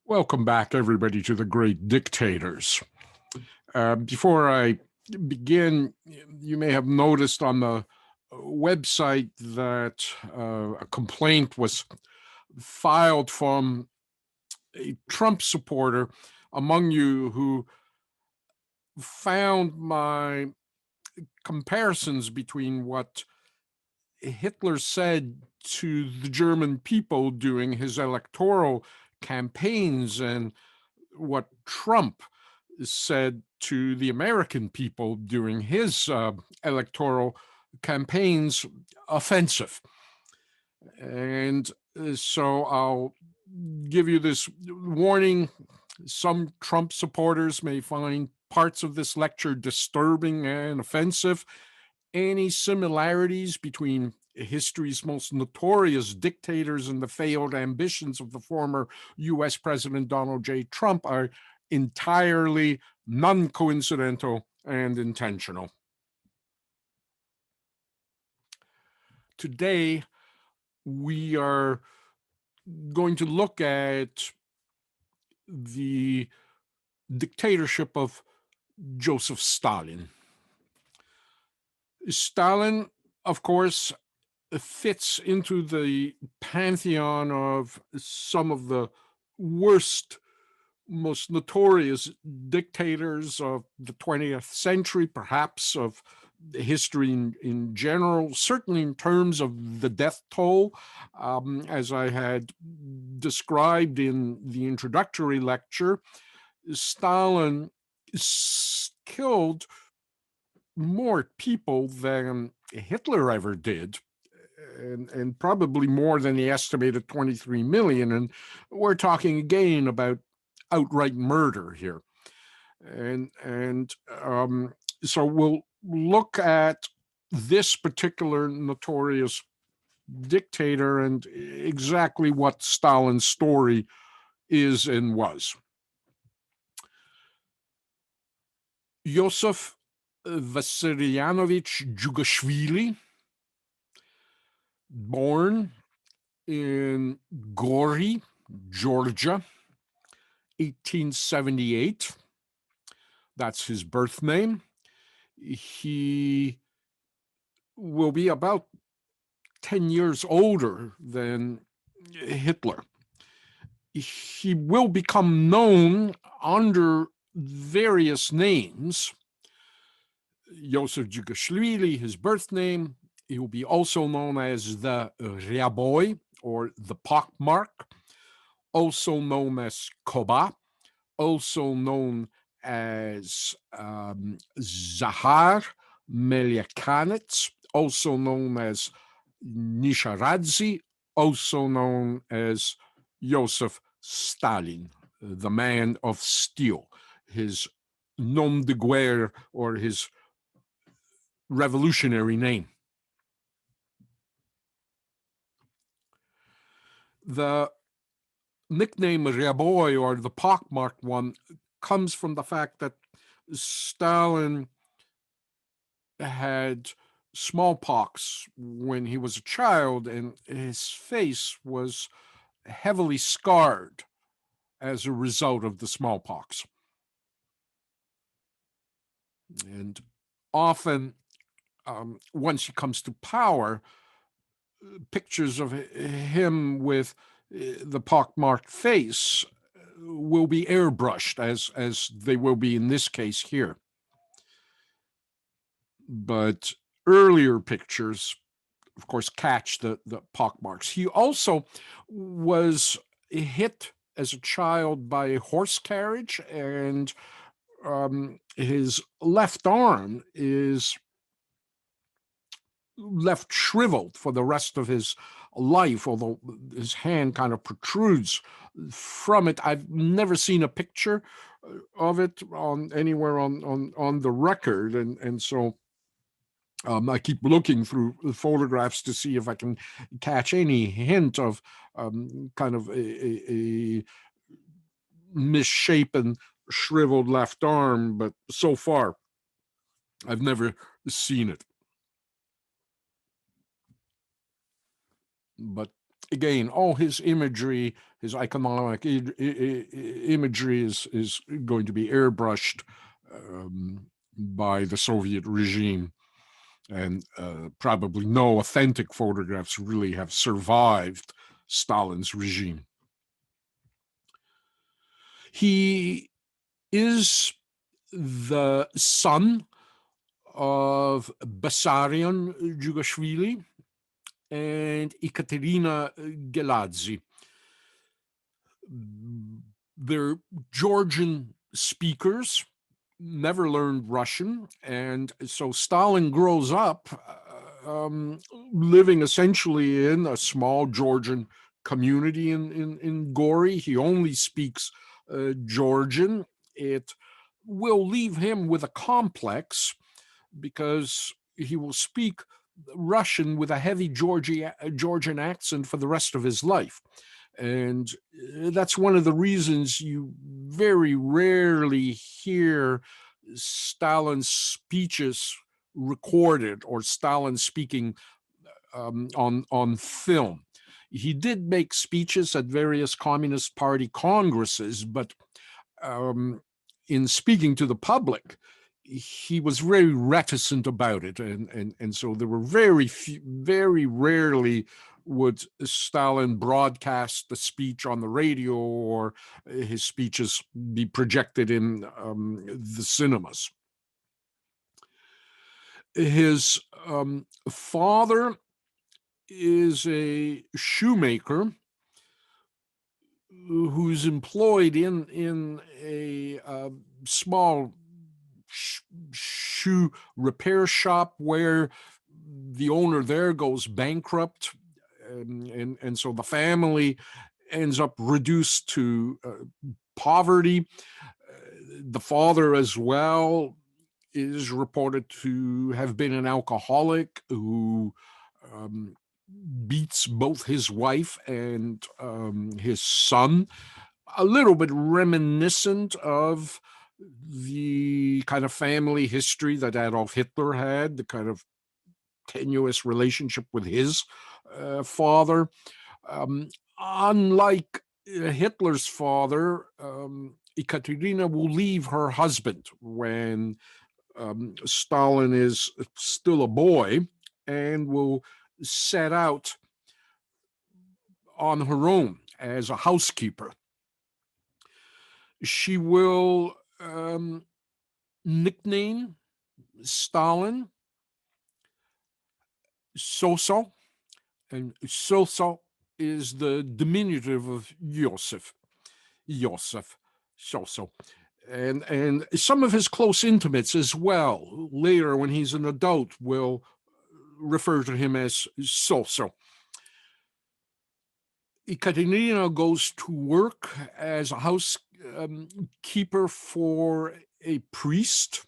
Welcome back, everybody, to the Great Dictators. Before I begin, you may have noticed on the website that a complaint was filed from a Trump supporter among you who found my comparisons between what Hitler said to the German people during his electoral campaigns and what Trump said to the American people during his electoral campaigns offensive. And so I'll give you this warning. Some Trump supporters may find parts of this lecture disturbing and offensive. Any similarities between history's most notorious dictators and the failed ambitions of the former US President Donald J. Trump are entirely non-coincidental and intentional. Today, we are going to look at the dictatorship of Joseph Stalin. Stalin, of course, fits into the pantheon of some of the worst, most notorious dictators of the 20th century, perhaps of history in general, certainly in terms of the death toll, as I had described in the introductory lecture. Stalin killed more people than Hitler ever did, and probably more than the estimated 23 million. And we're talking again about outright murder here. And so we'll look at this particular notorious dictator and exactly what Stalin's story is and was. Joseph Vissarionovich Djugashvili, born in Gori, Georgia, 1878. That's his birth name. He will be about 10 years older than Hitler. He will become known under various names. Joseph Djugashvili, his birth name. He will be also known as the Ryaboy, or the Pockmark, also known as Koba, also known as Zahar Melyakanets, also known as Nisharadze, also known as Joseph Stalin, the man of steel, his nom de guerre, or his revolutionary name. The nickname Ryaboy, or the pockmarked one, comes from the fact that Stalin had smallpox when he was a child, and his face was heavily scarred as a result of the smallpox. And often, once he comes to power, pictures of him with the pockmarked face will be airbrushed, as they will be in this case here. But earlier pictures, of course, catch the pockmarks. He also was hit as a child by a horse carriage, and his left arm is left shriveled for the rest of his life, although his hand kind of protrudes from it. I've never seen a picture of it anywhere on the record, and so I keep looking through the photographs to see if I can catch any hint of kind of a misshapen, shriveled left arm, but so far I've never seen it. But again, all his imagery, his economic imagery is going to be airbrushed by the Soviet regime. And probably no authentic photographs really have survived Stalin's regime. He is the son of Bessarion Jugashvili and Ekaterina Geladze. They're Georgian speakers, never learned Russian, and so Stalin grows up living essentially in a small Georgian community in Gori. He only speaks Georgian. It will leave him with a complex because he will speak Russian with a heavy Georgian accent for the rest of his life. And that's one of the reasons you very rarely hear Stalin's speeches recorded or Stalin speaking on film. He did make speeches at various Communist Party congresses, but in speaking to the public, he was very reticent about it, and so there were very rarely would Stalin broadcast the speech on the radio or his speeches be projected in the cinemas. His father is a shoemaker who's employed in a small shoe repair shop where the owner there goes bankrupt, and so the family ends up reduced to poverty. The father as well is reported to have been an alcoholic who beats both his wife and his son, a little bit reminiscent of the kind of family history that Adolf Hitler had, the kind of tenuous relationship with his father. Unlike Hitler's father, Ekaterina will leave her husband when Stalin is still a boy and will set out on her own as a housekeeper. She will nickname Stalin Soso, and Soso is the diminutive of Yosef, Soso. And some of his close intimates as well, later when he's an adult, will refer to him as Soso. Ekaterina goes to work as a housekeeper for a priest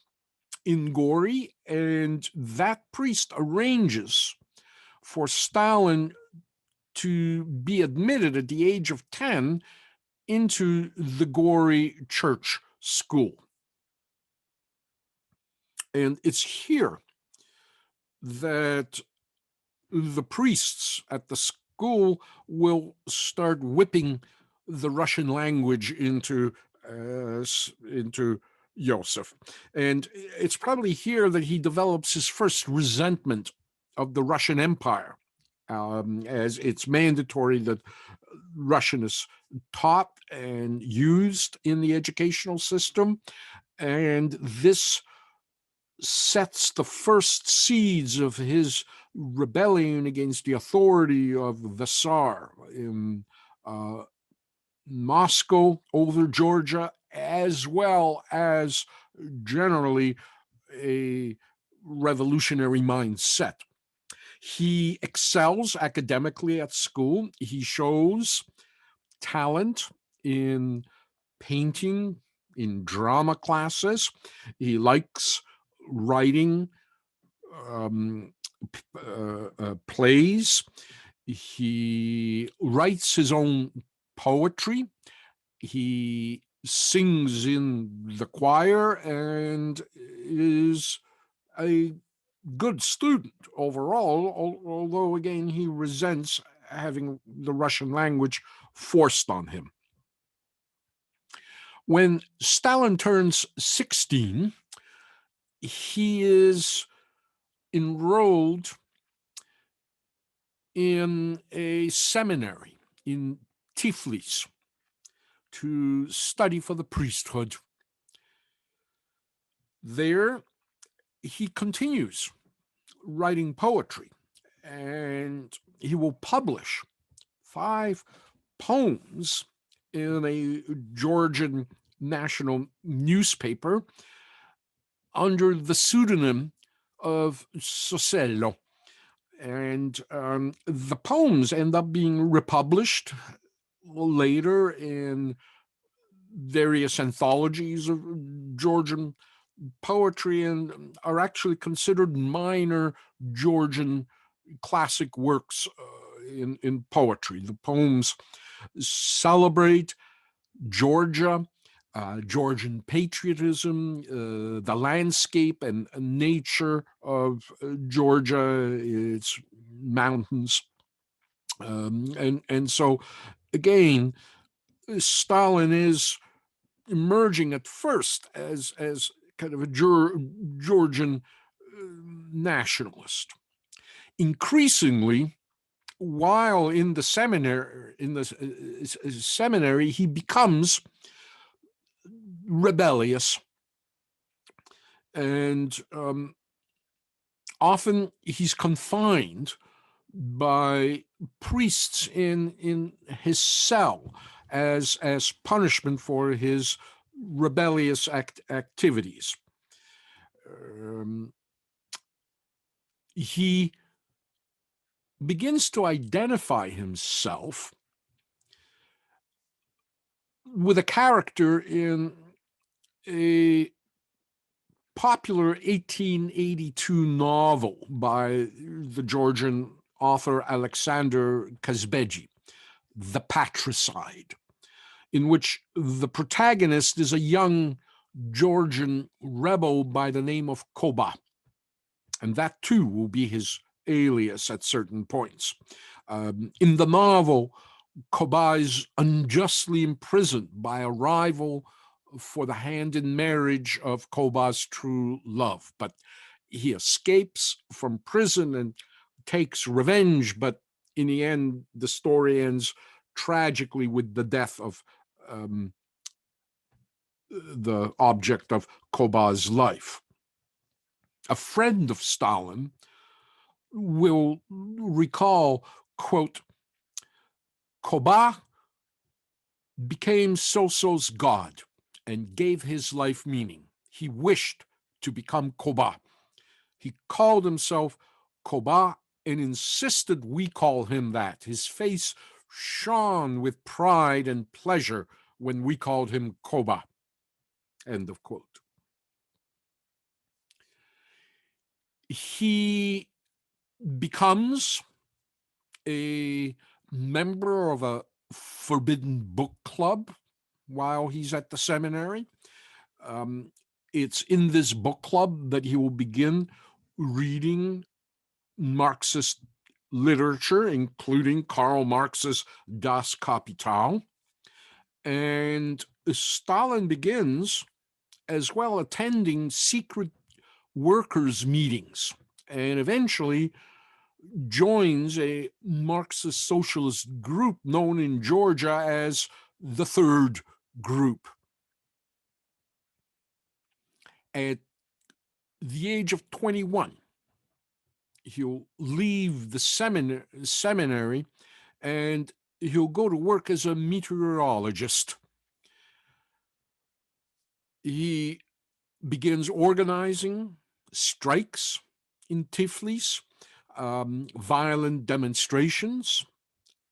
in Gori, and that priest arranges for Stalin to be admitted at the age of 10 into the Gori church school. And it's here that the priests at the school will start whipping the Russian language into Yosef. And it's probably here that he develops his first resentment of the Russian Empire, as it's mandatory that Russian is taught and used in the educational system. And this sets the first seeds of his rebellion against the authority of the Tsar in Moscow, over Georgia, as well as generally a revolutionary mindset. He excels academically at school. He shows talent in painting, in drama classes. He likes writing plays. He writes his own poetry. He sings in the choir and is a good student overall, although again he resents having the Russian language forced on him. When Stalin turns 16, he is enrolled in a seminary in Tiflis to study for the priesthood. There, he continues writing poetry, and he will publish 5 poems in a Georgian national newspaper under the pseudonym of Sosello. And the poems end up being republished later in various anthologies of Georgian poetry and are actually considered minor Georgian classic works in poetry. The poems celebrate Georgia, Georgian patriotism, the landscape and nature of Georgia, its mountains. And so, again, Stalin is emerging at first as kind of a Georgian nationalist. Increasingly, while in the seminary, he becomes rebellious, and often he's confined by priests in his cell as punishment for his rebellious activities. He begins to identify himself with a character in a popular 1882 novel by the Georgian author Alexander Kazbeji, The Patricide, in which the protagonist is a young Georgian rebel by the name of Koba. And that too will be his alias at certain points. In the novel, Koba is unjustly imprisoned by a rival for the hand in marriage of Koba's true love. But he escapes from prison and takes revenge. But in the end, the story ends tragically with the death of the object of Koba's life. A friend of Stalin will recall, quote, Koba became So-So's god and gave his life meaning. He wished to become Koba. He called himself Koba and insisted we call him that. His face shone with pride and pleasure when we called him Koba. End of quote. He becomes a member of a forbidden book club while he's at the seminary. It's in this book club that he will begin reading Marxist literature, including Karl Marx's Das Kapital. And Stalin begins as well attending secret workers' meetings and eventually joins a Marxist socialist group known in Georgia as the Third Group. At the age of 21, he'll leave the seminary and he'll go to work as a meteorologist. He begins organizing strikes in Tiflis, violent demonstrations,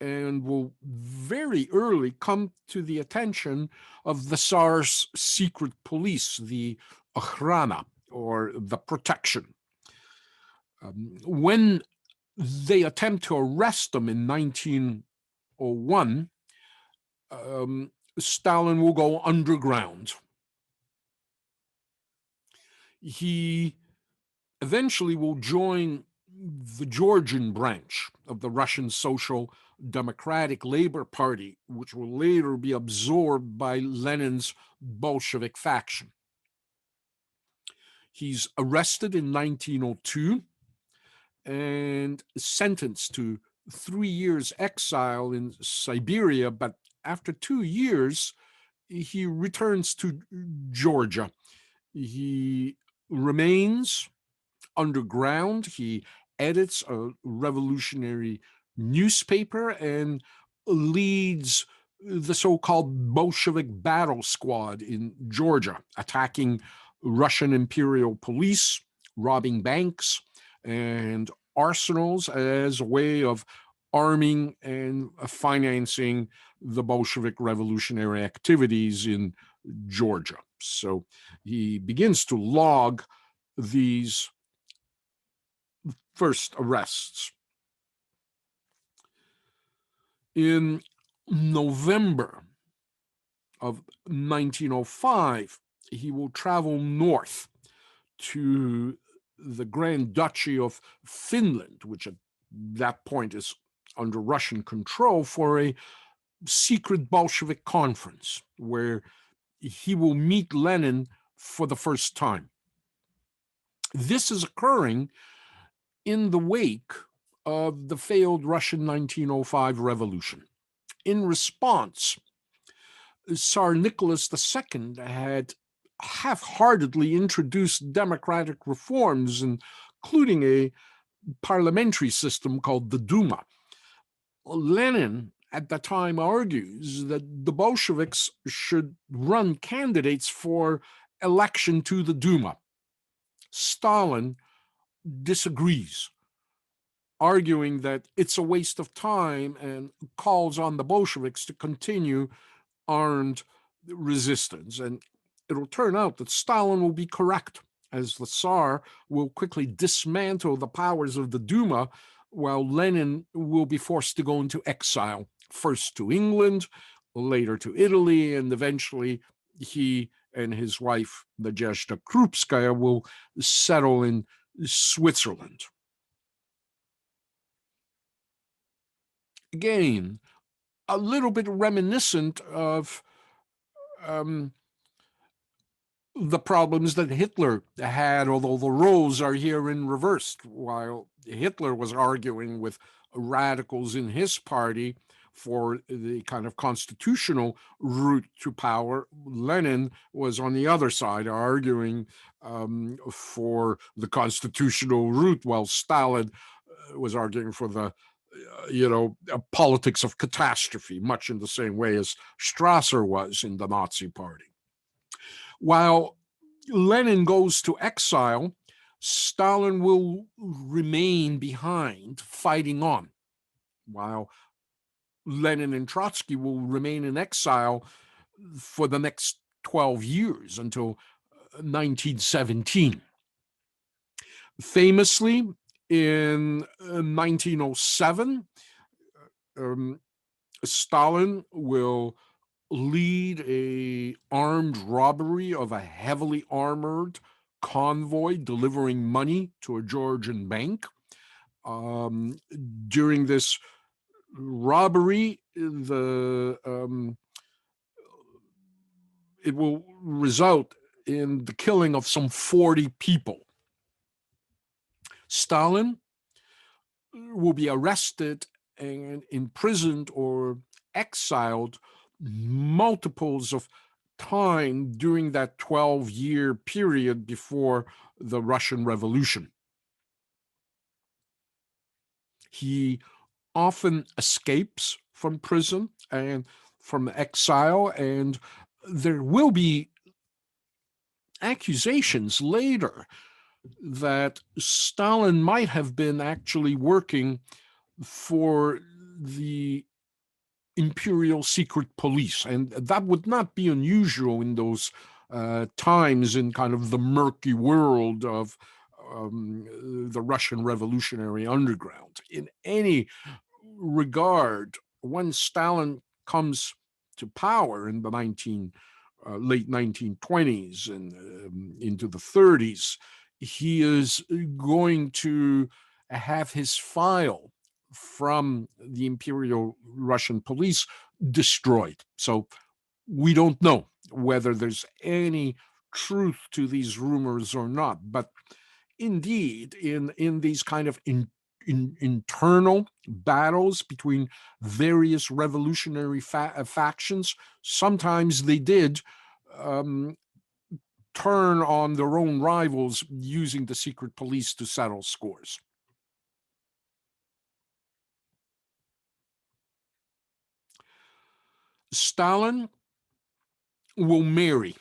and will very early come to the attention of the Tsar's secret police, the Okhrana, or the protection. When they attempt to arrest him in 1901, Stalin will go underground. He eventually will join the Georgian branch of the Russian Social Democratic Labor Party, which will later be absorbed by Lenin's Bolshevik faction. He's arrested in 1902 and sentenced to 3 years exile in Siberia, but after 2 years, he returns to Georgia. He remains underground. He edits a revolutionary newspaper and leads the so-called Bolshevik battle squad in Georgia, attacking Russian imperial police, robbing banks and arsenals as a way of arming and financing the Bolshevik revolutionary activities in Georgia. So he begins to log these first arrests. In November of 1905, he will travel north to the Grand Duchy of Finland, which at that point is under Russian control, for a secret Bolshevik conference where he will meet Lenin for the first time. This is occurring in the wake of the failed Russian 1905 revolution. In response, Tsar Nicholas II had half-heartedly introduced democratic reforms, including a parliamentary system called the Duma. Lenin at the time argues that the Bolsheviks should run candidates for election to the Duma. Stalin disagrees, arguing that it's a waste of time and calls on the Bolsheviks to continue armed resistance. And it'll turn out that Stalin will be correct, as the Tsar will quickly dismantle the powers of the Duma, while Lenin will be forced to go into exile, first to England, later to Italy, and eventually he and his wife, Nadezhda Krupskaya, will settle in Switzerland. Again, a little bit reminiscent of the problems that Hitler had, although the roles are here in reverse. While Hitler was arguing with radicals in his party for the kind of constitutional route to power, Lenin was on the other side arguing for the constitutional route, while Stalin was arguing for the politics of catastrophe, much in the same way as Strasser was in the Nazi Party. While Lenin goes to exile, Stalin will remain behind, fighting on, while Lenin and Trotsky will remain in exile for the next 12 years until 1917. Famously, in 1907, Stalin will lead a armed robbery of a heavily armored convoy delivering money to a Georgian bank. During this robbery, it will result in the killing of some 40 people. Stalin will be arrested and imprisoned or exiled multiples of time during that 12-year period before the Russian Revolution. He often escapes from prison and from exile, and there will be accusations later that Stalin might have been actually working for the imperial secret police, and that would not be unusual in those times in kind of the murky world of the Russian revolutionary underground. In any regard, when Stalin comes to power in the late 1920s and into the 30s, he is going to have his file from the Imperial Russian police destroyed. So we don't know whether there's any truth to these rumors or not. But indeed, in these kind of internal battles between various revolutionary factions, sometimes they did um, turn on their own rivals using the secret police to settle scores. Stalin will marry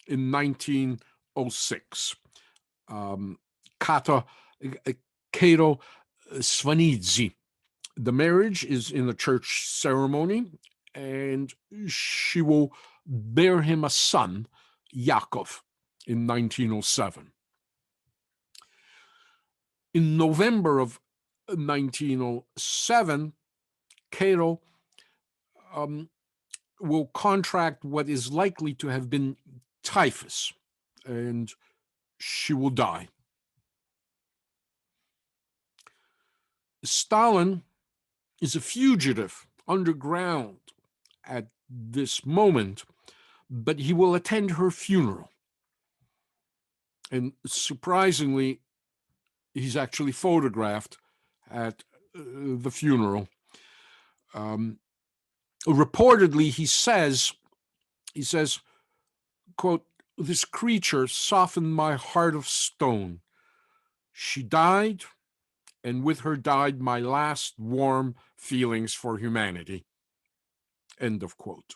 in 1906 Kata Kato Svanidze. The marriage is in a church ceremony, and she will bear him a son, Yakov, in 1907. In November of 1907, Cato will contract what is likely to have been typhus, and she will die. Stalin is a fugitive underground at this moment, but he will attend her funeral. And surprisingly, he's actually photographed at the funeral. Reportedly, he says, quote, "This creature softened my heart of stone. She died, and with her died my last warm feelings for humanity." End of quote.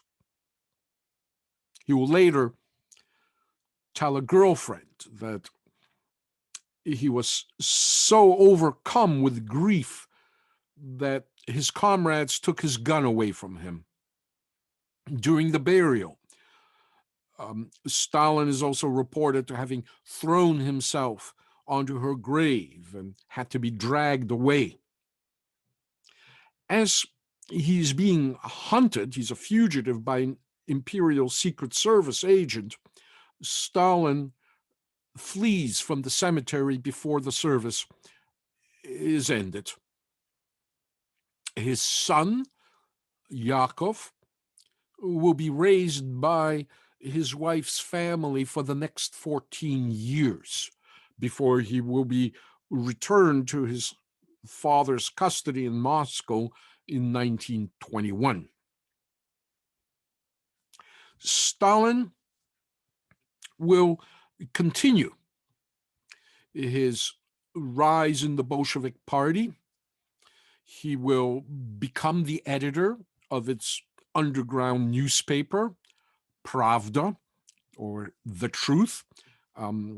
He will later tell a girlfriend that he was so overcome with grief that his comrades took his gun away from him. During the burial, Stalin is also reported to having thrown himself onto her grave and had to be dragged away. As he's being hunted, he's a fugitive by an Imperial Secret Service agent, Stalin flees from the cemetery before the service is ended. His son, Yakov, will be raised by his wife's family for the next 14 years before he will be returned to his father's custody in Moscow in 1921. Stalin will continue his rise in the Bolshevik Party. He will become the editor of its underground newspaper, Pravda, or The Truth, and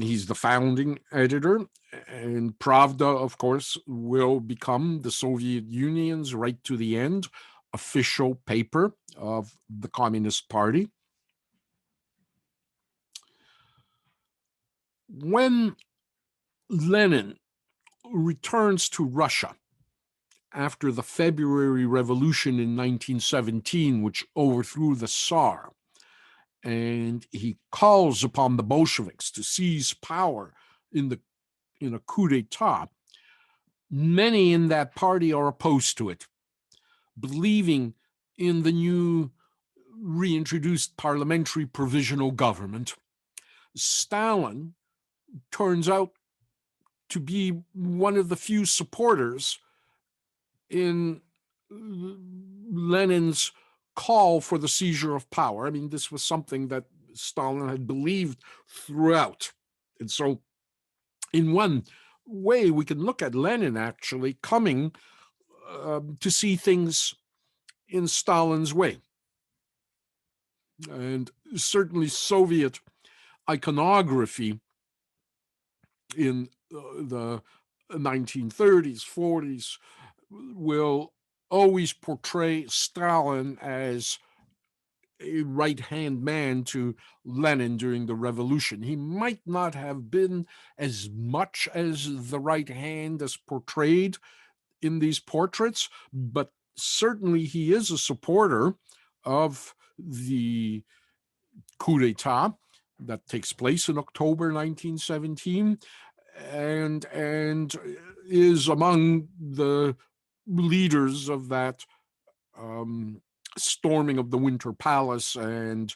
he's the founding editor. And Pravda, of course, will become the Soviet Union's right to the end official paper of the Communist Party. When Lenin returns to Russia after the February Revolution in 1917, which overthrew the Tsar, and he calls upon the Bolsheviks to seize power in a coup d'etat, many in that party are opposed to it, believing in the new reintroduced parliamentary provisional government. Stalin turns out to be one of the few supporters in Lenin's call for the seizure of power. I mean, this was something that Stalin had believed throughout. And so, in one way, we can look at Lenin actually coming to see things in Stalin's way. And certainly Soviet iconography in the 1930s, 40s will always portray Stalin as a right-hand man to Lenin during the revolution. He might not have been as much as the right hand as portrayed in these portraits, but certainly he is a supporter of the coup d'etat that takes place in October 1917. and is among the leaders of that um, storming of the Winter Palace and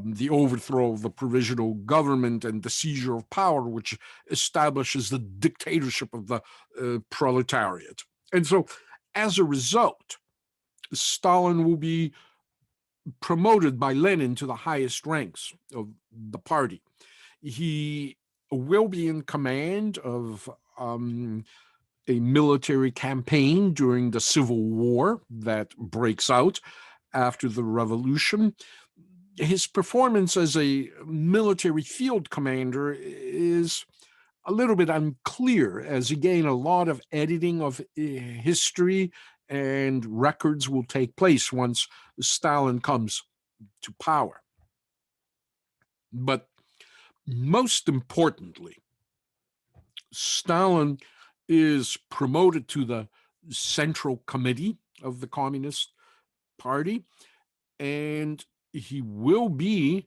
the overthrow of the provisional government and the seizure of power, which establishes the dictatorship of the proletariat. And so, as a result, Stalin will be promoted by Lenin to the highest ranks of the party. He will be in command of a military campaign during the Civil War that breaks out after the revolution. His performance as a military field commander is a little bit unclear, as again, a lot of editing of history and records will take place once Stalin comes to power. But most importantly, Stalin is promoted to the Central Committee of the Communist Party, and he will be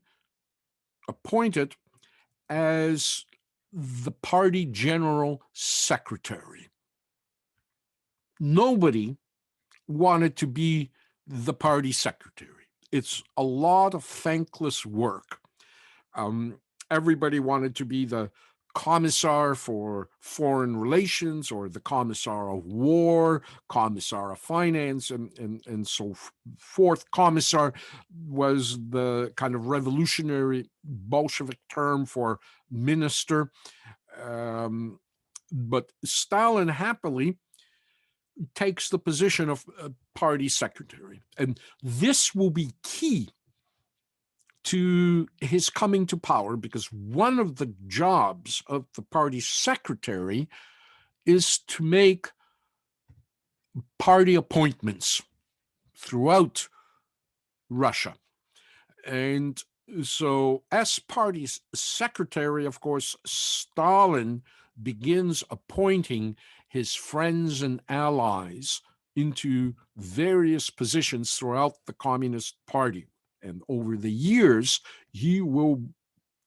appointed as the party general secretary. Nobody wanted to be the party secretary. It's a lot of thankless work. Everybody wanted to be the commissar for foreign relations or the commissar of war, commissar of finance, and so forth. Commissar was the kind of revolutionary Bolshevik term for minister. But Stalin happily takes the position of party secretary. And this will be key to his coming to power, because one of the jobs of the party secretary is to make party appointments throughout Russia. And so, as party secretary, of course, Stalin begins appointing his friends and allies into various positions throughout the Communist Party. And over the years, he will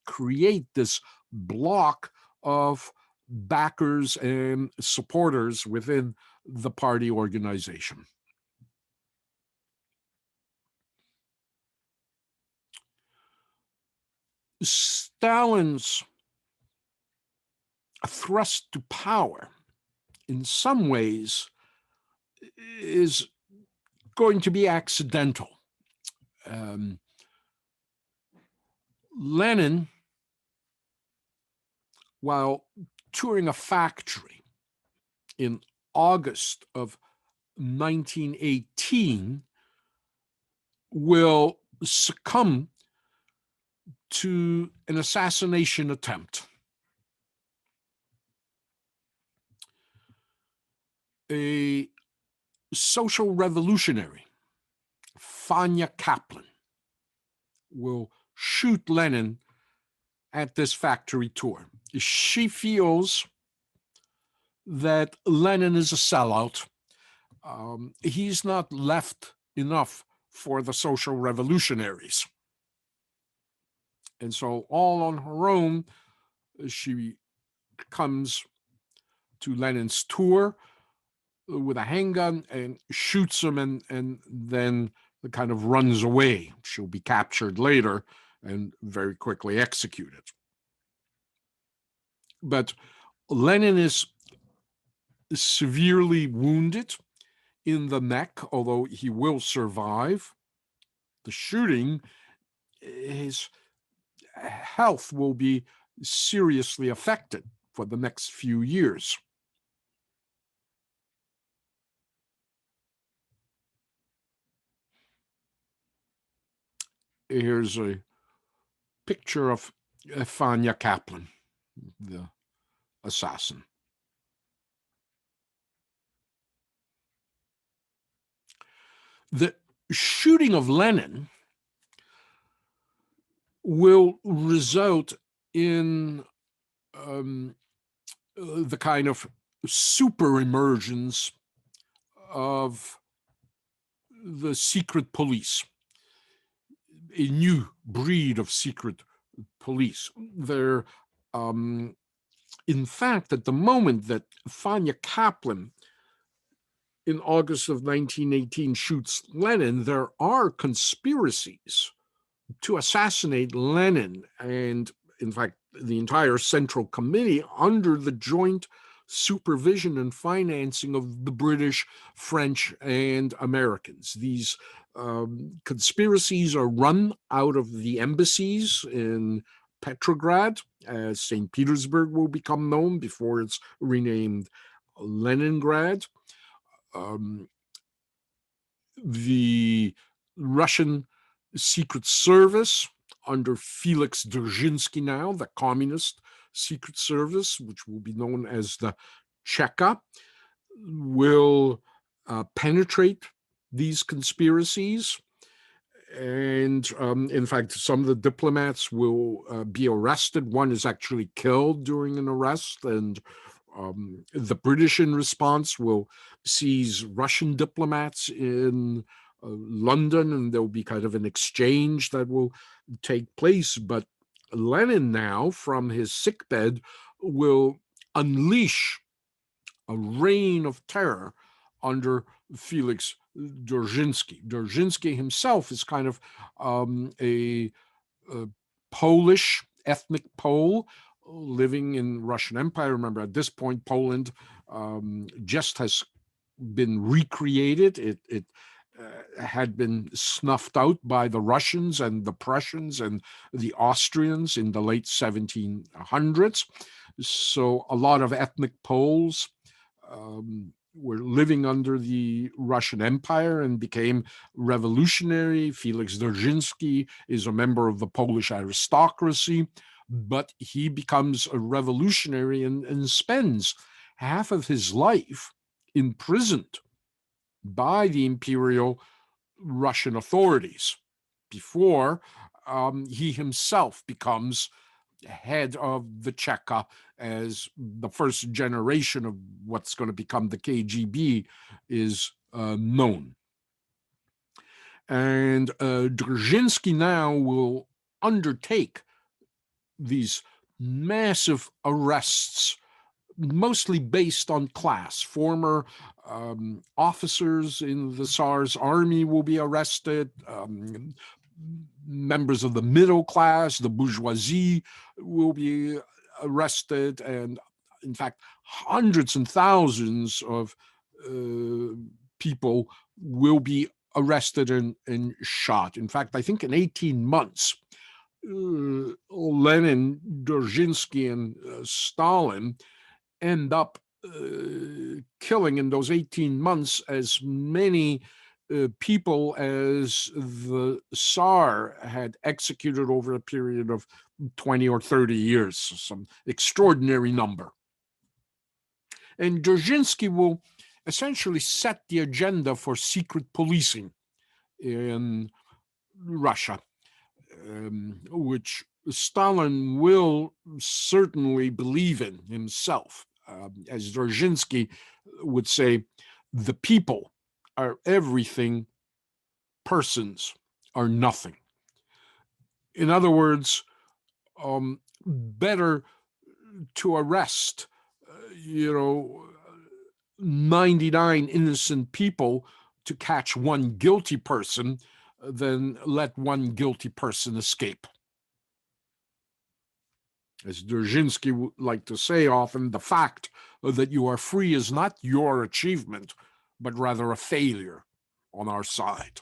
create this block of backers and supporters within the party organization. Stalin's thrust to power, in some ways, is going to be accidental. Lenin, while touring a factory in August of 1918, will succumb to an assassination attempt. A social revolutionary, Fanya Kaplan, will shoot Lenin at this factory tour. She feels that Lenin is a sellout. He's not left enough for the social revolutionaries. And so, all on her own, she comes to Lenin's tour with a handgun and shoots him, and then kind of runs away. She'll be captured later and very quickly executed. But Lenin is severely wounded in the neck, although he will survive the shooting. His health will be seriously affected for the next few years. Here's a picture of Fanya Kaplan, the assassin. The shooting of Lenin will result in the kind of super emergence of the secret police, a new breed of secret police. They're In fact, at the moment that Fanya Kaplan in August of 1918 shoots Lenin, there are conspiracies to assassinate Lenin, and in fact, the entire Central Committee under the joint supervision and financing of the British, French, and Americans. These conspiracies are run out of the embassies in Petrograd, as St. Petersburg will become known before it's renamed Leningrad. The Russian Secret Service under Felix Dzerzhinsky now, the Communist Secret Service, which will be known as the Cheka, will penetrate these conspiracies. And in fact, some of the diplomats will be arrested. One is actually killed during an arrest, and the British, in response, will seize Russian diplomats in London, and there'll be kind of an exchange that will take place. But Lenin now, from his sickbed, will unleash a reign of terror under Felix Dzerzhinsky. Dzerzhinsky himself is kind of a Polish, ethnic Pole, living in Russian Empire. Remember, at this point, Poland just has been recreated. It had been snuffed out by the Russians and the Prussians and the Austrians in the late 1700s. So a lot of ethnic Poles were living under the Russian Empire and became revolutionary. Felix Dzerzhinsky is a member of the Polish aristocracy, but he becomes a revolutionary and spends half of his life imprisoned by the imperial Russian authorities before he himself becomes head of the Cheka as the first generation of what's going to become the KGB is known. And Dzerzhinsky now will undertake these massive arrests, mostly based on class. Former officers in the Tsar's army will be arrested. Members of the middle class, the bourgeoisie, will be arrested. And in fact, hundreds and thousands of people will be arrested and shot. In fact, I think in 18 months, Lenin, Dzerzhinsky, and Stalin end up killing in those 18 months as many people as the Tsar had executed over a period of 20 or 30 years, some extraordinary number. And Dzerzhinsky will essentially set the agenda for secret policing in Russia, which Stalin will certainly believe in himself. As Dzerzhinsky would say, the people are everything, persons are nothing. In other words, better to arrest, 99 innocent people to catch one guilty person than let one guilty person escape. As Dzerzhinsky would like to say often, the fact that you are free is not your achievement, but rather a failure on our side.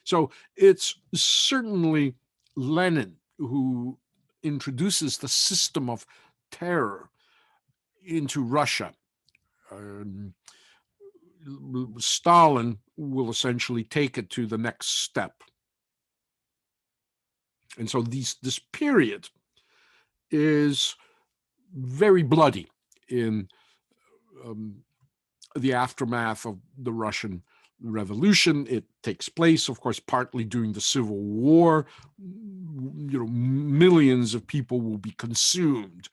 So it's certainly Lenin who introduces the system of terror into Russia. Stalin will essentially take it to the next step. And so this period is very bloody in the aftermath of the Russian Revolution. It takes place, of course, partly during the Civil War. Millions of people will be consumed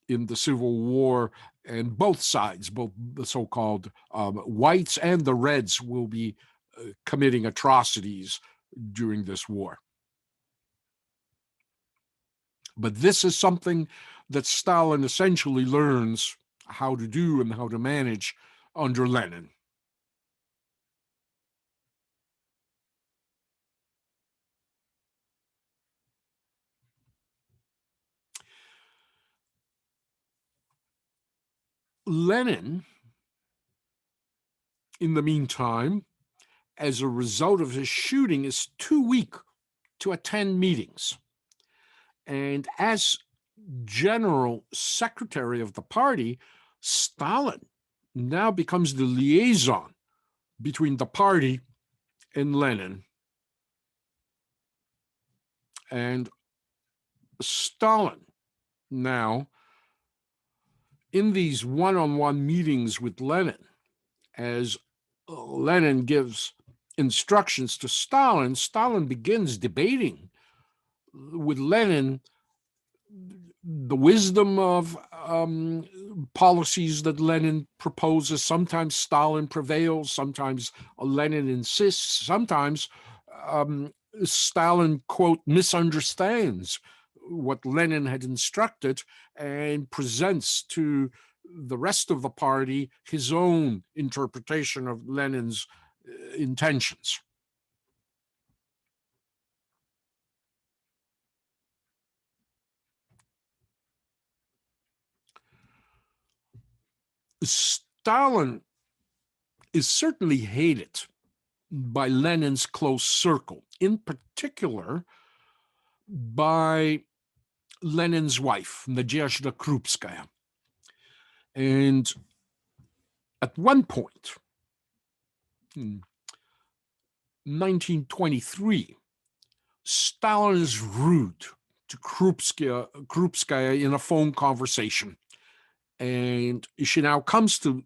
in the Civil War, and both sides, both the so-called whites and the reds, will be committing atrocities during this war. But this is something that Stalin essentially learns how to do and how to manage under Lenin. Lenin, in the meantime, as a result of his shooting, is too weak to attend meetings. And as general secretary of the party, Stalin now becomes the liaison between the party and Lenin. And Stalin now, in these one-on-one meetings with Lenin, as Lenin gives instructions to Stalin, Stalin begins debating with Lenin the wisdom of policies that Lenin proposes. Sometimes Stalin prevails, sometimes Lenin insists, sometimes Stalin, quote, misunderstands what Lenin had instructed and presents to the rest of the party his own interpretation of Lenin's intentions. Stalin is certainly hated by Lenin's close circle, in particular by Lenin's wife, Nadezhda Krupskaya. And at one point, in 1923, Stalin is rude to Krupskaya in a phone conversation. And she now comes to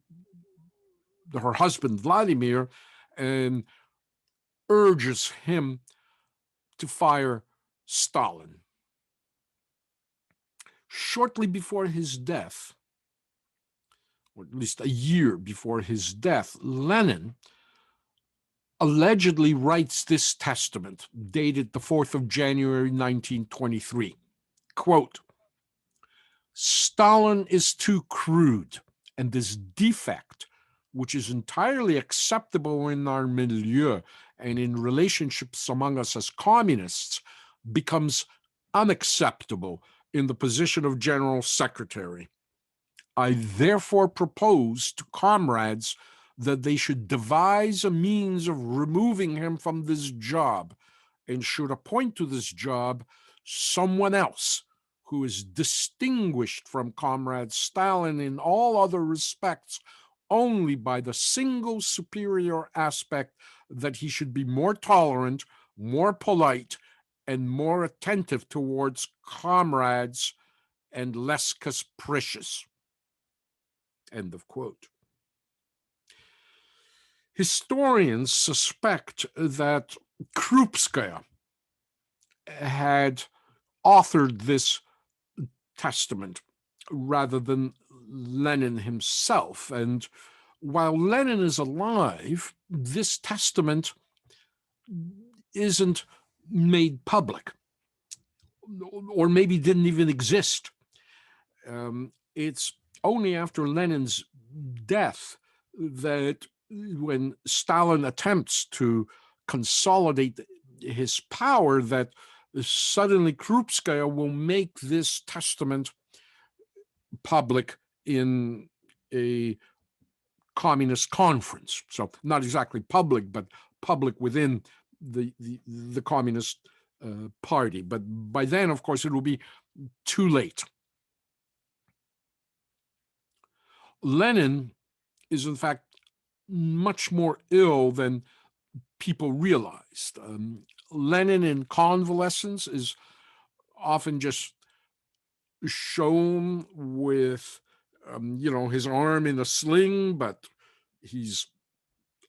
her husband, Vladimir, and urges him to fire Stalin. Shortly before his death, or at least a year before his death, Lenin allegedly writes this testament, dated the 4th of January, 1923. Quote, Stalin is too crude, and this defect, which is entirely acceptable in our milieu and in relationships among us as communists, becomes unacceptable in the position of General Secretary. I therefore propose to comrades that they should devise a means of removing him from this job and should appoint to this job someone else who is distinguished from Comrade Stalin in all other respects only by the single superior aspect that he should be more tolerant, more polite, and more attentive towards comrades and less capricious. End of quote. Historians suspect that Krupskaya had authored this testament rather than Lenin himself. And while Lenin is alive, this testament isn't made public, or maybe didn't even exist. It's only after Lenin's death that when Stalin attempts to consolidate his power, that suddenly Krupskaya will make this testament public in a communist conference. So not exactly public, but public within the Communist Party. But by then, of course, it will be too late. Lenin is, in fact, much more ill than people realized. Lenin in convalescence is often just shown with, his arm in a sling, but he's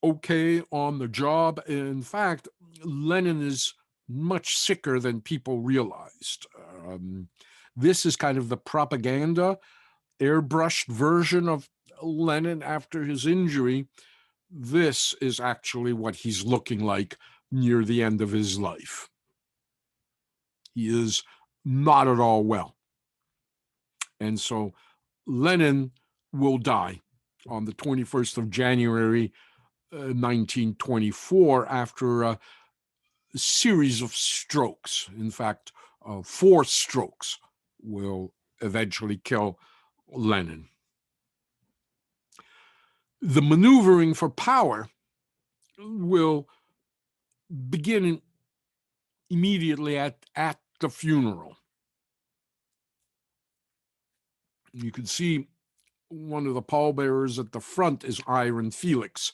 okay on the job. In fact, Lenin is much sicker than people realized. This is kind of the propaganda, airbrushed version of Lenin after his injury. This is actually what he's looking like near the end of his life. He is not at all well. And so Lenin will die on the 21st of January, 1924, after a series of strokes. In fact, 4 strokes will eventually kill Lenin. The maneuvering for power will begin immediately at the funeral. You can see one of the pallbearers at the front is Iron Felix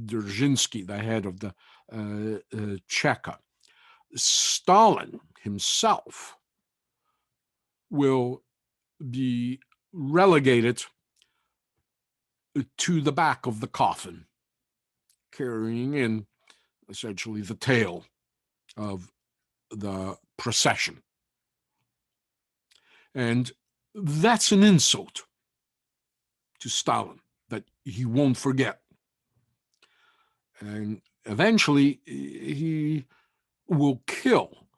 Dzerzhinsky, the head of the Cheka. Stalin himself will be relegated to the back of the coffin, carrying in essentially the tail of the procession. And that's an insult to Stalin that he won't forget. And eventually, he will kill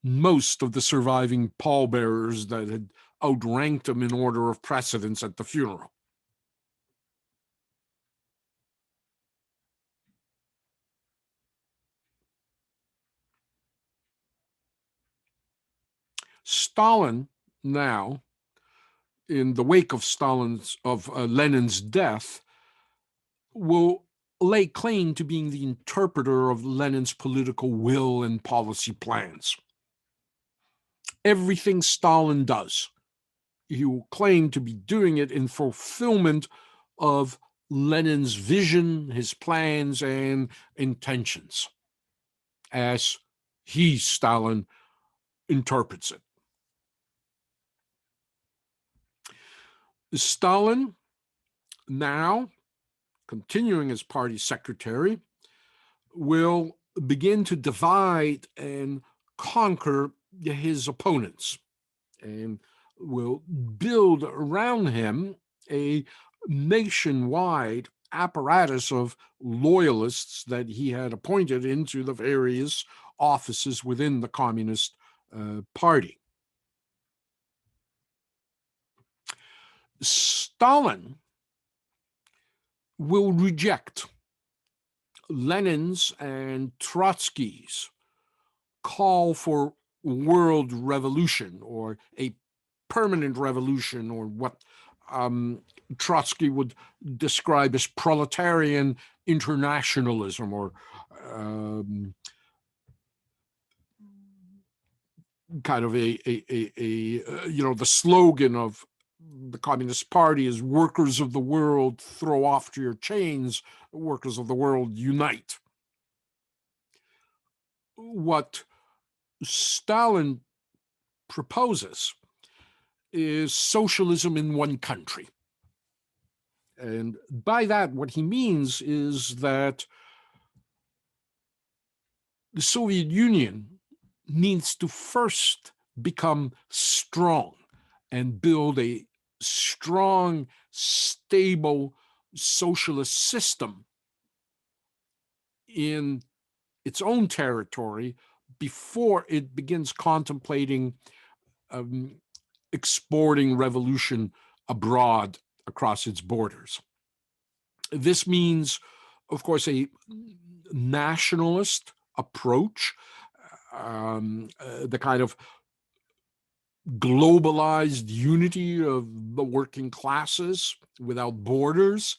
most of the surviving pallbearers that had outranked him in order of precedence at the funeral. Stalin now, in the wake of Lenin's death, will lay claim to being the interpreter of Lenin's political will and policy plans. Everything Stalin does, he will claim to be doing it in fulfillment of Lenin's vision, his plans, and intentions, as he, Stalin, interprets it. Stalin, now continuing as party secretary, will begin to divide and conquer his opponents, and will build around him a nationwide apparatus of loyalists that he had appointed into the various offices within the Communist Party. Stalin will reject Lenin's and Trotsky's call for world revolution, or a permanent revolution, or what Trotsky would describe as proletarian internationalism, or kind of the slogan of the Communist Party is "Workers of the world, throw off to your chains, workers of the world, unite." What Stalin proposes is socialism in one country. And by that, what he means is that the Soviet Union needs to first become strong and build a strong, stable socialist system in its own territory before it begins contemplating exporting revolution abroad across its borders. This means, of course, a nationalist approach, the kind of globalized unity of the working classes without borders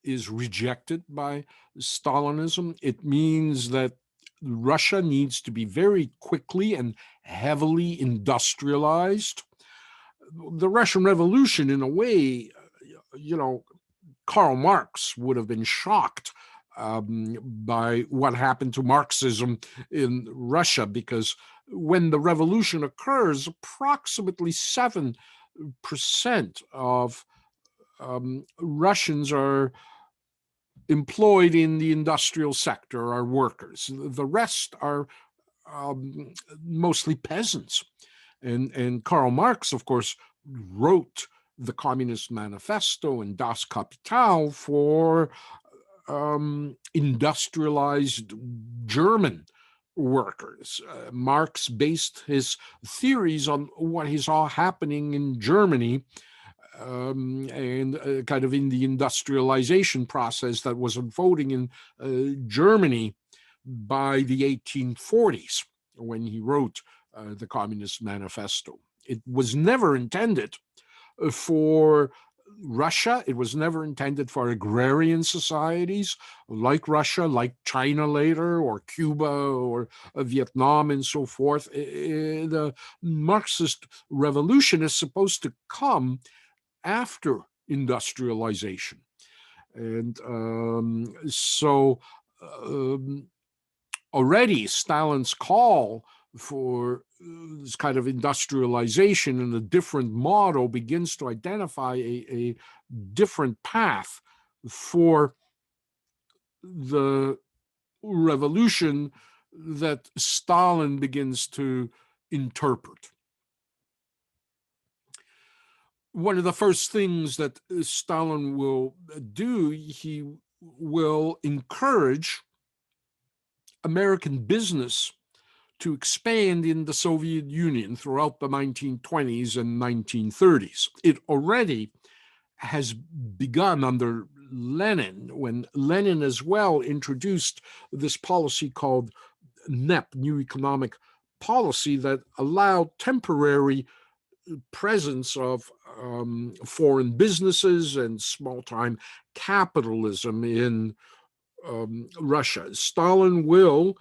is rejected by Stalinism. It means that Russia needs to be very quickly and heavily industrialized. The Russian Revolution, in a way, Karl Marx would have been shocked by what happened to Marxism in Russia, because when the revolution occurs, approximately 7% of Russians are employed in the industrial sector, are workers. The rest are mostly peasants. And Karl Marx, of course, wrote the Communist Manifesto and Das Kapital for industrialized German workers. Marx based his theories on what he saw happening in Germany, and kind of in the industrialization process that was unfolding in Germany by the 1840s when he wrote the Communist Manifesto. It was never intended for Russia. It was never intended for agrarian societies like Russia, like China later, or Cuba, or Vietnam, and so forth. The Marxist revolution is supposed to come after industrialization. And so already Stalin's call for this kind of industrialization and a different model begins to identify a different path for the revolution that Stalin begins to interpret. One of the first things that Stalin will do, he will encourage American business to expand in the Soviet Union throughout the 1920s and 1930s. It already has begun under Lenin, when Lenin as well introduced this policy called NEP, New Economic Policy, that allowed temporary presence of foreign businesses and small-time capitalism in Russia. Stalin will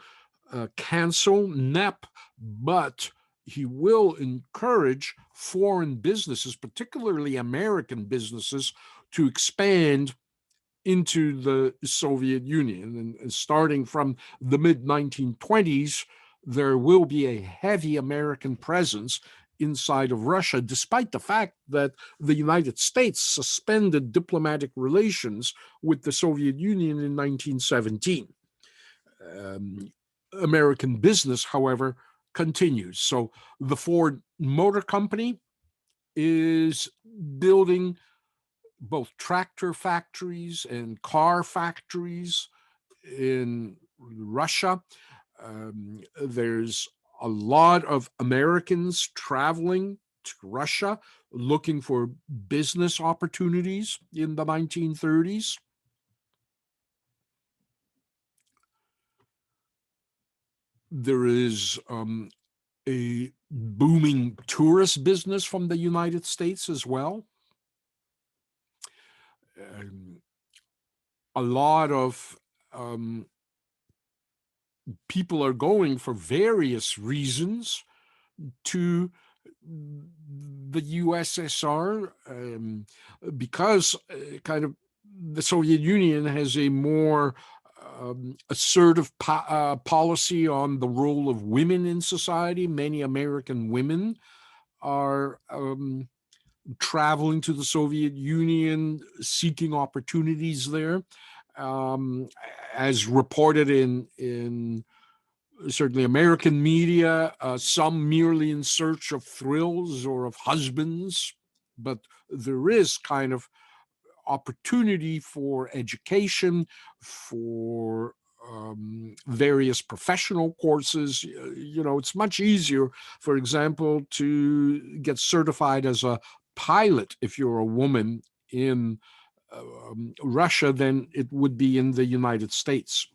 cancel NEP, but he will encourage foreign businesses, particularly American businesses, to expand into the Soviet Union. And starting from the mid-1920s, there will be a heavy American presence inside of Russia, despite the fact that the United States suspended diplomatic relations with the Soviet Union in 1917. American business, however, continues. So the Ford Motor Company is building both tractor factories and car factories in Russia. There's a lot of Americans traveling to Russia looking for business opportunities in the 1930s. There is a booming tourist business from the United States as well. A lot of people are going for various reasons to the USSR because kind of the Soviet Union has a more assertive policy on the role of women in society. Many American women are traveling to the Soviet Union, seeking opportunities there, as reported in certainly American media, some merely in search of thrills or of husbands, but there is kind of opportunity for education, for various professional courses. It's much easier, for example, to get certified as a pilot if you're a woman in Russia than it would be in the United States.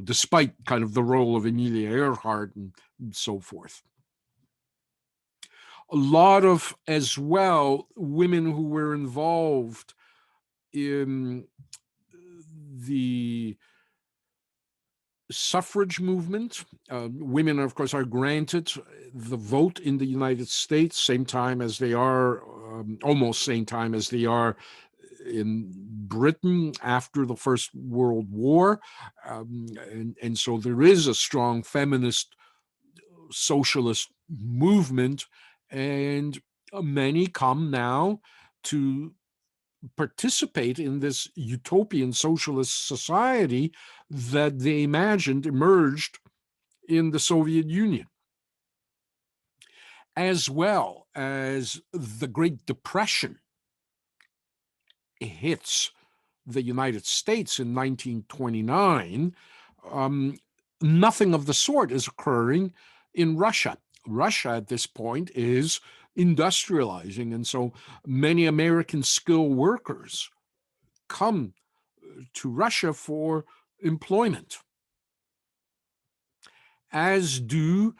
Despite kind of the role of Amelia Earhart and so forth. A lot of, as well, women who were involved in the suffrage movement. Women, of course, are granted the vote in the United States, same time as they are, almost same time as they are in Britain after the First World War. And so there is a strong feminist socialist movement, and many come now to participate in this utopian socialist society that they imagined emerged in the Soviet Union. As well as the Great Depression hits the United States in 1929, Nothing of the sort is occurring in Russia. Russia at this point is industrializing, and so many American skilled workers come to Russia for employment, as do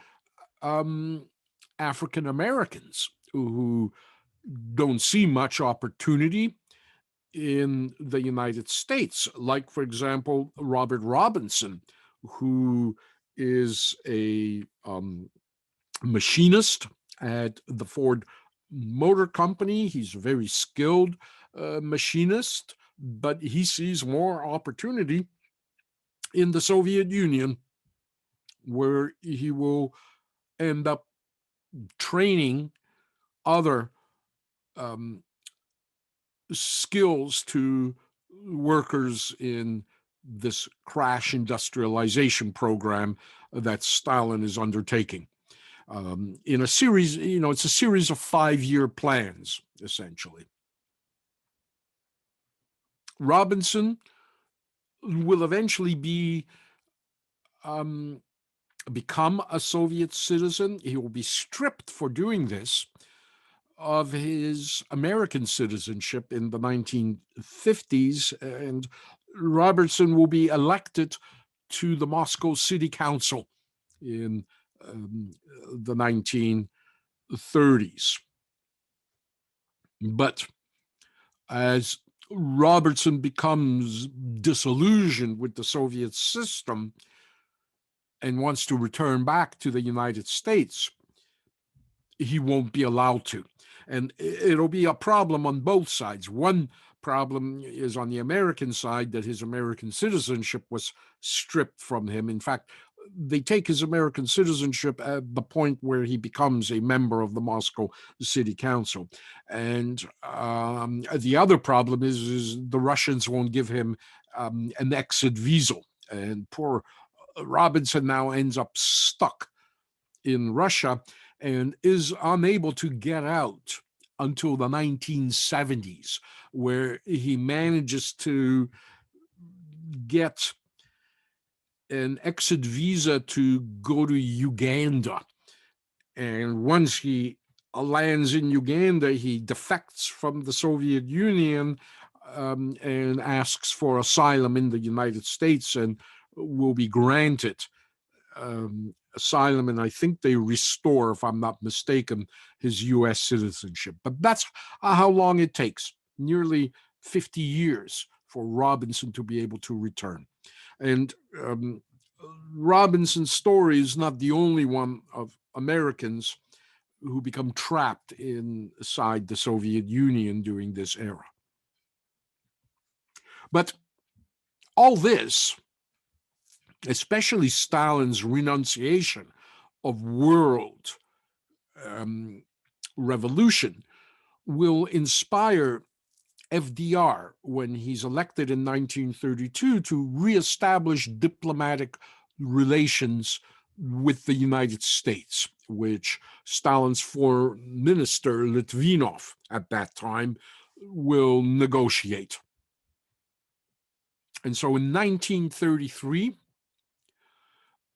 African Americans who don't see much opportunity in the United States, like, for example, Robert Robinson, who is a machinist at the Ford Motor Company. He's a very skilled machinist, but he sees more opportunity in the Soviet Union, where he will end up training other um, skills to workers in this crash industrialization program that Stalin is undertaking. In a series, it's a series of 5-year plans, essentially. Robinson will eventually become a Soviet citizen. He will be stripped for doing this of his American citizenship in the 1950s, and Robertson will be elected to the Moscow City Council in the 1930s. But as Robertson becomes disillusioned with the Soviet system and wants to return back to the United States, he won't be allowed to. And it'll be a problem on both sides. One problem is on the American side, that his American citizenship was stripped from him. In fact, they take his American citizenship at the point where he becomes a member of the Moscow City Council. And the other problem is the Russians won't give him an exit visa. And poor Robinson now ends up stuck in Russia and is unable to get out until the 1970s, where he manages to get an exit visa to go to Uganda. And once he lands in Uganda, he defects from the Soviet Union and asks for asylum in the United States, and will be granted asylum, and I think they restore, if I'm not mistaken, his U.S. citizenship. But that's how long it takes, nearly 50 years for Robinson to be able to return. And Robinson's story is not the only one of Americans who become trapped inside the Soviet Union during this era. But all this, especially Stalin's renunciation of world revolution, will inspire FDR when he's elected in 1932 to reestablish diplomatic relations with the United States, which Stalin's foreign minister, Litvinov, at that time, will negotiate. And so in 1933,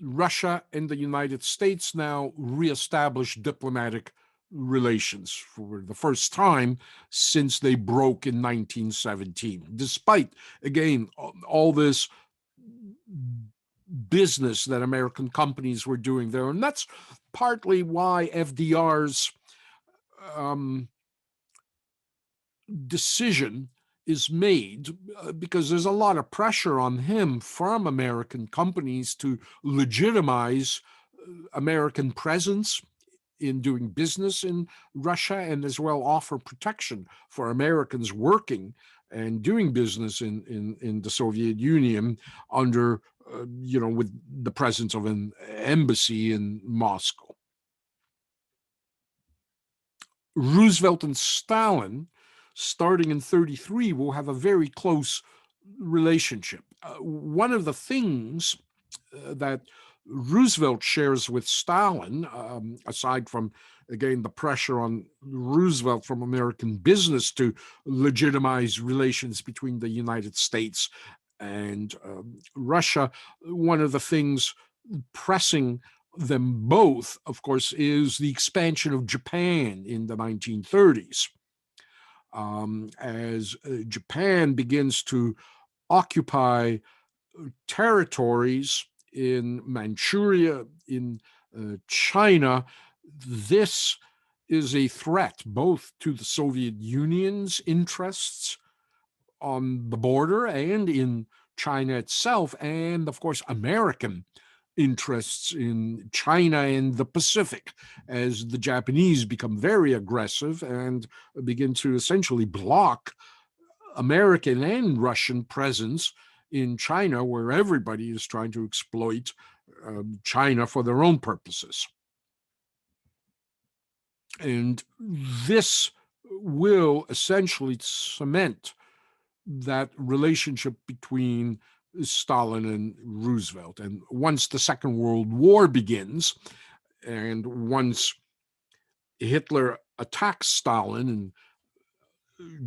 Russia and the United States now reestablish diplomatic relations for the first time since they broke in 1917, despite, again, all this business that American companies were doing there. And that's partly why FDR's decision is made, because there's a lot of pressure on him from American companies to legitimize American presence in doing business in Russia, and as well offer protection for Americans working and doing business in the Soviet Union under, with the presence of an embassy in Moscow. Roosevelt and Stalin, starting in 1933, will have a very close relationship. One of the things that Roosevelt shares with Stalin, aside from, again, the pressure on Roosevelt from American business to legitimize relations between the United States and Russia, one of the things pressing them both, of course, is the expansion of Japan in the 1930s. As Japan begins to occupy territories in Manchuria, in China, this is a threat both to the Soviet Union's interests on the border and in China itself, and of course, American interests in China and the Pacific, as the Japanese become very aggressive and begin to essentially block American and Russian presence in China, where everybody is trying to exploit China for their own purposes. And this will essentially cement that relationship between Stalin and Roosevelt. And once the Second World War begins, and once Hitler attacks Stalin in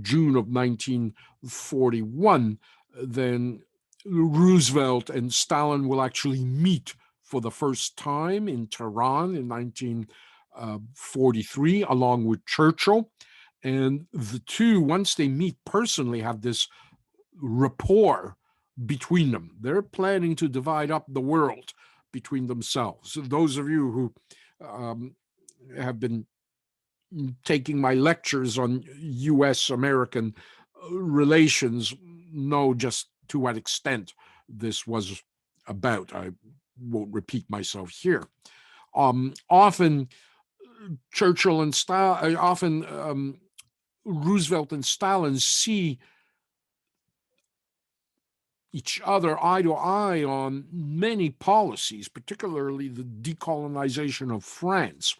June of 1941, then Roosevelt and Stalin will actually meet for the first time in Tehran in 1943, along with Churchill. And the two, once they meet personally, have this rapport between them. They're planning to divide up the world between themselves. Those of you who have been taking my lectures on U.S.-American relations know just to what extent this was about. I won't repeat myself here. Often Churchill and Stalin, often Roosevelt and Stalin see each other eye to eye on many policies, particularly the decolonization of France,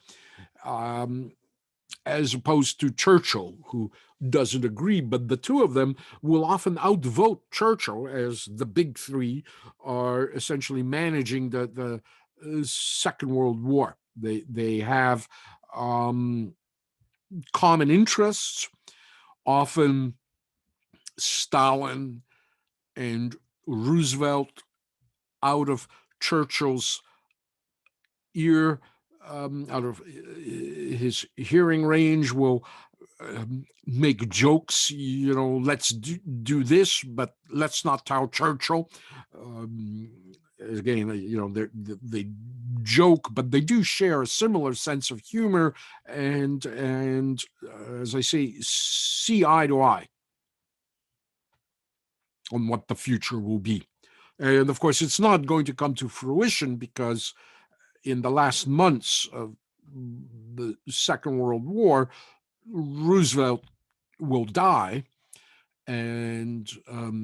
as opposed to Churchill, who doesn't agree. But the two of them will often outvote Churchill, as the big three are essentially managing the Second World War. They have common interests. Often Stalin and Roosevelt, out of Churchill's ear, out of his hearing range, will make jokes, let's do this, but let's not tell Churchill. Again, they joke, but they do share a similar sense of humor, and as I say, see eye to eye on what the future will be. And of course, it's not going to come to fruition because in the last months of the Second World War, Roosevelt will die, and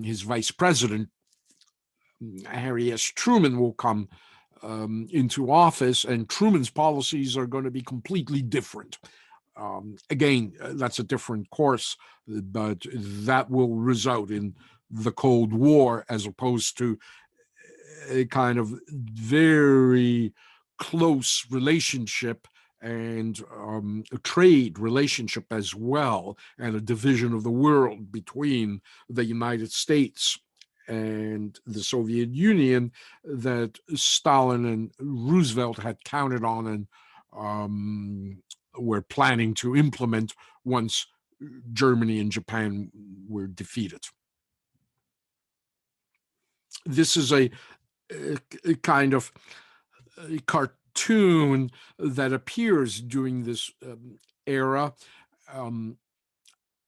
his vice president, Harry S. Truman, will come into office, and Truman's policies are going to be completely different. Again, that's a different course, but that will result in the Cold War as opposed to a kind of very close relationship and a trade relationship as well, and a division of the world between the United States and the Soviet Union that Stalin and Roosevelt had counted on and were planning to implement once Germany and Japan were defeated. This is a kind of a cartoon that appears during this era.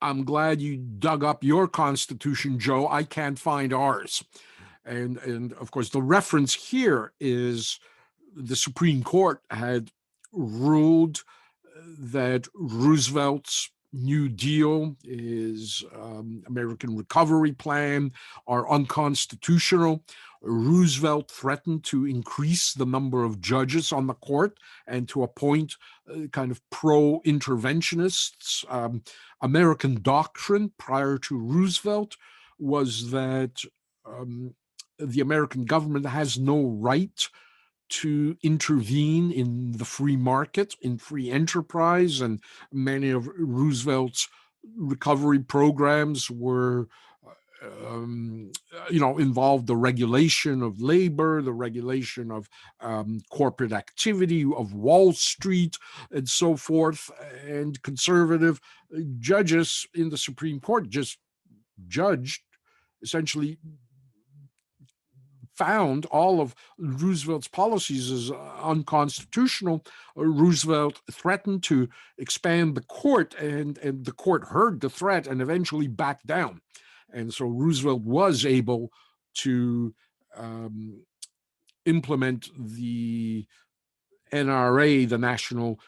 I'm glad you dug up your Constitution, Joe. I can't find ours. And of course, the reference here is the Supreme Court had ruled that Roosevelt's New Deal, his American Recovery Plan, are unconstitutional. Roosevelt threatened to increase the number of judges on the court and to appoint kind of pro-interventionists. American doctrine prior to Roosevelt was that the American government has no right to intervene in the free market, in free enterprise, and many of Roosevelt's recovery programs were involved the regulation of labor, the regulation of corporate activity, of Wall Street, and so forth. And conservative judges in the Supreme Court just judged, essentially found all of Roosevelt's policies as unconstitutional. Roosevelt threatened to expand the court, and the court heard the threat and eventually backed down. And so Roosevelt was able to implement the NRA, the National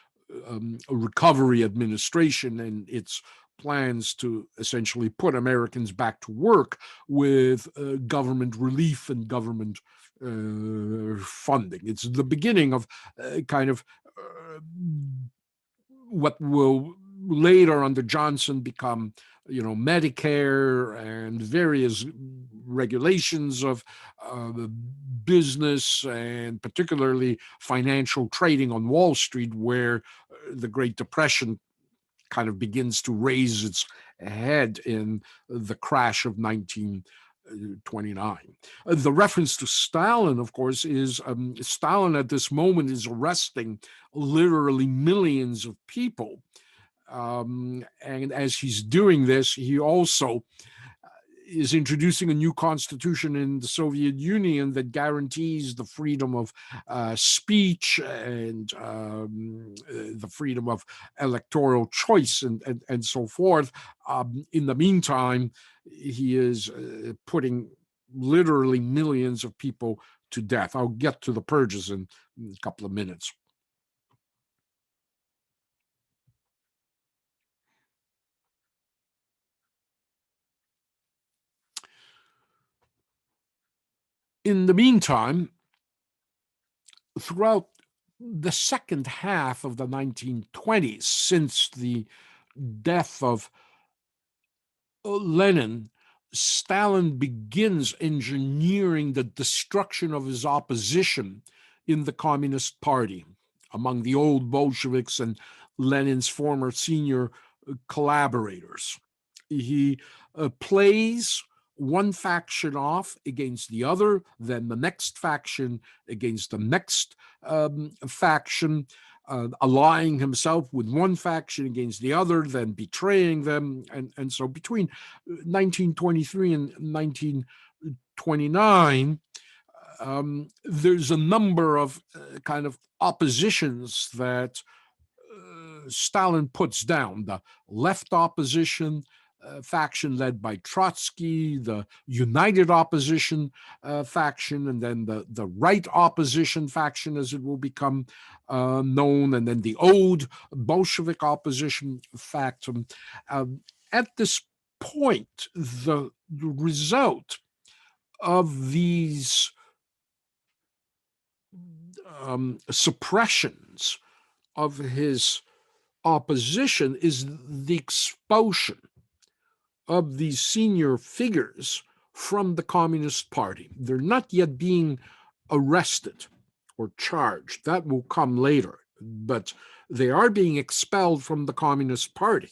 Recovery Administration, and its plans to essentially put Americans back to work with government relief and government funding. It's the beginning of kind of what will later under Johnson become, Medicare and various regulations of business, and particularly financial trading on Wall Street, where the Great Depression kind of begins to raise its head in the crash of 1929. The reference to Stalin, of course, is Stalin at this moment is arresting literally millions of people. And as he's doing this, he also is introducing a new constitution in the Soviet Union that guarantees the freedom of speech and the freedom of electoral choice and so forth. In the meantime, he is putting literally millions of people to death. I'll get to the purges in a couple of minutes. In the meantime, throughout the second half of the 1920s, since the death of Lenin, Stalin begins engineering the destruction of his opposition in the Communist Party among the old Bolsheviks and Lenin's former senior collaborators. He plays one faction off against the other, then the next faction against the next faction, allying himself with one faction against the other, then betraying them. And so between 1923 and 1929, there's a number of kind of oppositions that Stalin puts down. The left opposition faction led by Trotsky, the United Opposition faction, and then the right opposition faction, as it will become known, and then the old Bolshevik opposition faction. At this point, the result of these suppressions of his opposition is the expulsion of these senior figures from the Communist Party. They're not yet being arrested or charged. That will come later, but they are being expelled from the Communist Party.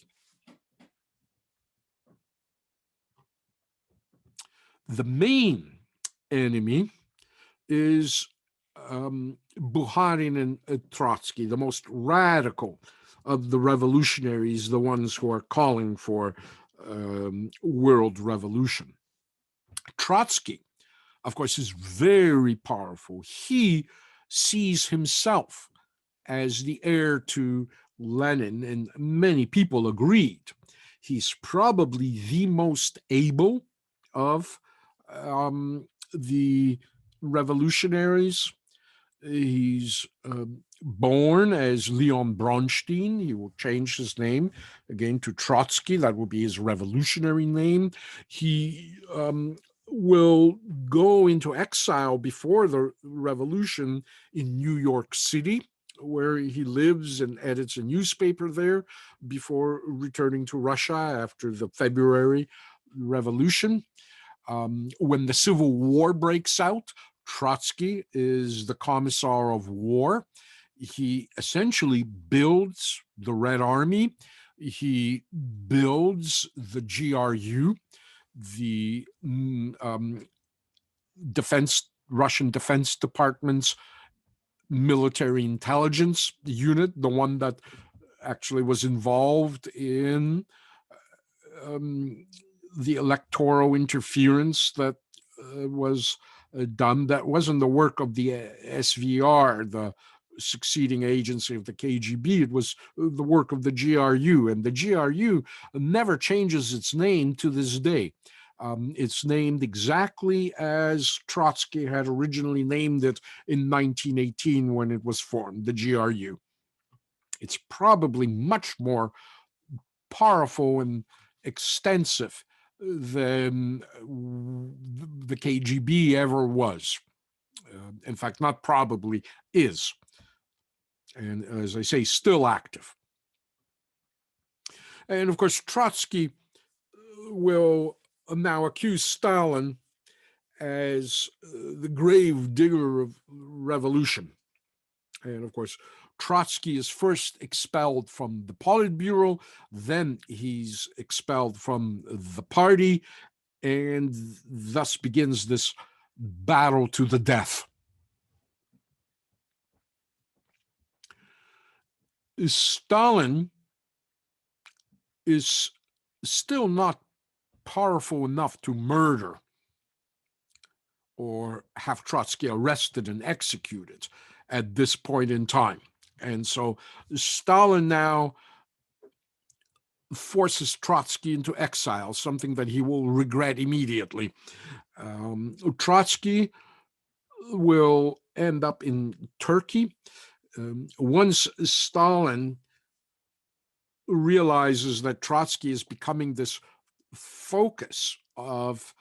The main enemy is Bukharin and Trotsky, the most radical of the revolutionaries, the ones who are calling for world revolution. Trotsky, of course, is very powerful. He sees himself as the heir to Lenin, and many people agreed. He's probably the most able of the revolutionaries. He's born as Leon Bronstein. He will change his name again to Trotsky. That will be his revolutionary name. He will go into exile before the revolution in New York City, where he lives and edits a newspaper there before returning to Russia after the February Revolution. When the Civil War breaks out, Trotsky is the Commissar of War. He essentially builds the Red Army. He builds the GRU. the Russian Defense Department's military intelligence unit, the one that actually was involved in um, the electoral interference that was done. That wasn't the work of the SVR, the succeeding agency of the KGB. It was the work of the GRU, and the GRU never changes its name to this day. It's named exactly as Trotsky had originally named it in 1918 when it was formed, the GRU. It's probably much more powerful and extensive than the KGB ever was. In fact, not probably, is. And as I say, still active. And of course, Trotsky will now accuse Stalin as the grave digger of revolution. And of course, Trotsky is first expelled from the Politburo, then he's expelled from the party, and thus begins this battle to the death. Stalin is still not powerful enough to murder or have Trotsky arrested and executed at this point in time. And so Stalin now forces Trotsky into exile, something that he will regret immediately. Trotsky will end up in Turkey. Once Stalin realizes that Trotsky is becoming this focus of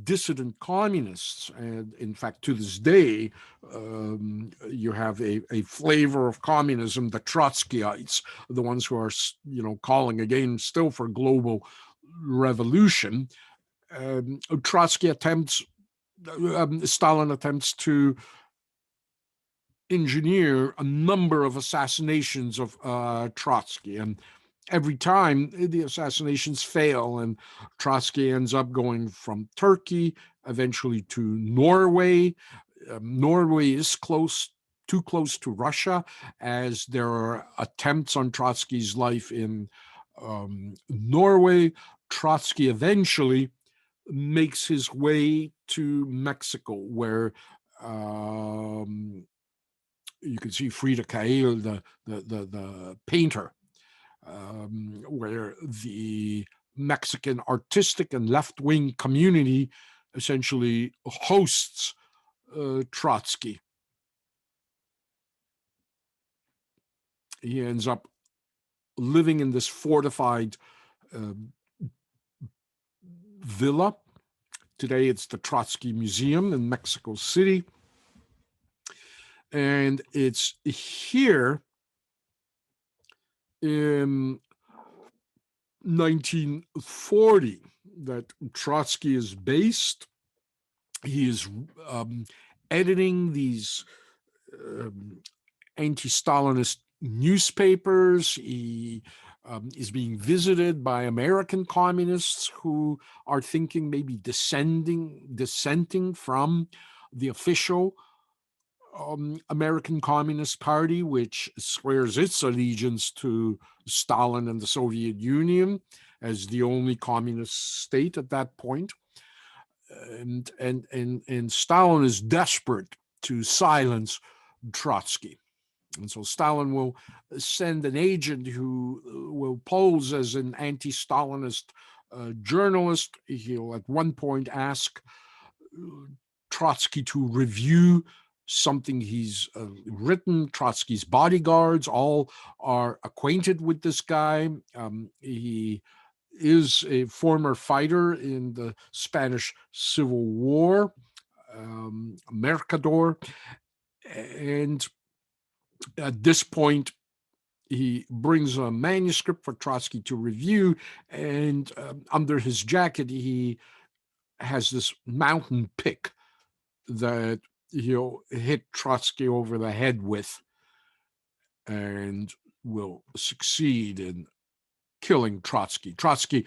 dissident communists, and in fact, to this day, you have a flavor of communism, the Trotskyites, the ones who are, calling again still for global revolution. Stalin attempts to engineer a number of assassinations of Trotsky, and every time the assassinations fail, and Trotsky ends up going from Turkey eventually to Norway. Norway is too close to Russia, as there are attempts on Trotsky's life in Norway. Trotsky eventually makes his way to Mexico, where you can see Frida Kahlo, the painter, where the Mexican artistic and left-wing community essentially hosts Trotsky. He ends up living in this fortified villa. Today it's the Trotsky Museum in Mexico City. And it's here in 1940 that Trotsky is based. He is editing these anti-Stalinist newspapers. He is being visited by American communists who are thinking maybe dissenting from the official American Communist Party, which swears its allegiance to Stalin and the Soviet Union as the only communist state at that point. And Stalin is desperate to silence Trotsky. And so Stalin will send an agent who will pose as an anti-Stalinist journalist. He'll at one point ask Trotsky to review something he's written. Trotsky's bodyguards all are acquainted with this guy. He is a former fighter in the Spanish Civil War, Mercador. And at this point, he brings a manuscript for Trotsky to review, and under his jacket, he has this mountain pick that he'll hit Trotsky over the head with, and will succeed in killing Trotsky. Trotsky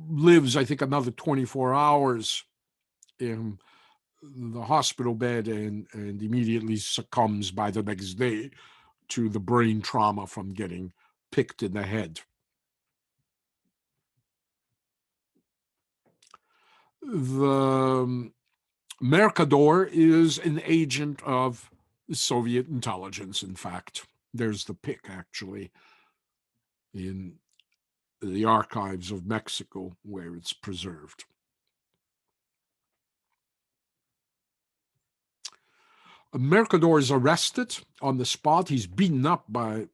lives, I think, another 24 hours in the hospital bed and immediately succumbs by the next day to the brain trauma from getting picked in the head. The Mercador is an agent of Soviet intelligence, in fact. There's the pic, actually, in the archives of Mexico, where it's preserved. Mercador is arrested on the spot. He's beaten up by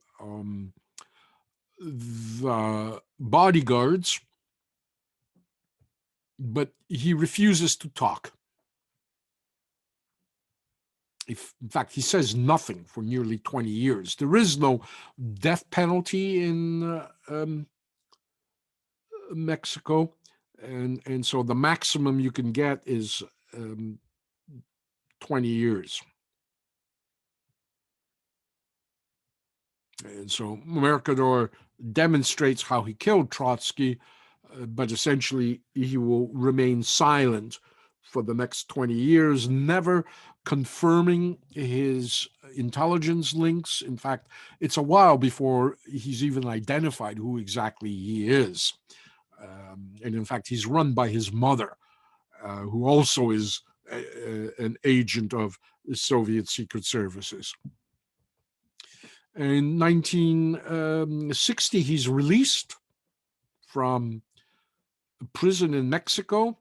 the bodyguards, but he refuses to talk. In fact, he says nothing for nearly 20 years. There is no death penalty in Mexico, and so the maximum you can get is 20 years. And so Mercador demonstrates how he killed Trotsky, but essentially he will remain silent for the next 20 years, never confirming his intelligence links. In fact, it's a while before he's even identified who exactly he is. And in fact, he's run by his mother, who also is an agent of the Soviet secret services. In 1960, he's released from prison in Mexico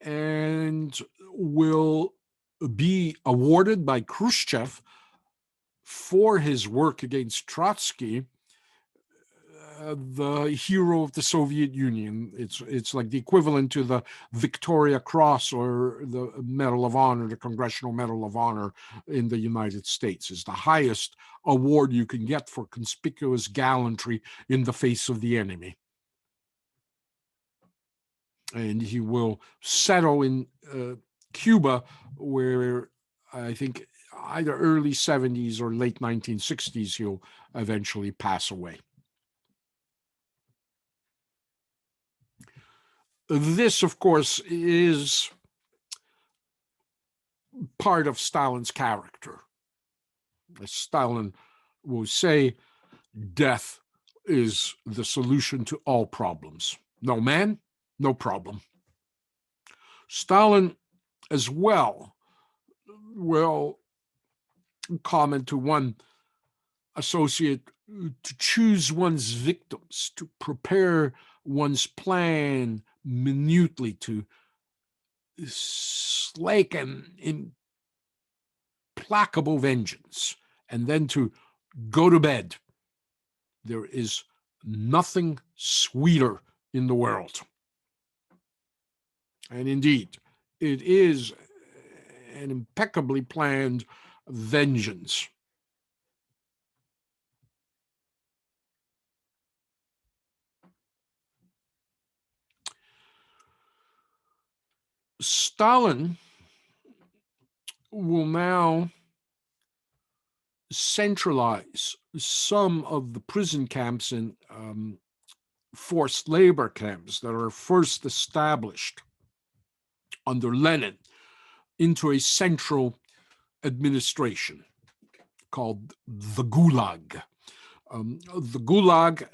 and will be awarded by Khrushchev for his work against Trotsky the hero of the Soviet Union. It's like the equivalent to the Victoria Cross or the Medal of Honor, the Congressional Medal of Honor in the United States. Is the highest award you can get for conspicuous gallantry in the face of the enemy. And he will settle in Cuba, where I think either early 70s or late 1960s he'll eventually pass away. This, of course, is part of Stalin's character. As Stalin will say, death is the solution to all problems. No man, no problem. Stalin, as well, will comment to one associate to choose one's victims, to prepare one's plan minutely, to slake an implacable vengeance, and then to go to bed. There is nothing sweeter in the world. And indeed, it is an impeccably planned vengeance. Stalin will now centralize some of the prison camps and forced labor camps that are first established under Lenin into a central administration called the Gulag. The Gulag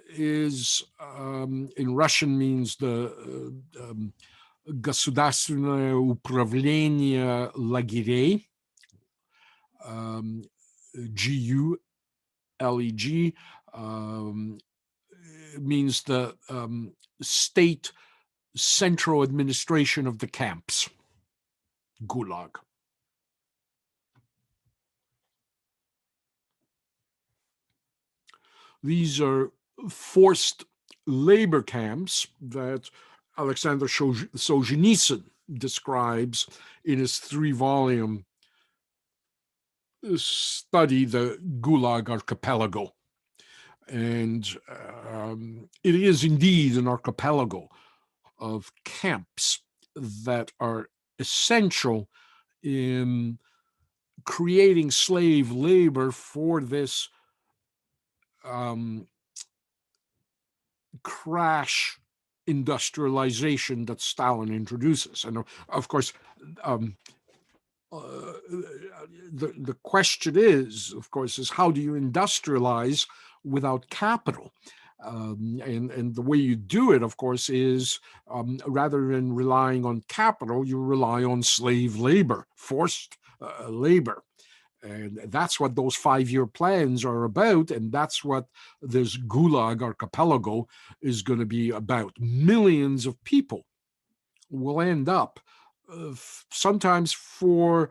is, in Russian, means the Государственное управление лагерей, GULEG, means the state central administration of the camps, Gulag. These are forced labor camps that Alexander Solzhenitsyn describes in his 3-volume study, the Gulag Archipelago. And it is indeed an archipelago of camps that are essential in creating slave labor for this crash industrialization that Stalin introduces. And of course, um, the question is, of course, is how do you industrialize without capital? And the way you do it, of course, is rather than relying on capital, you rely on slave labor, forced labor. And that's what those 5-year plans are about. And that's what this Gulag archipelago is going to be about. Millions of people will end up sometimes for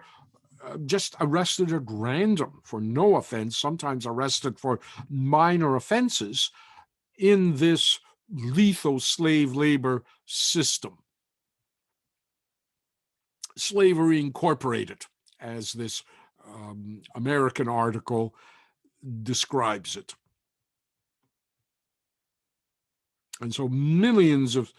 just arrested at random for no offense, sometimes arrested for minor offenses in this lethal slave labor system. Slavery Incorporated, as this American article describes it. And so millions of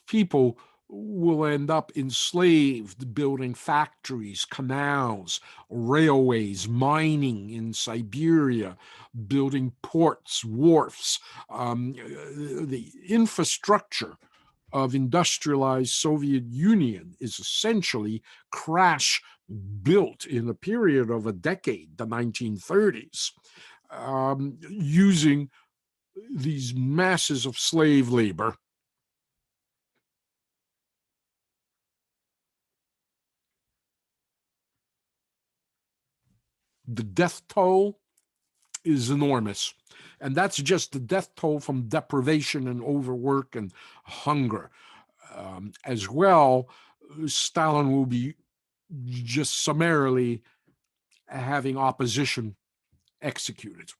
people will end up enslaved building factories, canals, railways, mining in Siberia, building ports, wharfs. The infrastructure of industrialized Soviet Union is essentially crash built in a period of a decade, the 1930s, using these masses of slave labor. The death toll is enormous. And that's just the death toll from deprivation and overwork and hunger. As well, Stalin will be just summarily having opposition executed.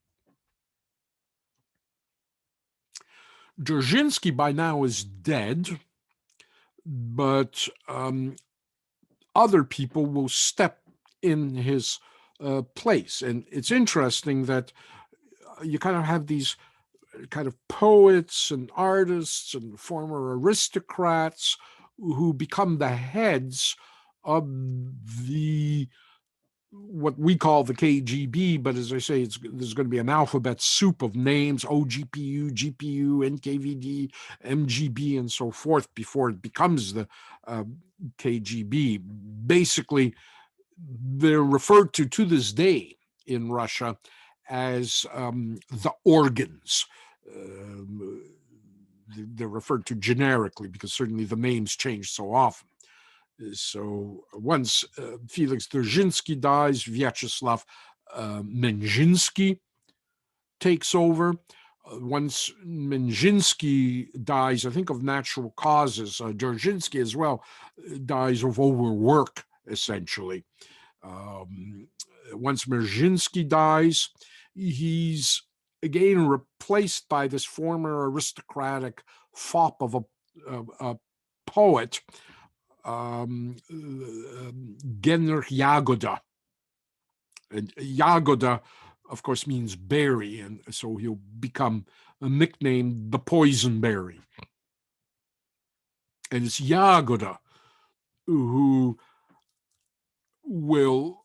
Dzerzhinsky by now is dead, but other people will step in his place. And it's interesting that you kind of have these kind of poets and artists and former aristocrats who become the heads of the what we call the KGB, but as I say, there's going to be an alphabet soup of names: OGPU, GPU, NKVD, MGB, and so forth before it becomes the KGB. Basically, they're referred to this day in Russia as the organs. They're referred to generically because certainly the names change so often. So once Felix Dzerzhinsky dies, Vyacheslav Menzinsky takes over. Once Menzinsky dies, I think of natural causes. Dzerzhinsky as well dies of overwork, essentially. Once Merzinsky dies, he's again replaced by this former aristocratic fop of a poet, Genrikh Yagoda. And Yagoda, of course, means berry, and so he'll become nicknamed the poison berry. And it's Yagoda who will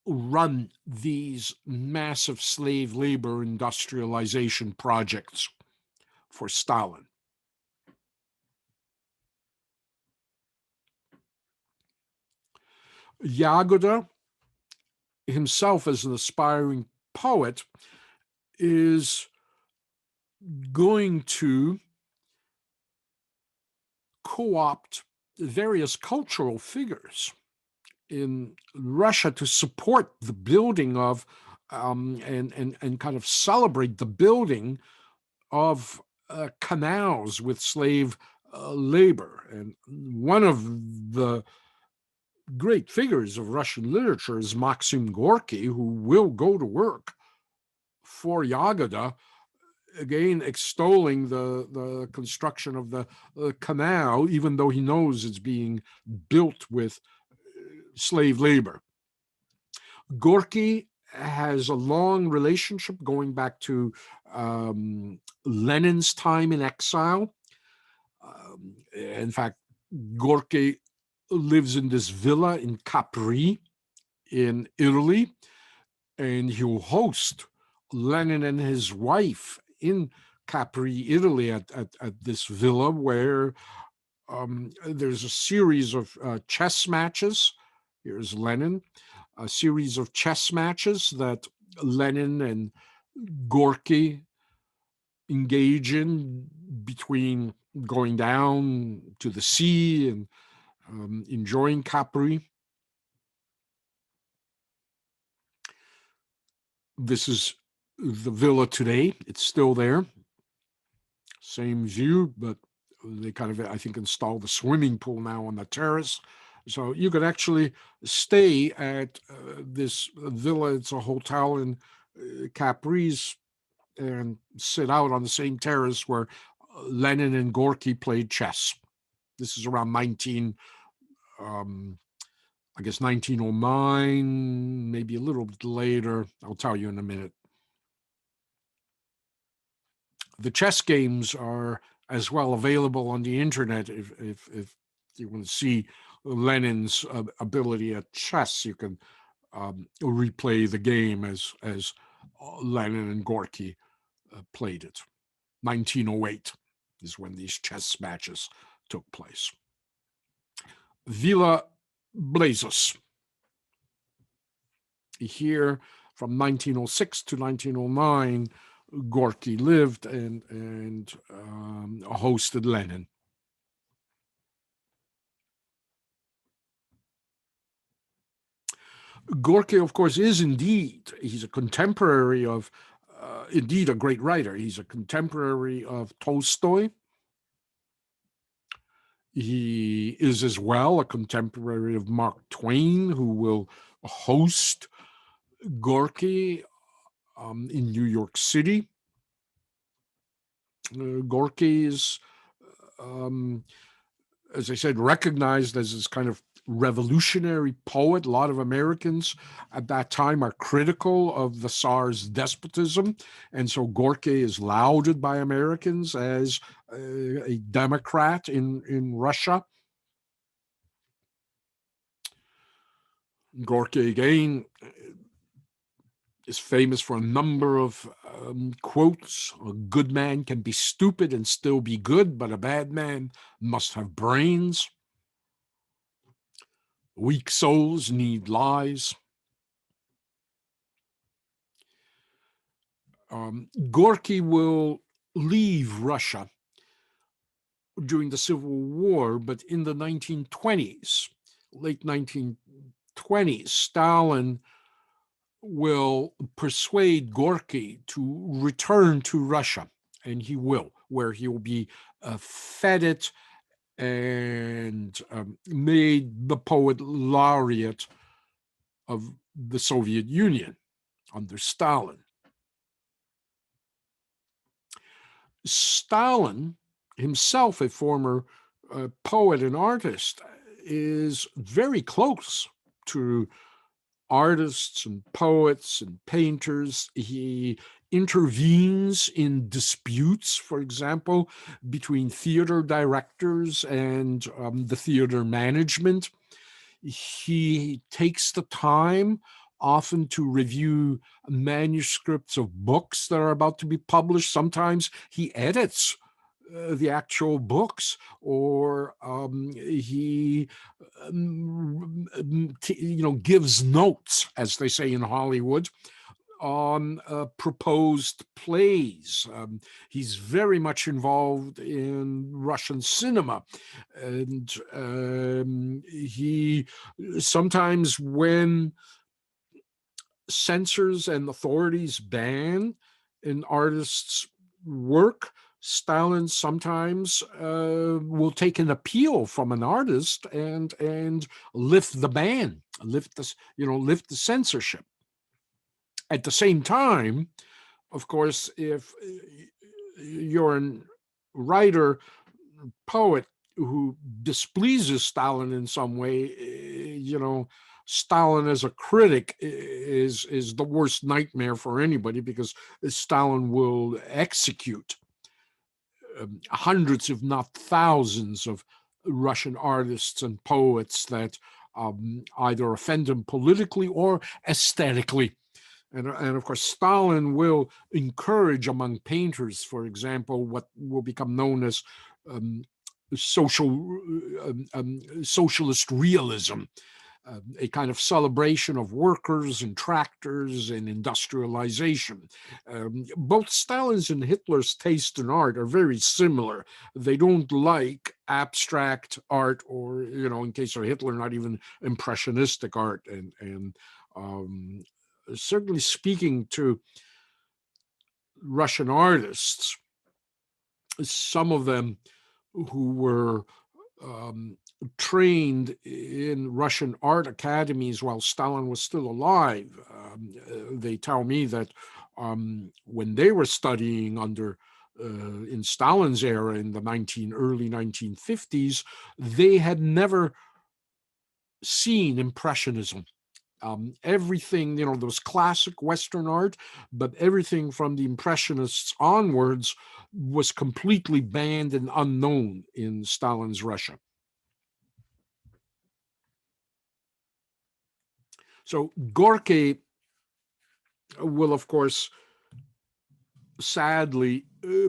run these massive slave labor industrialization projects for Stalin. Yagoda himself, as an aspiring poet, is going to co-opt various cultural figures in Russia to support the building of and kind of celebrate the building of canals with slave labor. And one of the great figures of Russian literature is Maxim Gorky, who will go to work for Yagoda, again extolling the construction of the canal, even though he knows it's being built with slave labor. Gorky has a long relationship going back to Lenin's time in exile. In fact, Gorky lives in this villa in Capri in Italy, and he'll host Lenin and his wife in Capri, Italy, at this villa where there's a series of chess matches. Here's Lenin, a series of chess matches that Lenin and Gorky engage in between going down to the sea and enjoying Capri. This is the villa today. It's still there. Same view, but they kind of, I think, installed the swimming pool now on the terrace. So you could actually stay at this villa. It's a hotel in Capri's and sit out on the same terrace where Lenin and Gorky played chess. This is around I guess 1909, maybe a little bit later. I'll tell you in a minute. The chess games are as well available on the internet. If you want to see Lenin's ability at chess, you can replay the game as Lenin and Gorky played it. 1908 is when these chess matches took place. Villa Blazes. Here, from 1906 to 1909, Gorky lived and hosted Lenin. Gorky, of course, is indeed, he's a contemporary of, indeed a great writer. He's a contemporary of Tolstoy. He is as well a contemporary of Mark Twain, who will host Gorky in New York City. Gorky is, as I said, recognized as this kind of revolutionary poet. A lot of Americans at that time are critical of the Tsar's despotism, and so Gorky is lauded by Americans as a democrat in Russia. Gorky, again, is famous for a number of quotes. A good man can be stupid and still be good, but a bad man must have brains. Weak souls need lies. Gorky will leave Russia during the Civil War, but in the 1920s, late 1920s, Stalin will persuade Gorky to return to Russia, and he will, where he will be feted and made the poet laureate of the Soviet Union under Stalin. Stalin, himself a former poet and artist, is very close to artists and poets and painters. He intervenes in disputes, for example, between theater directors and the theater management. He takes the time often to review manuscripts of books that are about to be published. Sometimes he edits the actual books, or he gives notes, as they say in Hollywood, on proposed plays. He's very much involved in Russian cinema, and he sometimes, when censors and authorities ban an artist's work, Stalin sometimes will take an appeal from an artist and lift the ban, lift the censorship. At the same time, of course, if you're a writer, poet who displeases Stalin in some way, Stalin as a critic is the worst nightmare for anybody, because Stalin will execute hundreds, if not thousands, of Russian artists and poets that either offend him politically or aesthetically. And of course, Stalin will encourage among painters, for example, what will become known as um, social socialist realism, a kind of celebration of workers and tractors and industrialization. Both Stalin's and Hitler's taste in art are very similar. They don't like abstract art, or, in case of Hitler, not even impressionistic art. And certainly speaking to Russian artists, some of them who were um, trained in Russian art academies while Stalin was still alive. They tell me that when they were studying in Stalin's era in the early 1950s, they had never seen Impressionism. Everything, there was classic Western art, but everything from the Impressionists onwards was completely banned and unknown in Stalin's Russia. So Gorky will, of course, sadly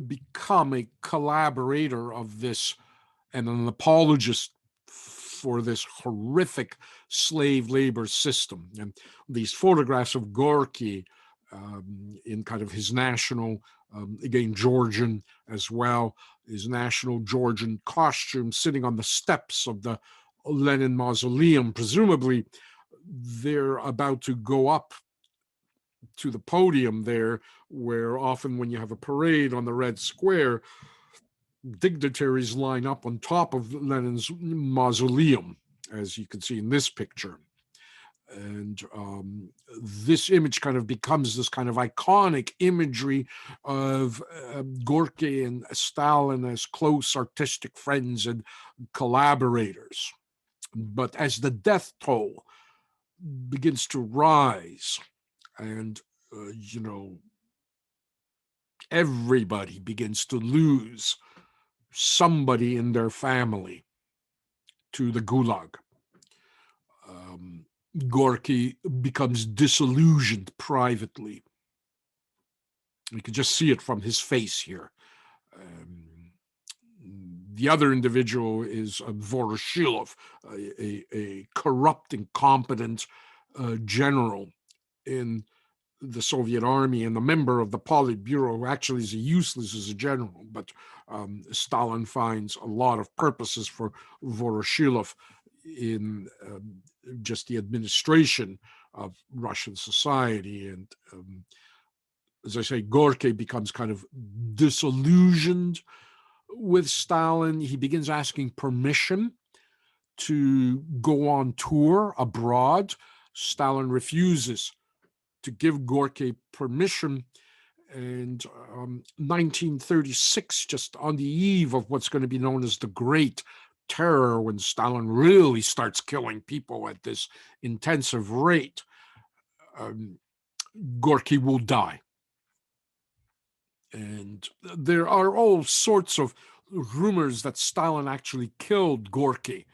become a collaborator of this and an apologist for this horrific slave labor system. And these photographs of Gorky in kind of his national, again, Georgian as well, his national Georgian costume, sitting on the steps of the Lenin Mausoleum. Presumably, they're about to go up to the podium there, where often when you have a parade on the Red Square, dignitaries line up on top of Lenin's mausoleum, as you can see in this picture. And this image kind of becomes this kind of iconic imagery of Gorky and Stalin as close artistic friends and collaborators. But as the death toll begins to rise, and everybody begins to lose somebody in their family to the Gulag, Gorky becomes disillusioned privately. You can just see it from his face here. The other individual is Voroshilov, a corrupt, incompetent general in the Soviet army and a member of the Politburo, who actually is useless as a general. But Stalin finds a lot of purposes for Voroshilov in just the administration of Russian society. And as I say, Gorky becomes kind of disillusioned with Stalin. He begins asking permission to go on tour abroad. Stalin refuses to give Gorky permission. And 1936, just on the eve of what's going to be known as the Great Terror, when Stalin really starts killing people at this intensive rate, Gorky will die. And there are all sorts of rumors that Stalin actually killed Gorky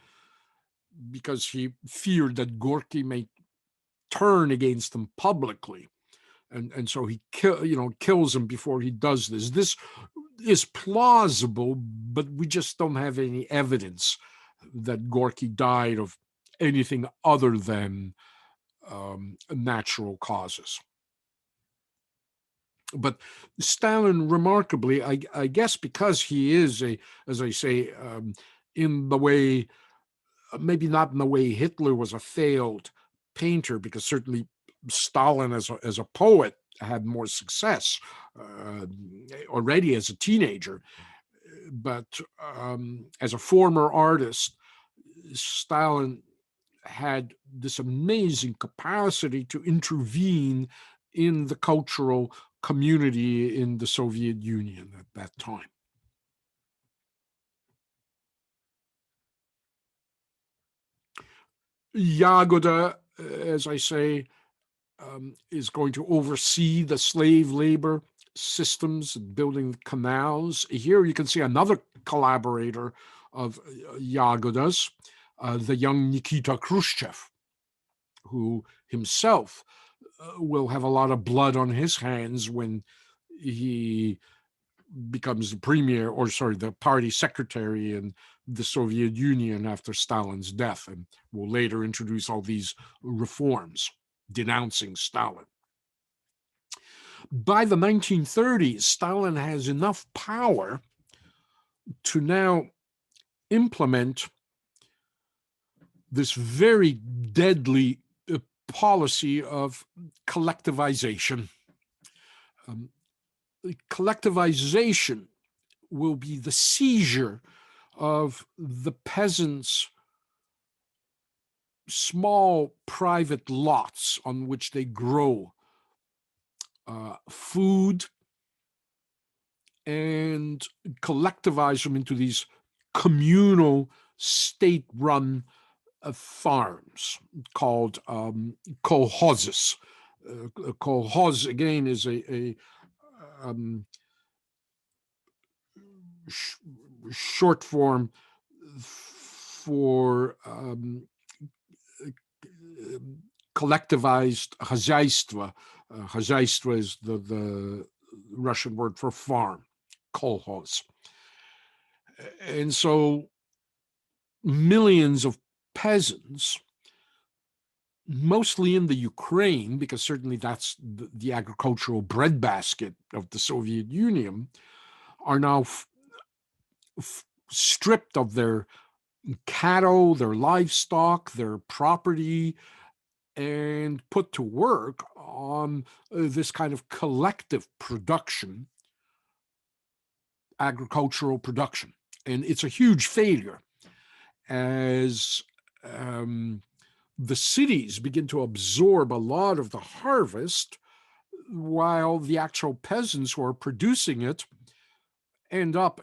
because he feared that Gorky may turn against him publicly. And so he kills him before he does this. This is plausible, but we just don't have any evidence that Gorky died of anything other than natural causes. But Stalin, remarkably, I guess because he is as I say, in the way, maybe not in the way Hitler was a failed painter, because certainly Stalin as a poet had more success already as a teenager. But as a former artist, Stalin had this amazing capacity to intervene in the cultural community in the Soviet Union at that time. Yagoda, as I say, is going to oversee the slave labor systems, building canals. Here you can see another collaborator of Yagoda's, the young Nikita Khrushchev, who himself will have a lot of blood on his hands when he becomes the premier, or sorry, the party secretary in the Soviet Union after Stalin's death, and will later introduce all these reforms denouncing Stalin. By the 1930s, Stalin has enough power to now implement this very deadly policy of collectivization. Collectivization will be the seizure of the peasants' small private lots on which they grow food, and collectivize them into these communal, state-run farms called kolkhozes. Kolkhoz, again, is a short form for collectivized хозяйство. Хозяйство is the Russian word for farm, kolkhoz. And so millions of peasants, mostly in the Ukraine, because certainly that's the agricultural breadbasket of the Soviet Union, are now stripped of their cattle, their livestock, their property, and put to work on this kind of collective production, agricultural production. And it's a huge failure as the cities begin to absorb a lot of the harvest, while the actual peasants who are producing it end up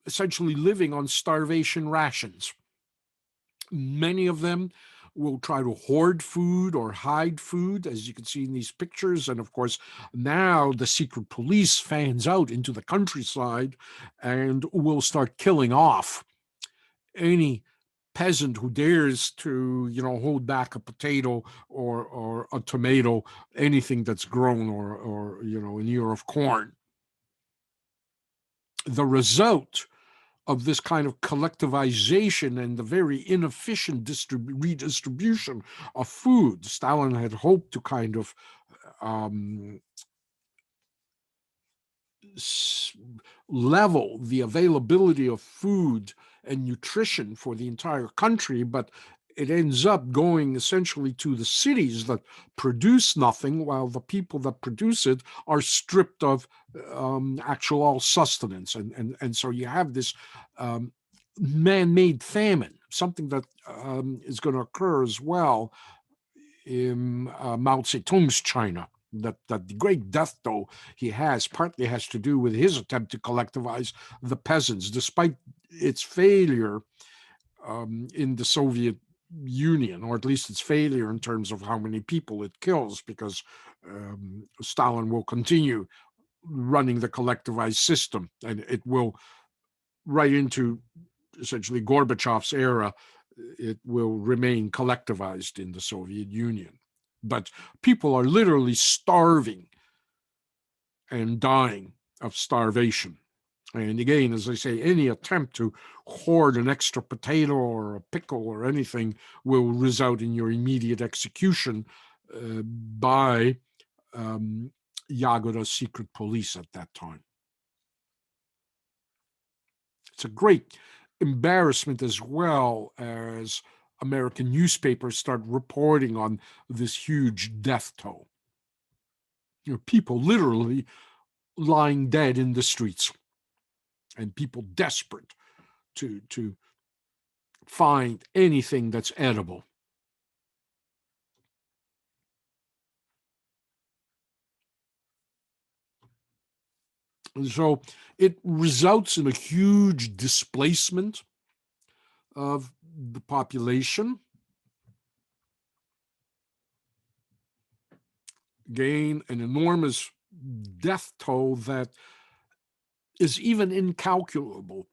essentially living on starvation rations. Many of them will try to hoard food or hide food, as you can see in these pictures. And of course, now the secret police fans out into the countryside and will start killing off any peasant who dares to, hold back a potato or a tomato, anything that's grown, or an ear of corn. The result of this kind of collectivization and the very inefficient redistribution of food, Stalin had hoped to kind of level the availability of food and nutrition for the entire country, but it ends up going essentially to the cities that produce nothing, while the people that produce it are stripped of actual sustenance. And so you have this man-made famine, something that is going to occur as well in Mao Zedong's China. That the great death toll he has partly has to do with his attempt to collectivize the peasants, despite its failure in the Soviet Union, or at least its failure in terms of how many people it kills, because Stalin will continue running the collectivized system, and it will, right into essentially Gorbachev's era, it will remain collectivized in the Soviet Union. But people are literally starving and dying of starvation. And again, as I say, any attempt to hoard an extra potato or a pickle or anything will result in your immediate execution by Yagoda's secret police at that time. It's a great embarrassment, as well as American newspapers start reporting on this huge death toll. People literally lying dead in the streets, and people desperate to find anything that's edible. And so it results in a huge displacement of the population. Again, an enormous death toll that is even incalculable,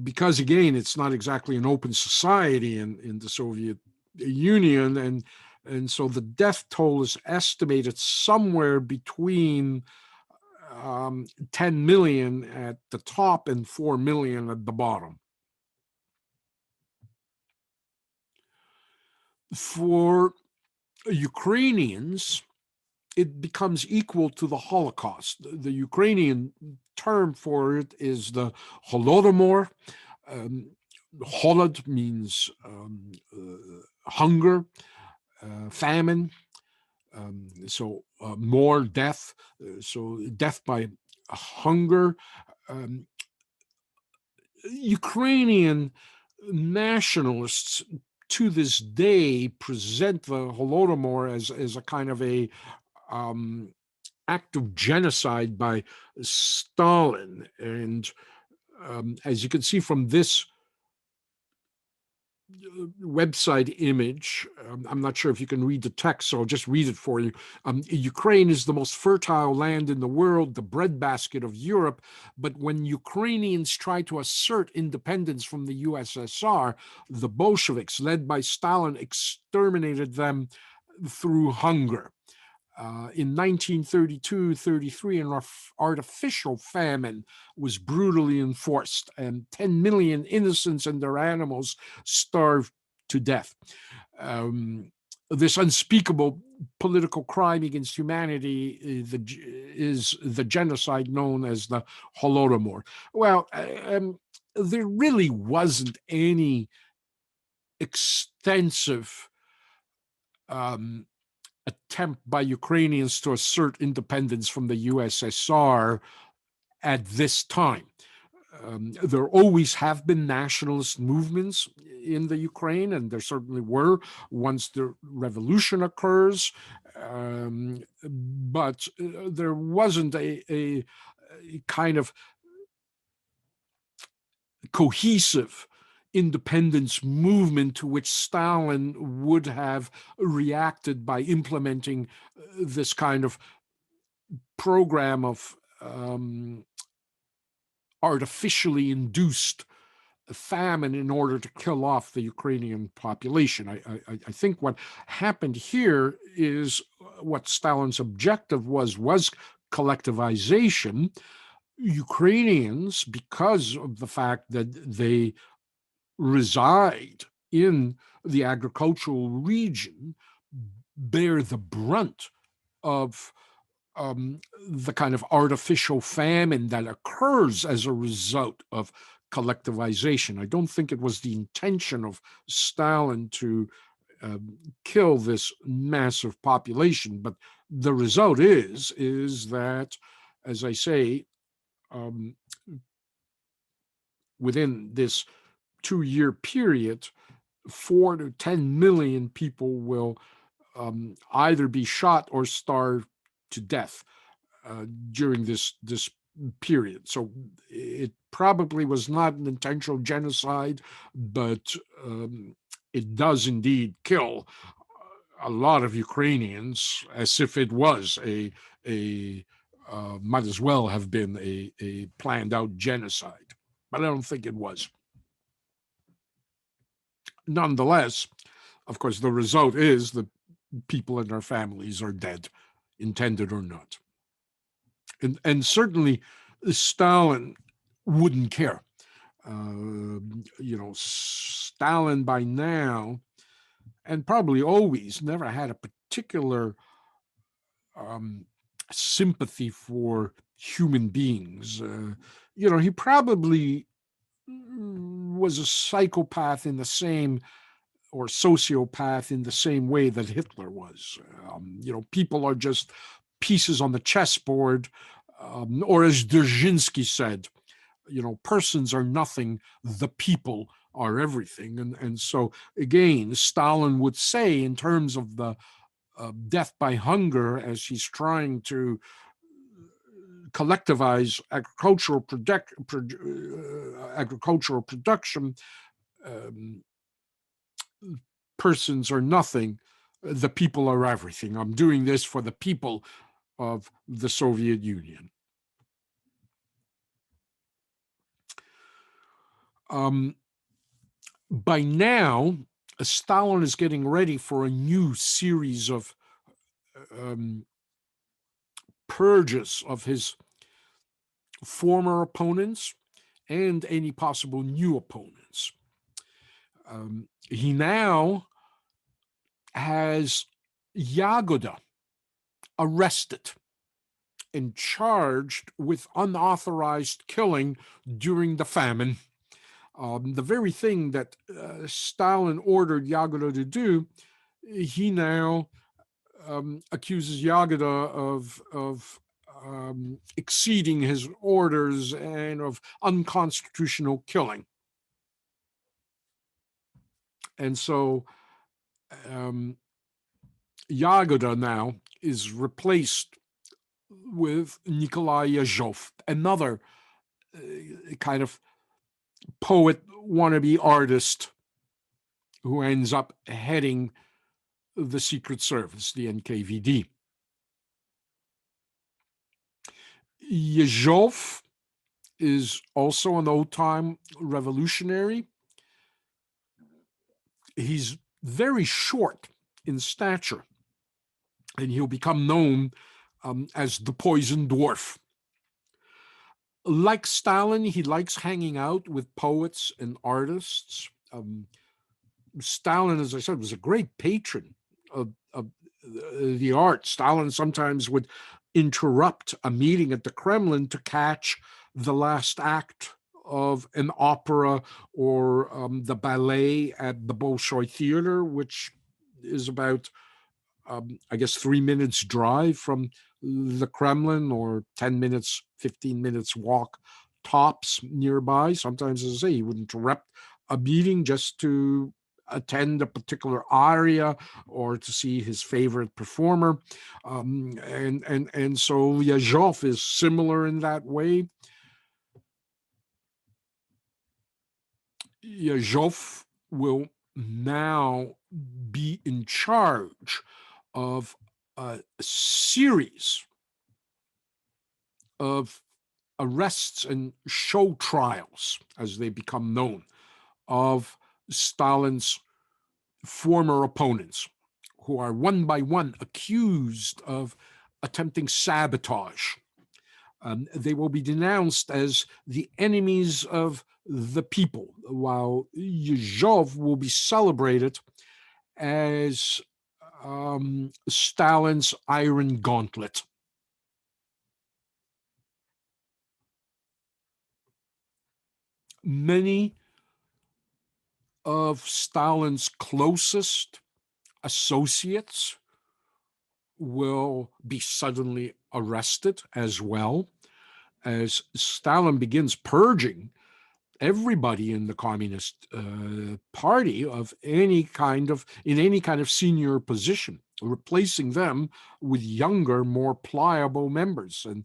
because again, it's not exactly an open society in the Soviet Union, and so the death toll is estimated somewhere between 10 million at the top and 4 million at the bottom. For Ukrainians, it becomes equal to the Holocaust. The Ukrainian term for it is the Holodomor. Holod means hunger, famine, more death, so death by hunger. Ukrainian nationalists to this day present the Holodomor as a kind of a act of genocide by Stalin. And as you can see from this website image, I'm not sure if you can read the text, so I'll just read it for you. Ukraine is the most fertile land in the world, the breadbasket of Europe. But when Ukrainians try to assert independence from the USSR, the Bolsheviks, led by Stalin, exterminated them through hunger. In 1932-33, an artificial famine was brutally enforced, and 10 million innocents and their animals starved to death. This unspeakable political crime against humanity is the genocide known as the Holodomor. Well, there really wasn't any extensive attempt by Ukrainians to assert independence from the USSR at this time. There always have been nationalist movements in the Ukraine, and there certainly were once the revolution occurs, but there wasn't a kind of cohesive independence movement to which Stalin would have reacted by implementing this kind of program of artificially induced famine in order to kill off the Ukrainian population. I think what happened here is what Stalin's objective was collectivization. Ukrainians, because of the fact that they reside in the agricultural region, bear the brunt of the kind of artificial famine that occurs as a result of collectivization. I don't think it was the intention of Stalin to kill this massive population, but the result is that, as I say, within this 2-year period, 4 to 10 million people will either be shot or starve to death during this period. So it probably was not an intentional genocide, but it does indeed kill a lot of Ukrainians, as if it was might as well have been a planned out genocide. But I don't think it was. Nonetheless, of course, the result is that people and their families are dead, intended or not. And certainly Stalin wouldn't care. Stalin by now, and probably always, never had a particular sympathy for human beings. He probably was a psychopath in the same, or sociopath in the same way that Hitler was. People are just pieces on the chessboard, or as Dzerzhinsky said, persons are nothing, the people are everything. And so, again, Stalin would say, in terms of the death by hunger, as he's trying to collectivize agricultural production, persons are nothing, the people are everything. I'm doing this for the people of the Soviet Union. By now, Stalin is getting ready for a new series of um, purges of his former opponents and any possible new opponents. He now has Yagoda arrested and charged with unauthorized killing during the famine. The very thing that Stalin ordered Yagoda to do, he now accuses Yagoda of exceeding his orders and of unconstitutional killing. And so Yagoda now is replaced with Nikolai Yazhov, another kind of poet wannabe artist who ends up heading the Secret Service, the NKVD. Yazhov is also an old-time revolutionary. He's very short in stature, and he'll become known as the Poison Dwarf. Like Stalin, he likes hanging out with poets and artists. Stalin, as I said, was a great patron of the arts. Stalin sometimes would interrupt a meeting at the Kremlin to catch the last act of an opera or the ballet at the Bolshoi Theater, which is about, I guess, 3 minutes drive from the Kremlin, or 10 minutes, 15 minutes walk tops nearby. Sometimes, as I say, he would interrupt a meeting just to attend a particular aria or to see his favorite performer. And so Yazhov is similar in that way. Yazhov will now be in charge of a series of arrests and show trials, as they become known, of Stalin's former opponents, who are one by one accused of attempting sabotage. They will be denounced as the enemies of the people, while Yazhov will be celebrated as Stalin's Iron Gauntlet. Many of Stalin's closest associates will be suddenly arrested, as well as Stalin begins purging everybody in the Communist Party of any kind of senior position, replacing them with younger, more pliable members. And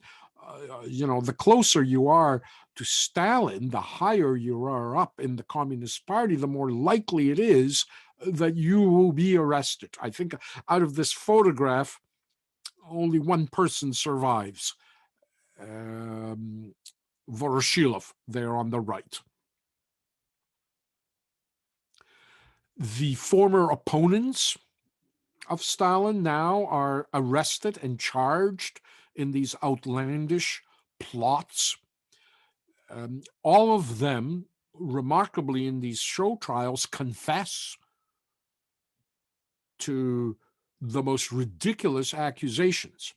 the closer you are to Stalin, the higher you are up in the Communist Party, the more likely it is that you will be arrested. I think out of this photograph, only one person survives. Voroshilov, there on the right. The former opponents of Stalin now are arrested and charged in these outlandish plots. All of them, remarkably, in these show trials, confess to the most ridiculous accusations.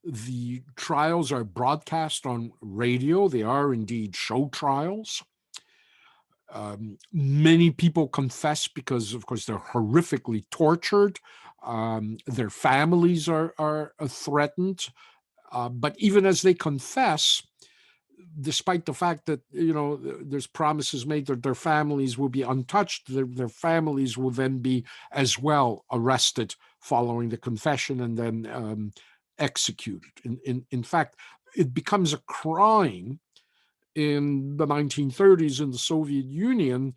The trials are broadcast on radio. They are indeed show trials. Many people confess because, of course, they're horrifically tortured. Their families are threatened. But even as they confess, despite the fact that there's promises made that their families will be untouched, their families will then be as well arrested following the confession and then executed. In fact, it becomes a crime in the 1930s in the Soviet Union.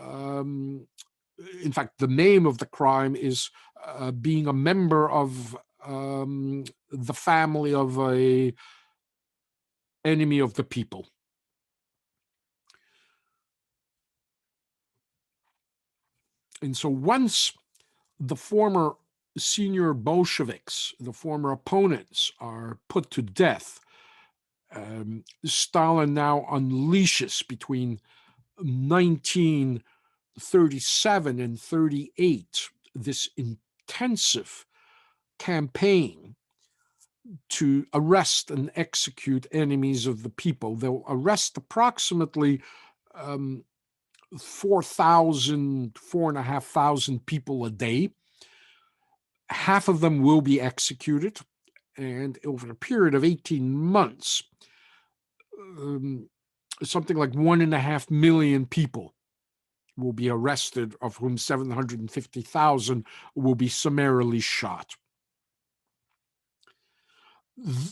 In fact, the name of the crime is being a member of the family of a enemy of the people. And so once the former senior Bolsheviks, the former opponents, are put to death, Stalin now unleashes between 1937 and 38 this intensive campaign to arrest and execute enemies of the people. They'll arrest approximately 4,000, 4,500 people a day. Half of them will be executed. And over a period of 18 months, something like 1.5 million people will be arrested, of whom 750,000 will be summarily shot.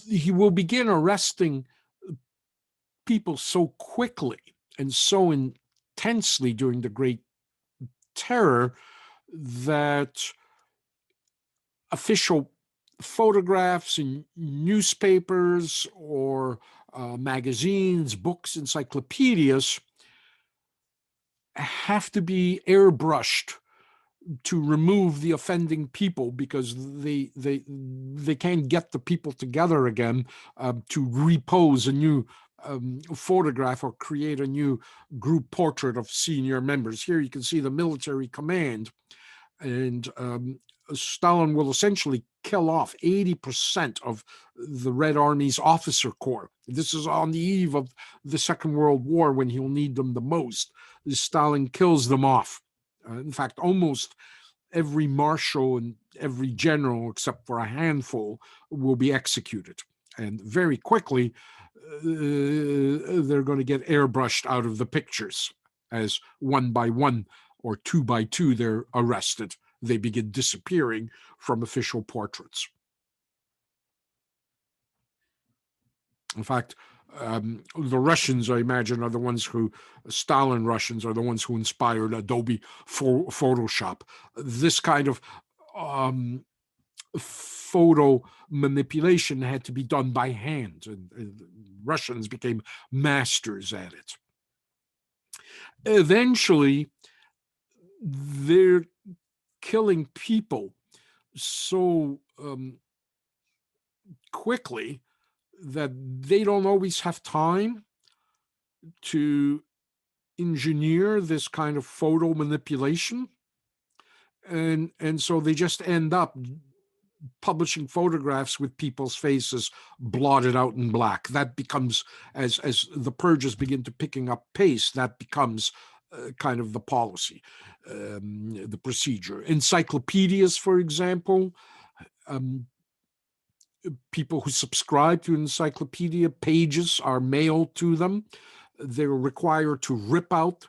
He will begin arresting people so quickly and so intensely during the Great Terror that official photographs in newspapers or magazines, books, encyclopedias have to be airbrushed to remove the offending people, because they can't get the people together again to repose a new photograph or create a new group portrait of senior members. Here you can see the military command, and Stalin will essentially kill off 80% of the Red Army's officer corps. This is on the eve of the Second World War, when he'll need them the most. Stalin kills them off. In fact, almost every marshal and every general, except for a handful, will be executed. And very quickly, they're going to get airbrushed out of the pictures as one by one or two by two they're arrested. They begin disappearing from official portraits. In fact, the Russians, I imagine, are the ones who, Stalin Russians, are the ones who inspired Adobe Photoshop. This kind of photo manipulation had to be done by hand, and Russians became masters at it. Eventually, they're killing people so quickly that they don't always have time to engineer this kind of photo manipulation. And so they just end up publishing photographs with people's faces blotted out in black. That becomes, as the purges begin to picking up pace, that becomes kind of the policy, the procedure. Encyclopedias, for example, people who subscribe to encyclopedia pages are mailed to them. They're required to rip out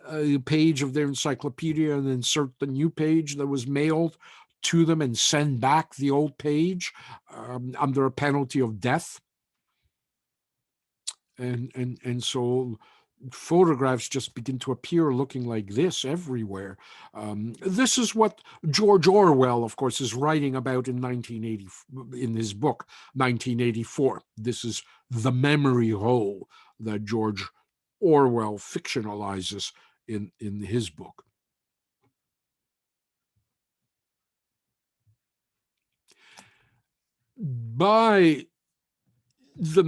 a page of their encyclopedia and insert the new page that was mailed to them and send back the old page under a penalty of death. And so photographs just begin to appear looking like this everywhere. This is what George Orwell, of course, is writing about in 1980, in his book 1984. This is the memory hole that George Orwell fictionalizes in his book. By the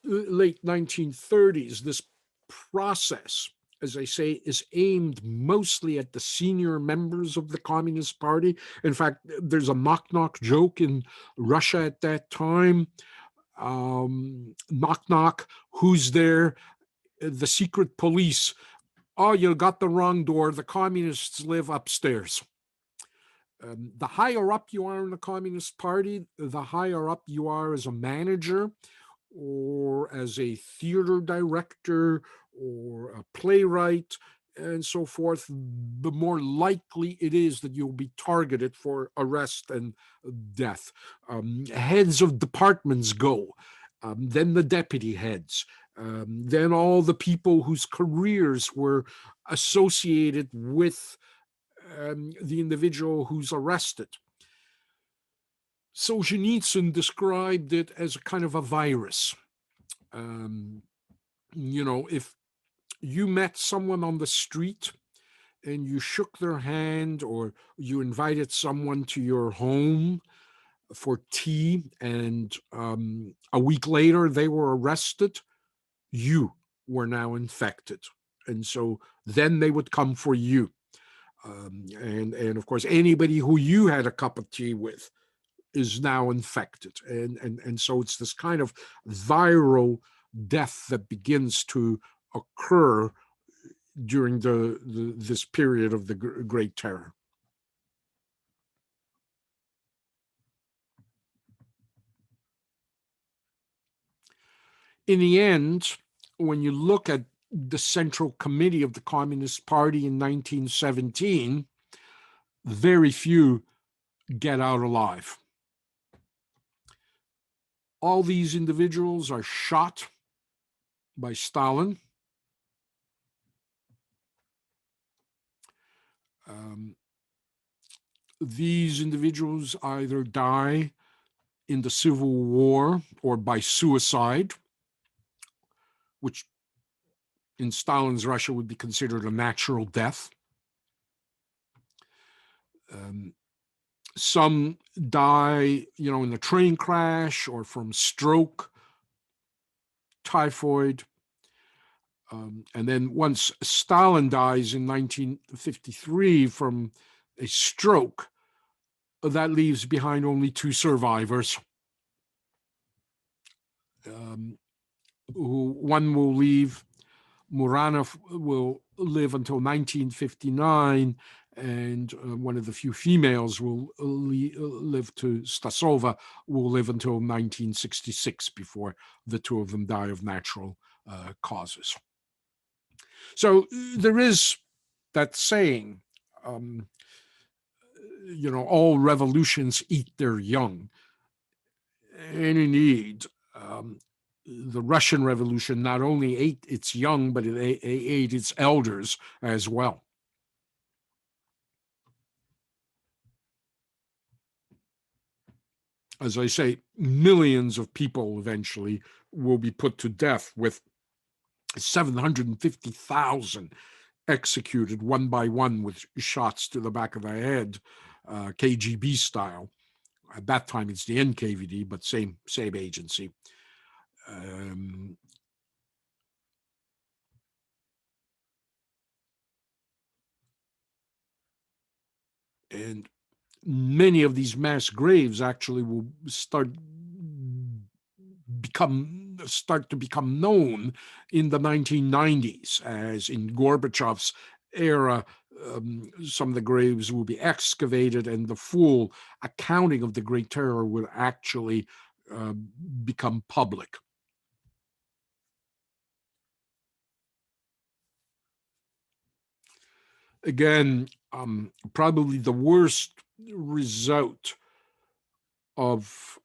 late 1930s, this process, as I say, is aimed mostly at the senior members of the Communist Party. In fact, there's a knock-knock joke in Russia at that time. Knock, knock, who's there? The secret police. Oh, you got the wrong door. The communists live upstairs. The higher up you are in the Communist Party, the higher up you are as a manager or as a theater director or a playwright and so forth, the more likely it is that you'll be targeted for arrest and death. Heads of departments go, then the deputy heads, then all the people whose careers were associated with the individual who's arrested. Solzhenitsyn described it as a kind of a virus. If you met someone on the street and you shook their hand or you invited someone to your home for tea, and a week later they were arrested, you were now infected. And so then they would come for you. And of course, anybody who you had a cup of tea with is now infected. And so it's this kind of viral death that begins to occur during this period of the Great Terror. In the end, when you look at the Central Committee of the Communist Party in 1917, very few get out alive. All these individuals are shot by Stalin. Um, these individuals either die in the Civil War or by suicide, which in Stalin's Russia would be considered a natural death. Some die, in a train crash or from stroke, typhoid. And then once Stalin dies in 1953 from a stroke, that leaves behind only two survivors. One will leave, Muranov will live until 1959, and one of the few females will live to Stasova, will live until 1966 before the two of them die of natural causes. So there is that saying, all revolutions eat their young. And indeed, the Russian Revolution not only ate its young, but it ate its elders as well. As I say, millions of people eventually will be put to death, with 750,000 executed one by one with shots to the back of the head, KGB style. At that time, it's the NKVD, but same agency. And many of these mass graves actually will start to become known in the 1990s, as in Gorbachev's era, some of the graves will be excavated, and the full accounting of the Great Terror will actually become public. Again, probably the worst result of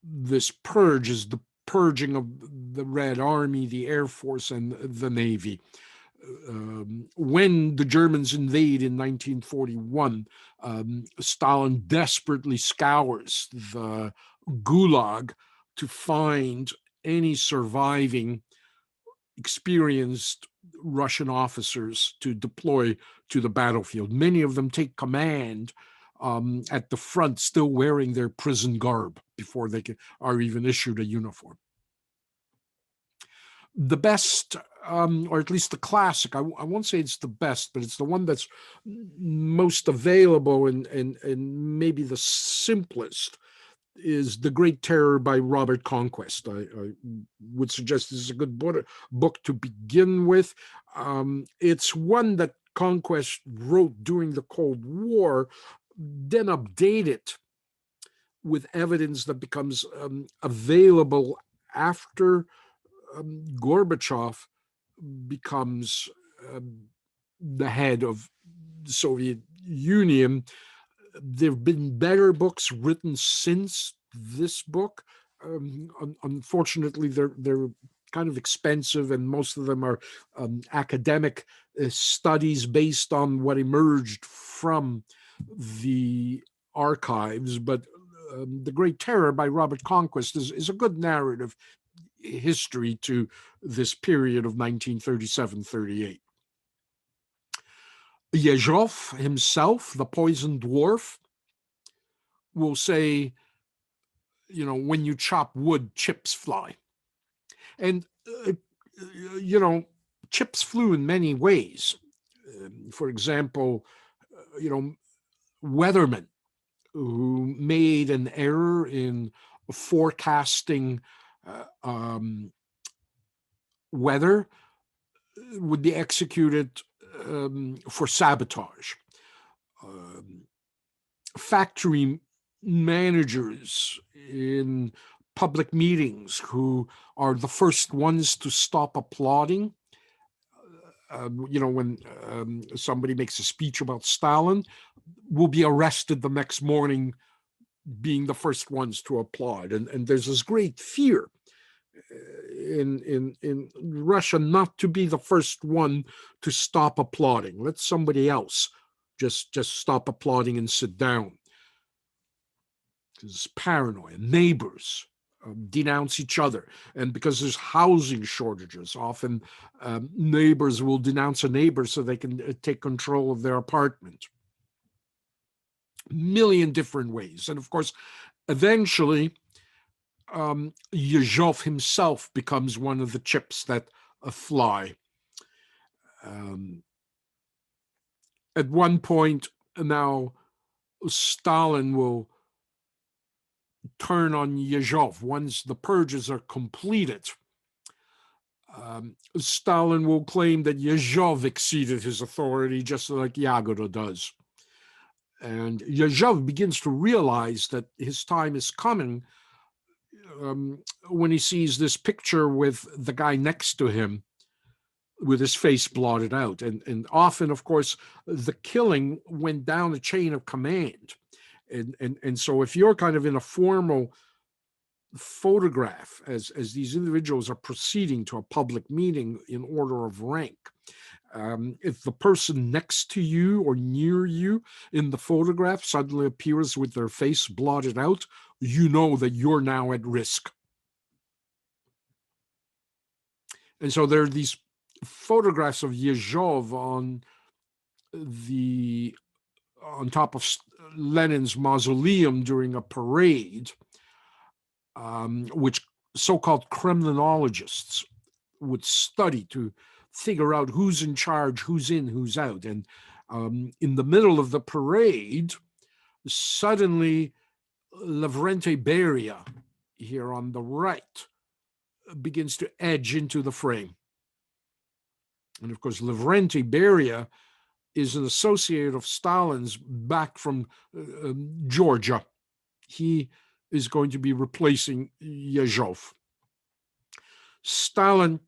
this purge is the purging of the Red Army, the Air Force, and the Navy. When the Germans invade in 1941, Stalin desperately scours the Gulag to find any surviving experienced Russian officers to deploy to the battlefield. Many of them take command at the front, still wearing their prison garb before they are even issued a uniform. The best, or at least the classic, I won't say it's the best, but it's the one that's most available and maybe the simplest, is The Great Terror by Robert Conquest. I would suggest this is a good book to begin with. It's one that Conquest wrote during the Cold War, then updated with evidence that becomes available after Gorbachev becomes the head of the Soviet Union. There have been better books written since this book. Unfortunately, they're kind of expensive, and most of them are academic studies based on what emerged from the archives. But The Great Terror by Robert Conquest is a good narrative history to this period of 1937-38. Yezhov himself, the poison dwarf, will say, when you chop wood, chips fly. And, chips flew in many ways. For example, weathermen who made an error in forecasting weather would be executed for sabotage. Um, Factory managers in public meetings who are the first ones to stop applauding. When somebody makes a speech about Stalin, will be arrested the next morning, being the first ones to applaud. And there's this great fear in Russia not to be the first one to stop applauding. Let somebody else just stop applauding and sit down. There's paranoia. Neighbors denounce each other, and because there's housing shortages, often neighbors will denounce a neighbor so they can take control of their apartment. Million different ways. And of course, eventually, Yezhov himself becomes one of the chips that fly. At one point, now Stalin will turn on Yezhov once the purges are completed. Stalin will claim that Yezhov exceeded his authority, just like Yagoda does. And Yezhov begins to realize that his time is coming when he sees this picture with the guy next to him with his face blotted out. And often, of course, the killing went down a chain of command. And so if you're kind of in a formal photograph as these individuals are proceeding to a public meeting in order of rank, if the person next to you or near you in the photograph suddenly appears with their face blotted out, you know that you're now at risk. And so there are these photographs of Yezhov on top of Lenin's mausoleum during a parade, which so-called Kremlinologists would study to figure out who's in charge, who's in, who's out. And in the middle of the parade, suddenly Lavrentiy Beria, here on the right, begins to edge into the frame. And of course, Lavrentiy Beria is an associate of Stalin's back from Georgia. He is going to be replacing Yezhov. Stalin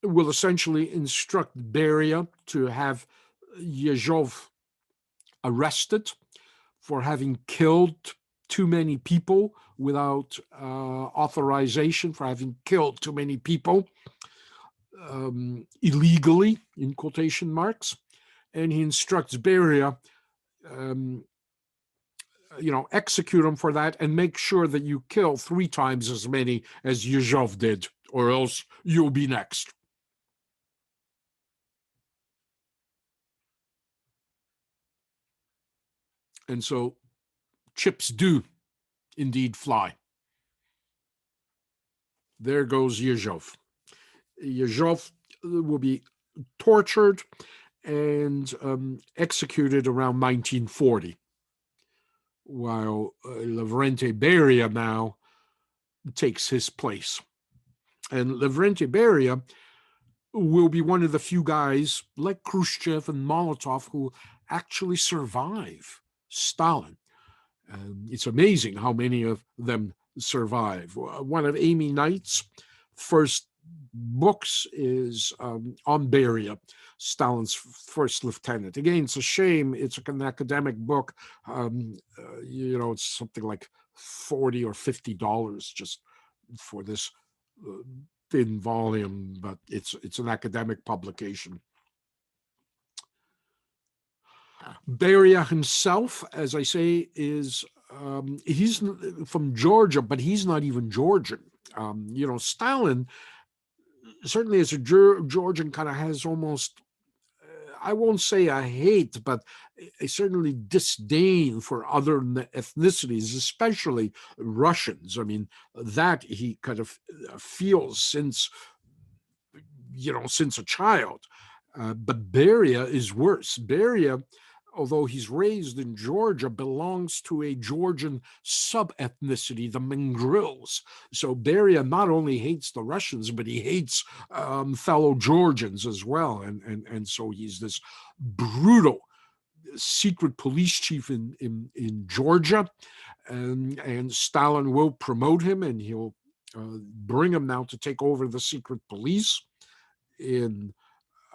will essentially instruct Beria to have Yezhov arrested for having killed too many people without authorization, for having killed too many people illegally, in quotation marks. And he instructs Beria, execute him for that and make sure that you kill 3 times as many as Yezhov did, or else you'll be next. And so chips do indeed fly. There goes Yezhov. Yezhov will be tortured and executed around 1940, while Lavrentiy Beria now takes his place. And Lavrentiy Beria will be one of the few guys, like Khrushchev and Molotov, who actually survive Stalin. It's amazing how many of them survive. One of Amy Knight's first books is on Beria, Stalin's first lieutenant. Again, it's a shame. It's an academic book. It's something like $40 or $50 just for this thin volume, but it's an academic publication. Beria himself, as I say, is he's from Georgia, but he's not even Georgian. Stalin, certainly as a Georgian, kind of has almost I won't say a hate, but a certainly disdain for other ethnicities, especially Russians. I mean, that he kind of feels since a child. But Beria is worse. Beria, although he's raised in Georgia, belongs to a Georgian sub-ethnicity, the Mengrils. So Beria not only hates the Russians, but he hates fellow Georgians as well. And so he's this brutal secret police chief in Georgia. And Stalin will promote him, and he'll bring him now to take over the secret police in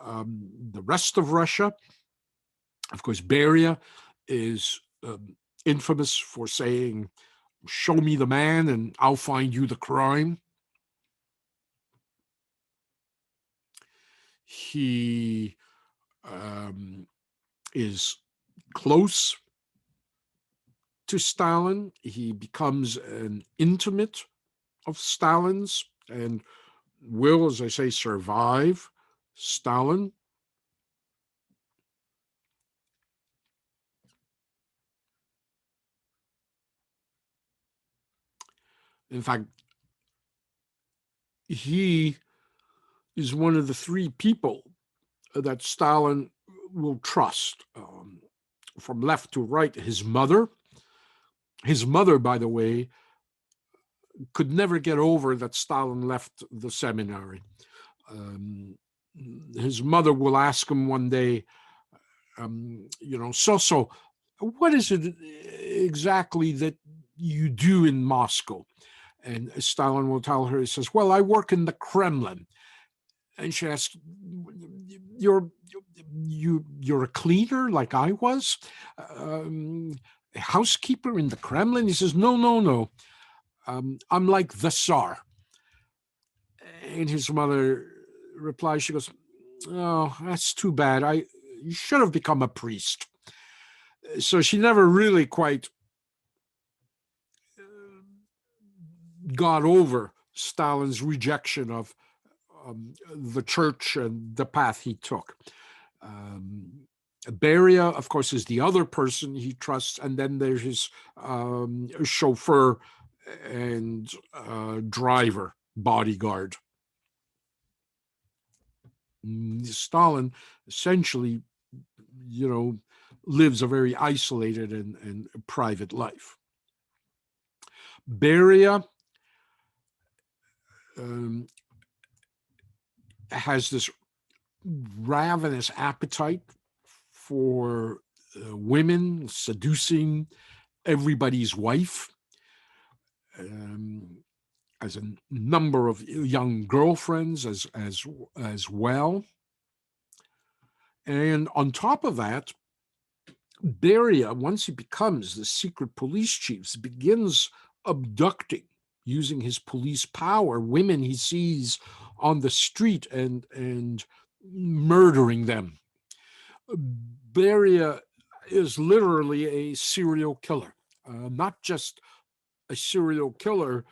the rest of Russia. Of course, Beria is infamous for saying, "Show me the man and I'll find you the crime." He is close to Stalin. He becomes an intimate of Stalin's and will, as I say, survive Stalin. In fact, he is one of the three people that Stalin will trust. From left to right, his mother. His mother, by the way, could never get over that Stalin left the seminary. His mother will ask him one day, so, what is it exactly that you do in Moscow? And Stalin will tell her, he says, well, I work in the Kremlin. And she asks, you're a cleaner like I was? A housekeeper in the Kremlin? He says, no. I'm like the Tsar. And his mother replies, she goes, oh, that's too bad. You should have become a priest. So she never really quite got over Stalin's rejection of the church and the path he took. Beria, of course, is the other person he trusts, and then there's his chauffeur and driver, bodyguard. Stalin essentially, lives a very isolated and private life. Beria has this ravenous appetite for women, seducing everybody's wife. As a number of young girlfriends as well. And on top of that, Beria, once he becomes the secret police chief, begins abducting, using his police power, women he sees on the street and murdering them. Beria is literally a serial killer, not just a serial killer,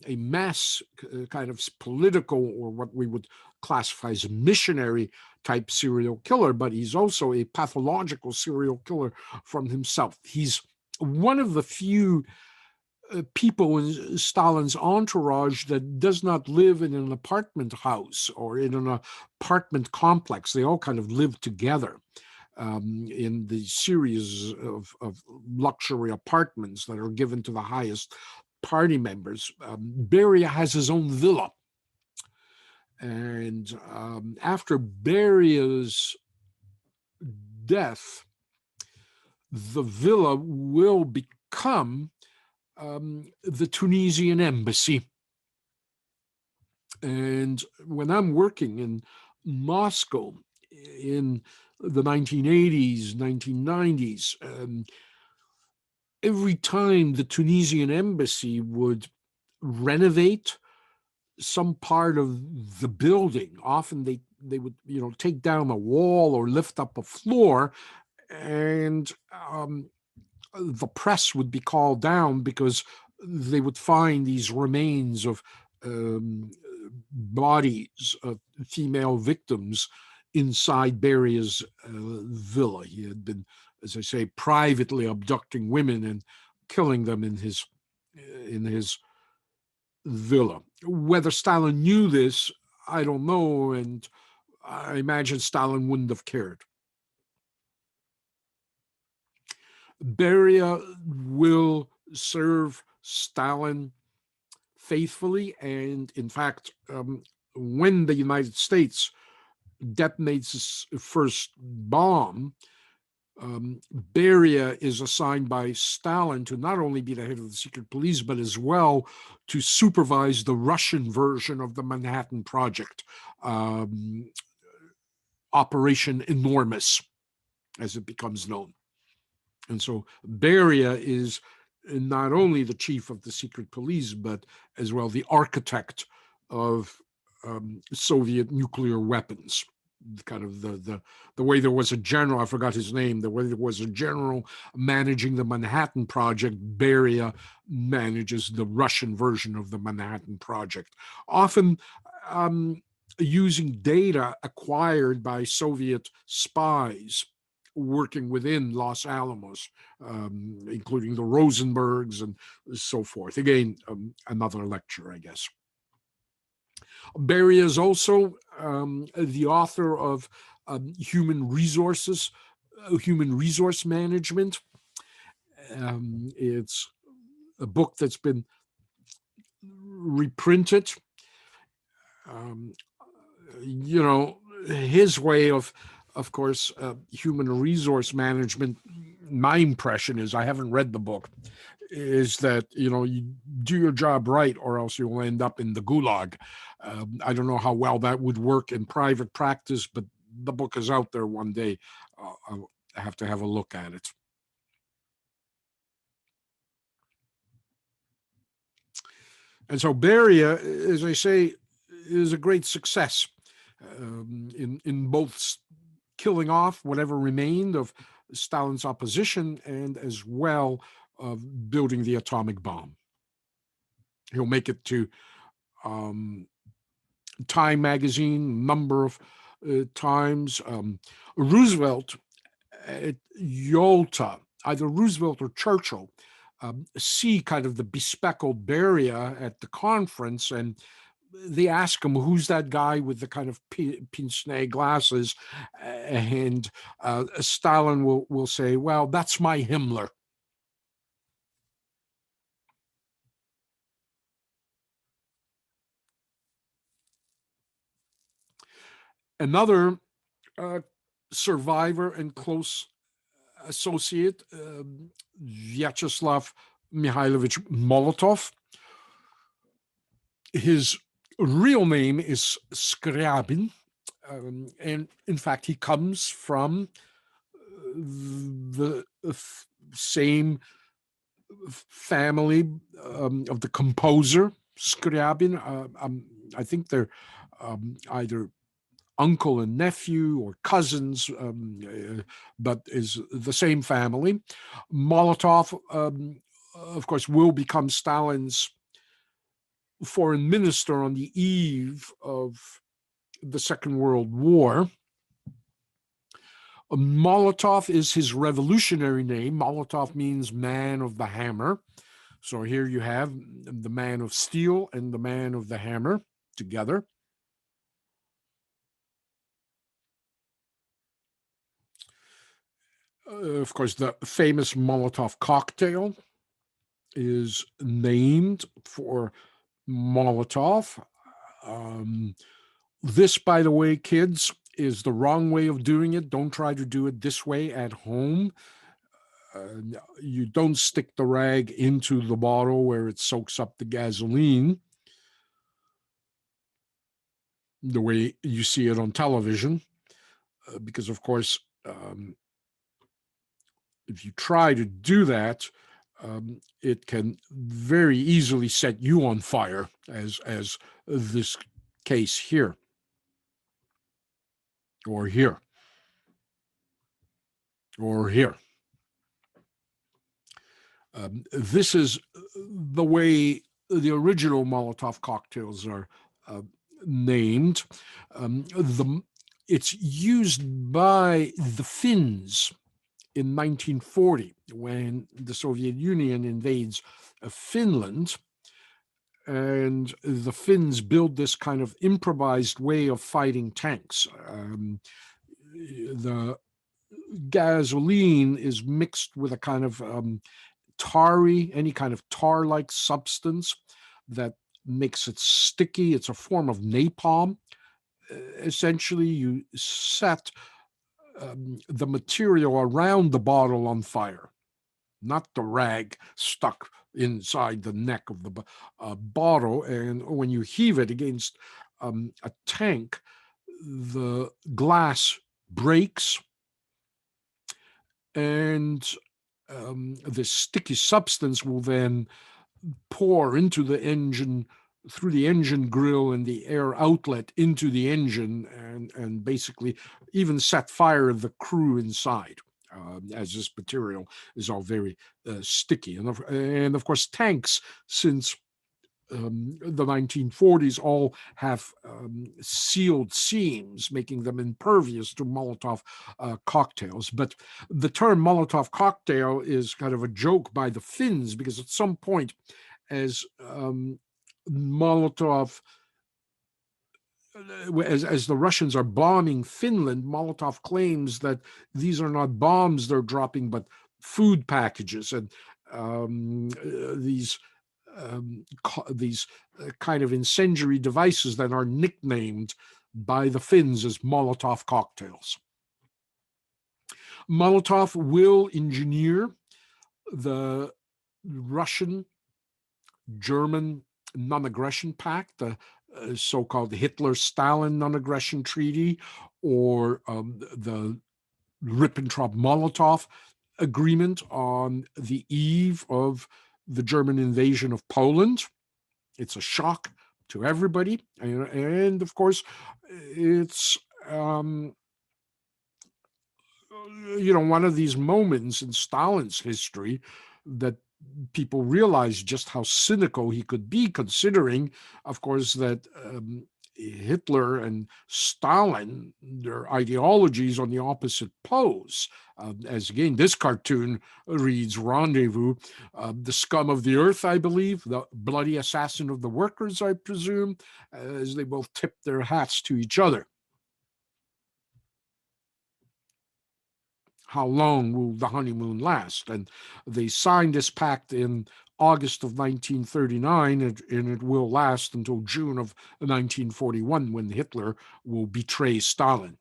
a mass kind of political, or what we would classify as a missionary type serial killer, but he's also a pathological serial killer from himself. He's one of the few people in Stalin's entourage that does not live in an apartment house or in an apartment complex. They all kind of live together in the series of luxury apartments that are given to the highest party members. Beria has his own villa. And after Beria's death, the villa will become the Tunisian embassy. And when I'm working in Moscow in the 1980s, 1990s, every time the Tunisian embassy would renovate some part of the building, often they would take down a wall or lift up a floor, and the press would be called down because they would find these remains of bodies of female victims inside Beria's villa. He had been, as I say, privately abducting women and killing them in his villa. Whether Stalin knew this, I don't know, and I imagine Stalin wouldn't have cared. Beria will serve Stalin faithfully, and in fact, when the United States detonates its first bomb, Beria is assigned by Stalin to not only be the head of the secret police, but as well to supervise the Russian version of the Manhattan Project, Operation Enormous, as it becomes known. And so Beria is not only the chief of the secret police, but as well the architect of Soviet nuclear weapons. Kind of the way there was a general, I forgot his name, the way there was a general managing the Manhattan Project, Beria manages the Russian version of the Manhattan Project, often using data acquired by Soviet spies working within Los Alamos, including the Rosenbergs and so forth. Again, another lecture, I guess. Beria is also the author of human resource management. It's a book that's been reprinted. His way of course, human resource management, my impression is, I haven't read the book, is that, you do your job right or else you'll end up in the gulag. I don't know how well that would work in private practice, but the book is out there one day. I'll have to have a look at it. And so Beria, as I say, is a great success in both killing off whatever remained of Stalin's opposition and as well of building the atomic bomb. He'll make it to Time magazine number of times. Roosevelt at Yalta, either Roosevelt or Churchill, see kind of the bespectacled Beria at the conference, and they ask him, who's that guy with the kind of pince-nez glasses? And Stalin will say, well, that's my Himmler. Another survivor and close associate, Vyacheslav Mikhailovich Molotov. His real name is Skryabin, and in fact, he comes from the same family of the composer Skryabin. I think they're either uncle and nephew or cousins, but is the same family. Molotov, of course, will become Stalin's foreign minister on the eve of the Second World War. Molotov is his revolutionary name. Molotov means man of the hammer. So here you have the man of steel and the man of the hammer together. Of course, the famous Molotov cocktail is named for Molotov. This, by the way, kids, is the wrong way of doing it. Don't try to do it this way at home. You don't stick the rag into the bottle where it soaks up the gasoline the way you see it on television, because, of course, if you try to do that, it can very easily set you on fire, as this case here, or here, or here. This is the way the original Molotov cocktails are named. The It's used by the Finns in 1940 when the Soviet Union invades Finland, and the Finns build this kind of improvised way of fighting tanks. The gasoline is mixed with a kind of tarry, any kind of tar-like substance that makes it sticky. It's a form of napalm. Essentially, you set the material around the bottle on fire, not the rag stuck inside the neck of the bottle. And when you heave it against a tank, the glass breaks, and the sticky substance will then pour into the engine through the engine grill and the air outlet into the engine, and basically even set fire to the crew inside, as this material is all very sticky. And of course, tanks, since the 1940s, all have sealed seams, making them impervious to Molotov cocktails. But the term Molotov cocktail is kind of a joke by the Finns, because at some point, as Molotov, as the Russians are bombing Finland, Molotov claims that these are not bombs they're dropping, but food packages, and these kind of incendiary devices that are nicknamed by the Finns as Molotov cocktails. Molotov will engineer the Russian-German non-aggression pact, the so-called Hitler-Stalin non-aggression treaty, or the Ribbentrop-Molotov agreement on the eve of the German invasion of Poland. It's a shock to everybody. And of course, it's, one of these moments in Stalin's history that people realize just how cynical he could be, considering, of course, that Hitler and Stalin, their ideologies on the opposite poles. As again, this cartoon reads, rendezvous, the scum of the earth, I believe, the bloody assassin of the workers, I presume, as they both tip their hats to each other. How long will the honeymoon last? And they signed this pact in August of 1939, and it will last until June of 1941, when Hitler will betray Stalin.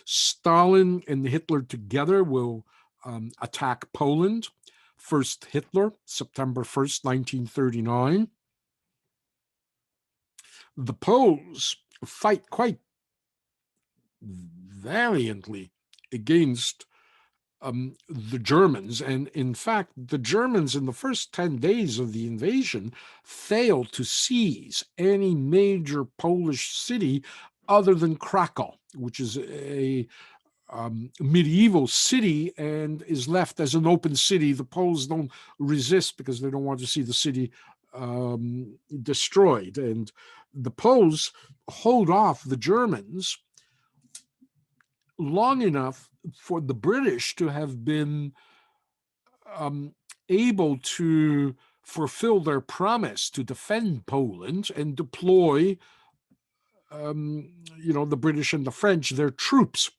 Stalin and Hitler together will attack Poland. First Hitler, September 1st, 1939. The Poles fight quite valiantly against the Germans. And in fact, the Germans, in the first 10 days of the invasion, failed to seize any major Polish city other than Krakow, which is a medieval city and is left as an open city. The Poles don't resist because they don't want to see the city destroyed. And the Poles hold off the Germans long enough for the British to have been able to fulfill their promise to defend Poland and deploy, the British and the French, their troops.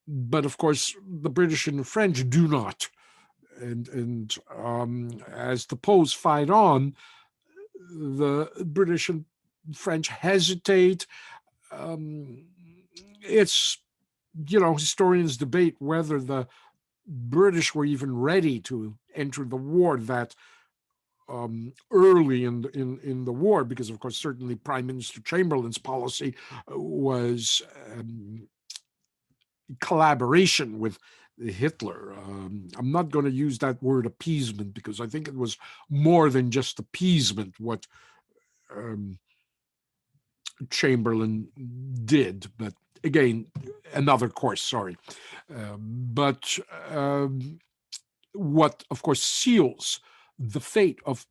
But of course, the British and the French do not. And as the Poles fight on, the British and French hesitate. It's, historians debate whether the British were even ready to enter the war that early in the war, because of course certainly Prime Minister Chamberlain's policy was collaboration with Hitler. I'm not going to use that word appeasement, because I think it was more than just appeasement what Chamberlain did. But again, another course, sorry. But what, of course, seals the fate of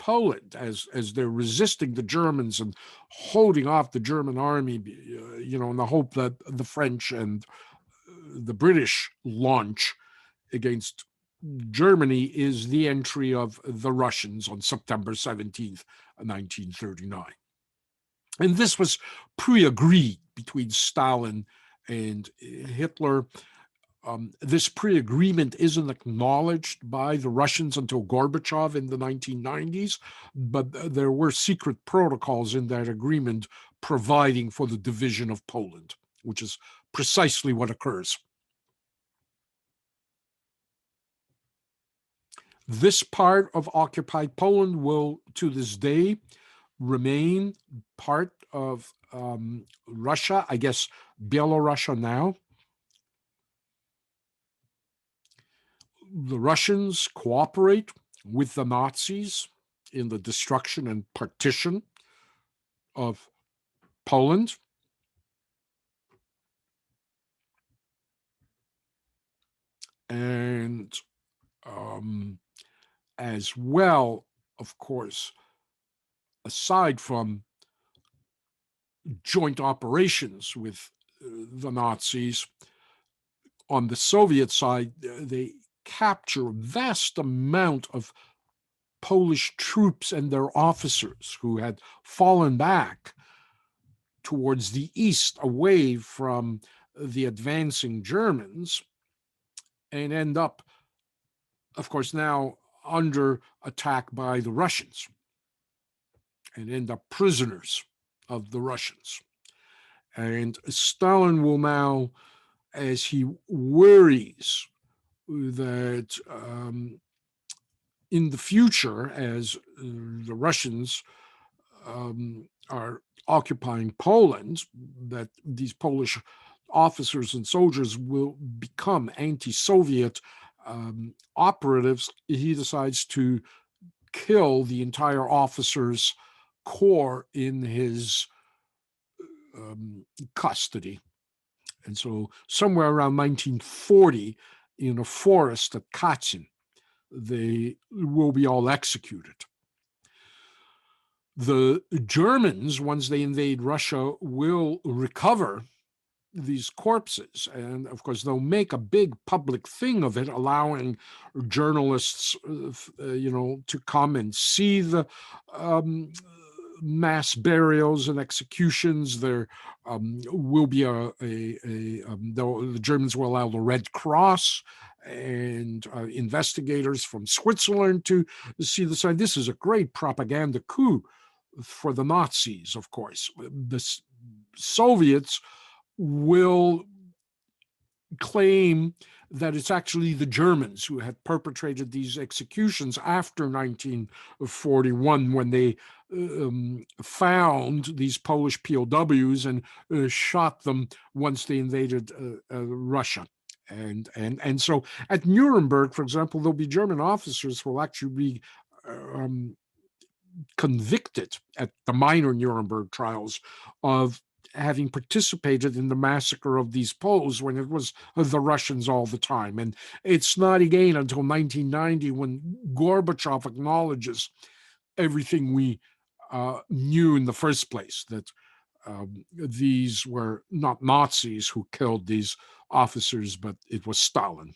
Poland as they're resisting the Germans and holding off the German army, in the hope that the French and the British launch against Germany, is the entry of the Russians on September 17th, 1939. And this was pre-agreed between Stalin and Hitler. This pre-agreement isn't acknowledged by the Russians until Gorbachev in the 1990s, but there were secret protocols in that agreement providing for the division of Poland, which is precisely what occurs. This part of occupied Poland will, to this day, remain part of Russia, I guess Belarus now. The Russians cooperate with the Nazis in the destruction and partition of Poland. And as well, of course, aside from joint operations with the Nazis, on the Soviet side, they capture a vast amount of Polish troops and their officers who had fallen back towards the east, away from the advancing Germans, and end up, of course, now under attack by the Russians, and end up prisoners of the Russians. And Stalin will now, as he worries that in the future, as the Russians are occupying Poland, that these Polish officers and soldiers will become anti-Soviet operatives, he decides to kill the entire officers' corps in his custody. And so somewhere around 1940, in a forest at Katyn, they will be all executed. The Germans, once they invade Russia, will recover these corpses. And of course, they'll make a big public thing of it, allowing journalists, to come and see the mass burials and executions. There will be the Germans will allow the Red Cross and investigators from Switzerland to see the sign. This is a great propaganda coup for the Nazis, of course. The Soviets will claim that it's actually the Germans who had perpetrated these executions after 1941, when they found these Polish POWs and shot them once they invaded Russia. And so at Nuremberg, for example, there'll be German officers who will actually be convicted at the minor Nuremberg trials of having participated in the massacre of these Poles when it was the Russians all the time. And it's not again until 1990 when Gorbachev acknowledges everything we knew in the first place, that these were not Nazis who killed these officers, but it was Stalin.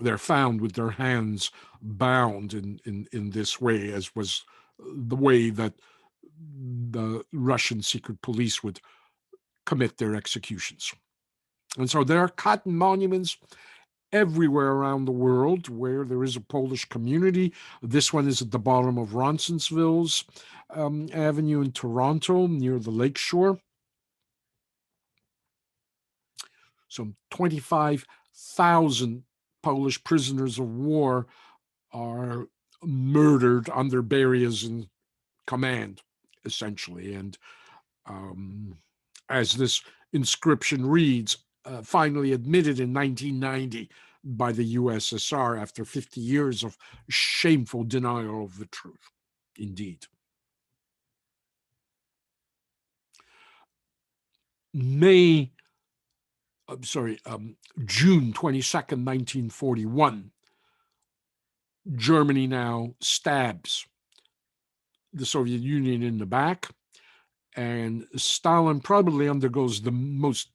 They're found with their hands bound in this way, as was the way that the Russian secret police would commit their executions. And so there are cotton monuments everywhere around the world where there is a Polish community. This one is at the bottom of Roncesvalles Avenue in Toronto, near the lakeshore. Some 25,000 Polish prisoners of war are murdered under Beria's command, essentially. And as this inscription reads, finally admitted in 1990 by the USSR after 50 years of shameful denial of the truth. Indeed. June 22nd, 1941, Germany now stabs the Soviet Union in the back, and Stalin probably undergoes the most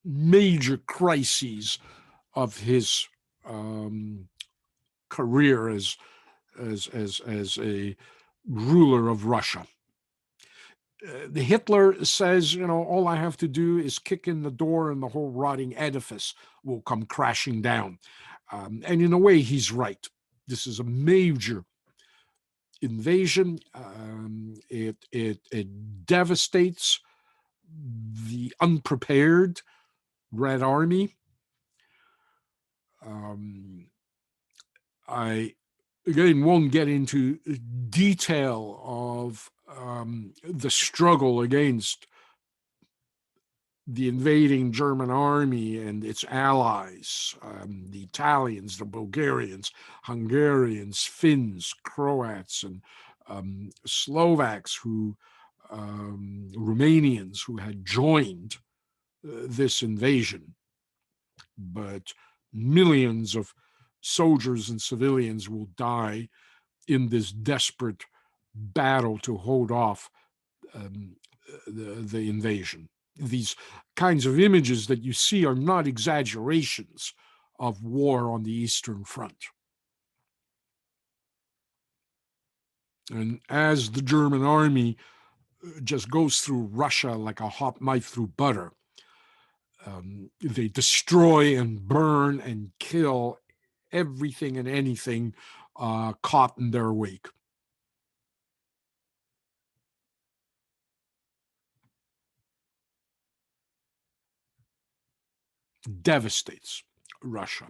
major crises of his um, career as a ruler of Russia. Hitler says, all I have to do is kick in the door and the whole rotting edifice will come crashing down. And in a way, he's right. This is a major invasion. It devastates the unprepared Red Army. I again won't get into detail of the struggle against the invading German army and its allies, the Italians, the Bulgarians, Hungarians, Finns, Croats, and Slovaks Romanians who had joined this invasion. But millions of soldiers and civilians will die in this desperate battle to hold off the invasion. These kinds of images that you see are not exaggerations of war on the Eastern Front. And as the German army just goes through Russia like a hot knife through butter, they destroy and burn and kill everything and anything caught in their wake. Devastates Russia.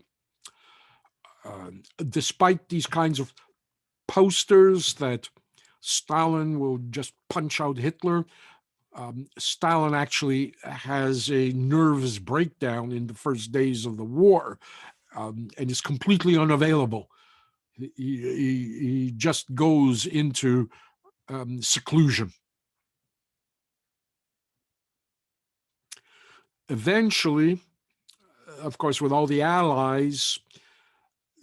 Despite these kinds of posters that Stalin will just punch out Hitler, Stalin actually has a nervous breakdown in the first days of the war and is completely unavailable. He just goes into seclusion. Eventually, of course, with all the allies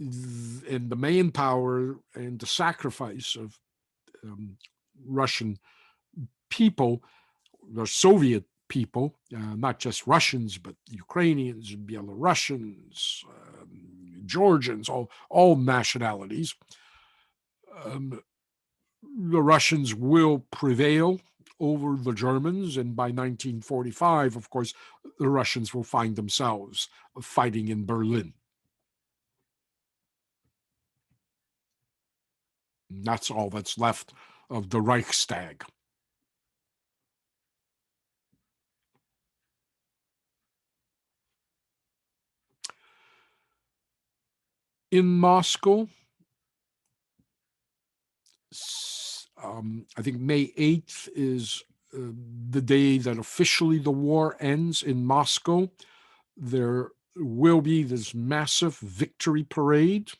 and the manpower and the sacrifice of Russian people, the Soviet people, not just Russians, but Ukrainians, Belarusians, Georgians, all nationalities. The Russians will prevail over the Germans, and by 1945, of course, the Russians will find themselves fighting in Berlin. And that's all that's left of the Reichstag. In Moscow, I think May 8th is the day that officially the war ends in Moscow. There will be this massive victory parade.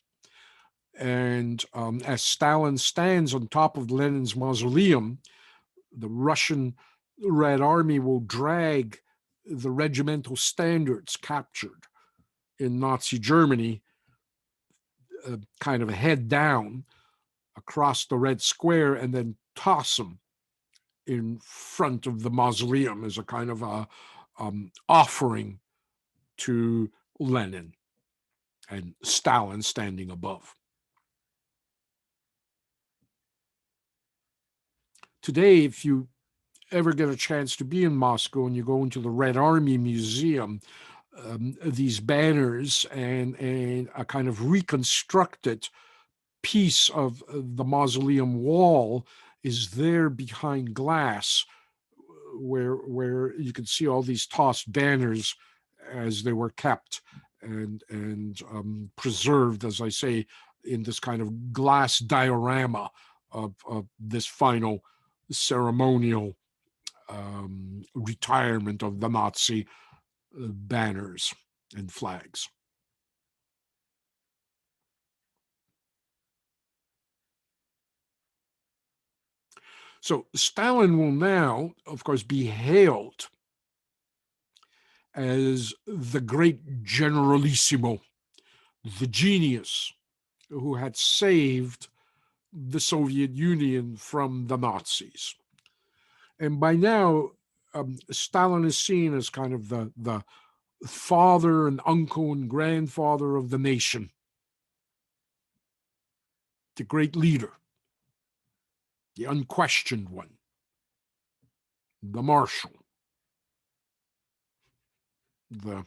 And as Stalin stands on top of Lenin's mausoleum, the Russian Red Army will drag the regimental standards captured in Nazi Germany kind of head down across the Red Square and then toss them in front of the mausoleum as a kind of a offering to Lenin, and Stalin standing above. Today, if you ever get a chance to be in Moscow and you go into the Red Army Museum, these banners and a kind of reconstructed piece of the mausoleum wall is there behind glass, where you can see all these tossed banners as they were kept and preserved, as I say, in this kind of glass diorama of this final ceremonial retirement of the Nazi banners and flags. So Stalin will now, of course, be hailed as the great generalissimo, the genius, who had saved the Soviet Union from the Nazis. And by now, Stalin is seen as kind of the father and uncle and grandfather of the nation, the great leader, the unquestioned one, the marshal. The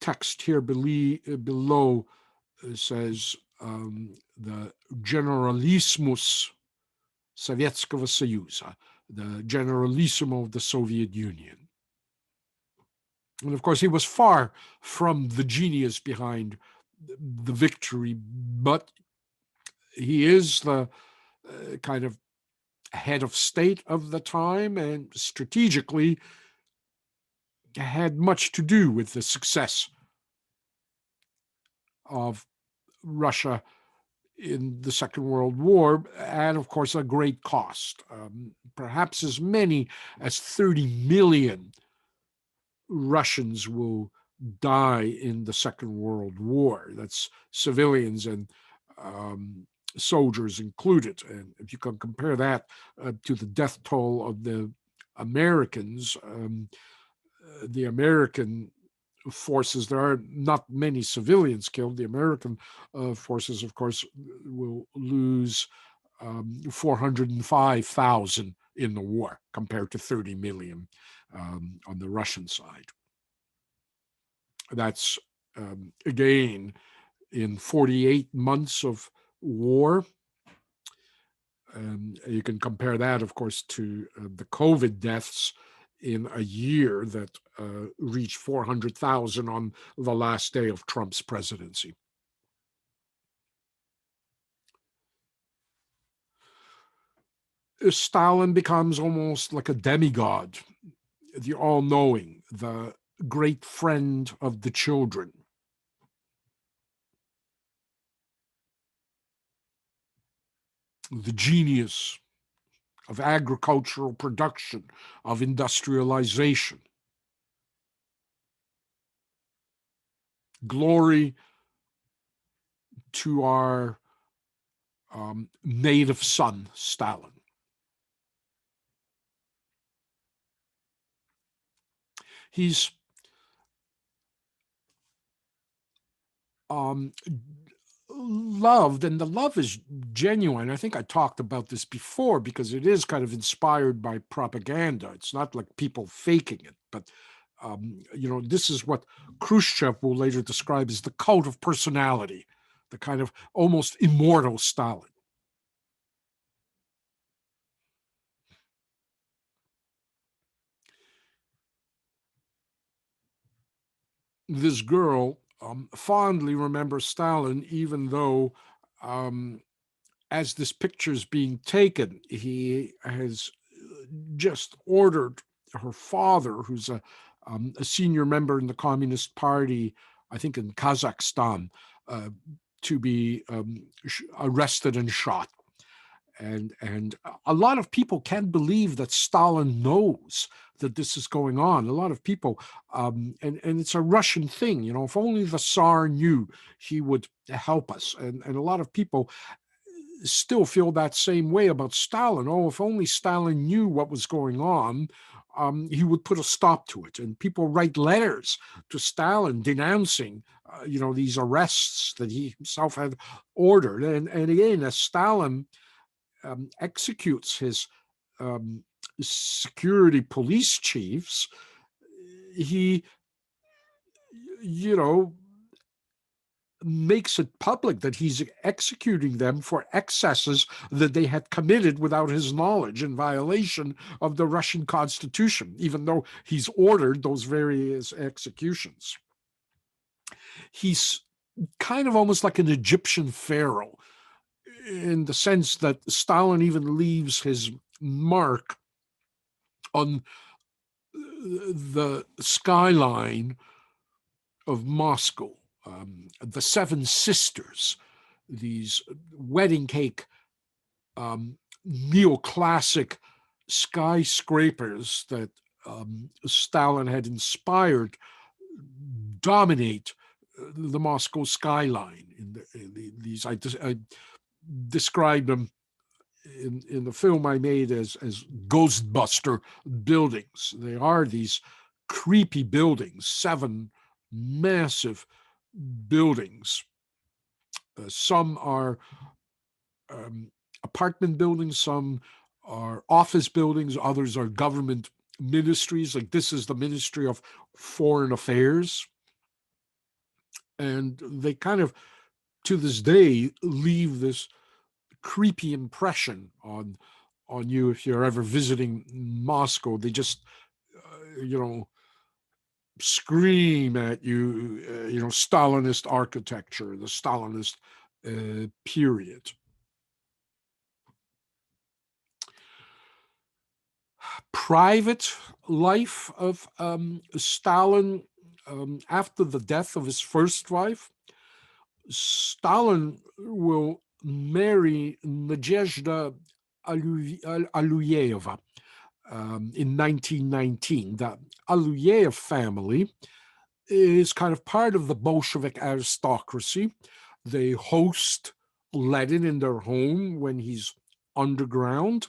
text here below says the Generalismus Советского Союза, the Generalissimo of the Soviet Union. And of course, he was far from the genius behind the victory, but he is the kind of head of state of the time, and strategically had much to do with the success of Russia in the Second World War, and of course, a great cost. Perhaps as many as 30 million Russians will die in the Second World War. That's civilians and soldiers included. And if you can compare that to the death toll of the Americans, the American forces, there are not many civilians killed. The American forces, of course, will lose 405,000 in the war compared to 30 million on the Russian side. That's, again, in 48 months of war. You can compare that, of course, to the COVID deaths in a year that reached 400,000 on the last day of Trump's presidency. Stalin becomes almost like a demigod, the all-knowing, the great friend of the children. The genius of agricultural production, of industrialization. Glory to our native son, Stalin. He's loved, and the love is genuine. I think I talked about this before because it is kind of inspired by propaganda. It's not like people faking it, but this is what Khrushchev will later describe as the cult of personality, the kind of almost immortal Stalin. This girl fondly remembers Stalin, even though as this picture is being taken, he has just ordered her father, who's a senior member in the Communist Party, I think in Kazakhstan, to be arrested and shot. And a lot of people can't believe that Stalin knows that this is going on. A lot of people, and it's a Russian thing, if only the Tsar knew, he would help us. And a lot of people still feel that same way about Stalin. Oh, if only Stalin knew what was going on, he would put a stop to it. And people write letters to Stalin denouncing, these arrests that he himself had ordered. And again, as Stalin executes his security police chiefs, he, makes it public that he's executing them for excesses that they had committed without his knowledge, in violation of the Russian Constitution, even though he's ordered those various executions. He's kind of almost like an Egyptian pharaoh, in the sense that Stalin even leaves his mark on the skyline of Moscow. The Seven Sisters, these wedding cake neoclassic skyscrapers that Stalin had inspired, dominate the Moscow skyline. These I described them in the film I made as Ghostbuster buildings. They are these creepy buildings, 7 massive buildings. Some are apartment buildings, some are office buildings, others are government ministries. Like this is the Ministry of Foreign Affairs. And they kind of, to this day, leave this creepy impression on you if you're ever visiting Moscow. They just, scream at you, Stalinist architecture, the Stalinist period. Private life of Stalin after the death of his first wife. Stalin will marry Nadezhda Aluyeva in 1919. The Aluyev family is kind of part of the Bolshevik aristocracy. They host Lenin in their home when he's underground.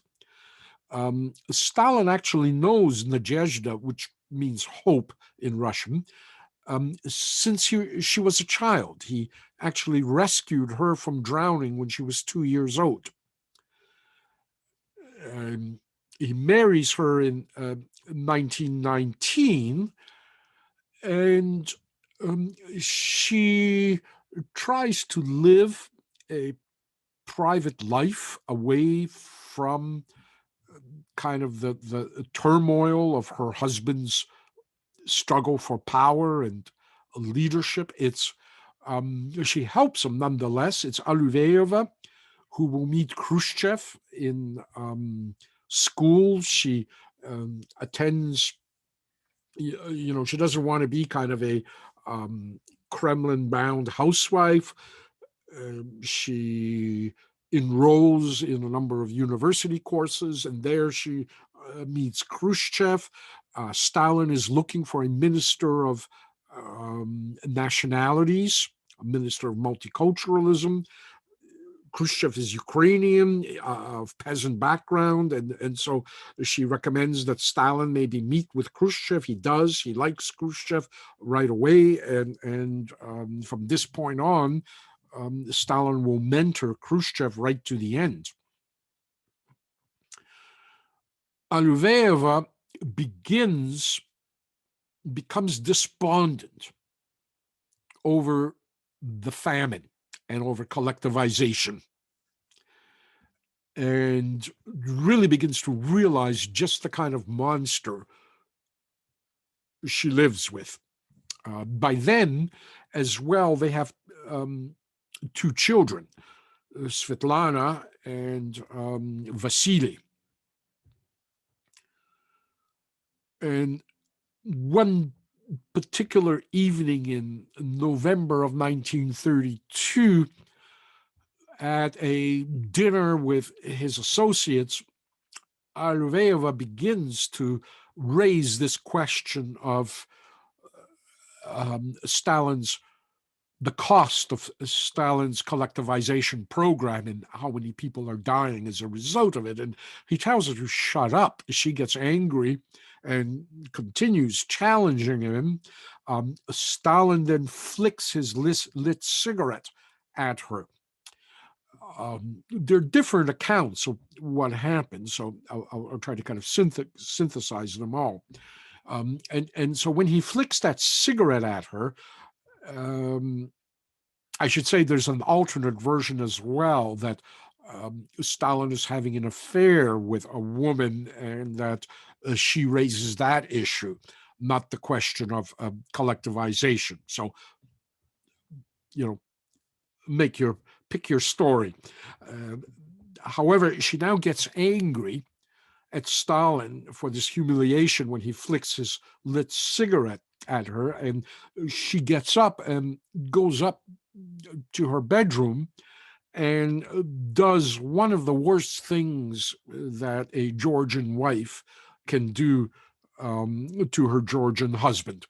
Stalin actually knows Nadezhda, which means hope in Russian, since she was a child. He actually rescued her from drowning when she was 2 years old. He marries her in 1919, and she tries to live a private life away from kind of the turmoil of her husband's struggle for power and leadership. It's she helps him nonetheless. It's Aluyeva who will meet Khrushchev in school. She attends, she doesn't want to be kind of a Kremlin-bound housewife. She enrolls in a number of university courses, and there she meets Khrushchev. Stalin is looking for a minister of nationalities, a minister of multiculturalism. Khrushchev is Ukrainian, of peasant background, and so she recommends that Stalin maybe meet with Khrushchev. He does. He likes Khrushchev right away, and from this point on, Stalin will mentor Khrushchev right to the end. Aluyeva becomes despondent over the famine and over collectivization, and really begins to realize just the kind of monster she lives with. By then, as well, they have 2 children, Svetlana and Vasily. And one particular evening in November of 1932, at a dinner with his associates, Aluyeva begins to raise this question of the cost of Stalin's collectivization program and how many people are dying as a result of it. And he tells her to shut up. She gets angry and continues challenging him. Stalin then flicks his lit cigarette at her. There are different accounts of what happened, so I'll try to kind of synthesize them all. And so when he flicks that cigarette at her, I should say there's an alternate version as well, that Stalin is having an affair with a woman, and that she raises that issue, not the question of collectivization. So, pick your story. However, she now gets angry at Stalin for this humiliation when he flicks his lit cigarette at her, and she gets up and goes up to her bedroom and does one of the worst things that a Georgian wife can do to her Georgian husband.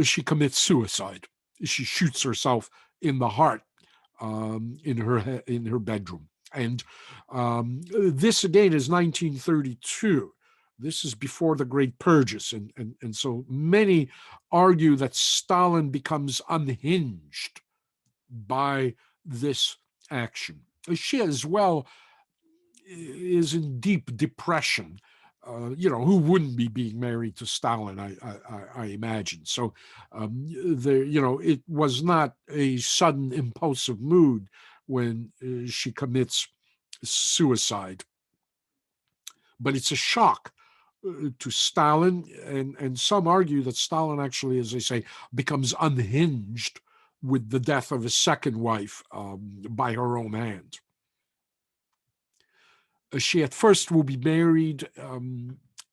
She commits suicide. she shoots herself in the heart in her bedroom. And this again is 1932. This is before the Great Purges, and so many argue that Stalin becomes unhinged by this action. She as well is in deep depression. Who wouldn't be being married to Stalin? I imagine. So, it was not a sudden impulsive mood when she commits suicide, but it's a shock to Stalin, and some argue that Stalin actually, as I say, becomes unhinged with the death of his second wife by her own hand. She at first will be married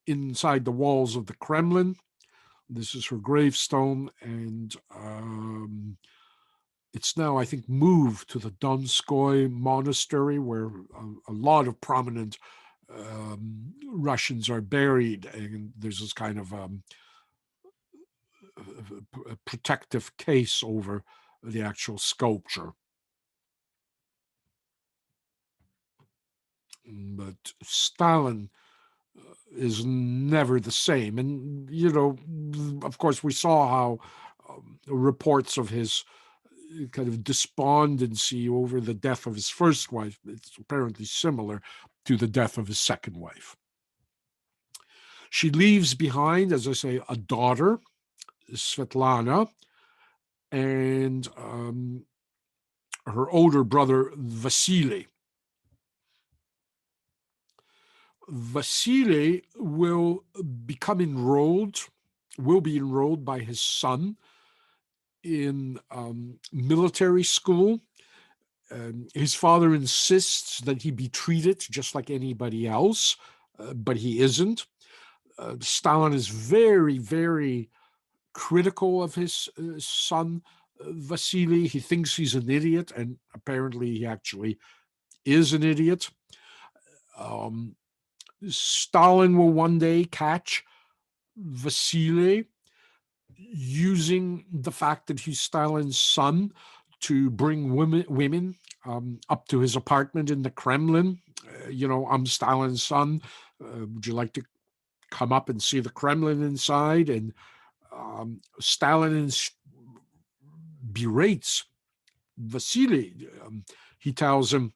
inside the walls of the Kremlin. This is her gravestone, and it's now, I think, moved to the Donskoy Monastery, where a lot of prominent Russians are buried, and there's this kind of a protective case over the actual sculpture. But Stalin is never the same. And, of course, we saw how reports of his kind of despondency over the death of his first wife, it's apparently similar to the death of his second wife. She leaves behind, as I say, a daughter, Svetlana, and her older brother, Vasily. Vasily will be enrolled by his son in military school. His father insists that he be treated just like anybody else, but he isn't. Stalin is very, very critical of his son, Vasily. He thinks he's an idiot, and apparently he actually is an idiot. Stalin will one day catch Vasily using the fact that he's Stalin's son to bring women up to his apartment in the Kremlin. I'm Stalin's son. Would you like to come up and see the Kremlin inside? And Stalin berates Vasily. He tells him,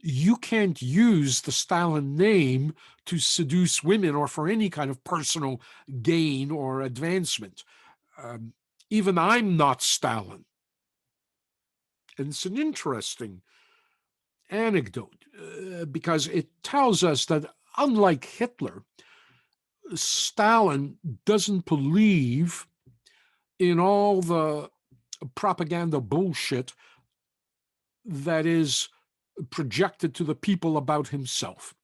you can't use the Stalin name to seduce women or for any kind of personal gain or advancement. Even I'm not Stalin. And it's an interesting anecdote because it tells us that, unlike Hitler, Stalin doesn't believe in all the propaganda bullshit that is projected to the people about himself.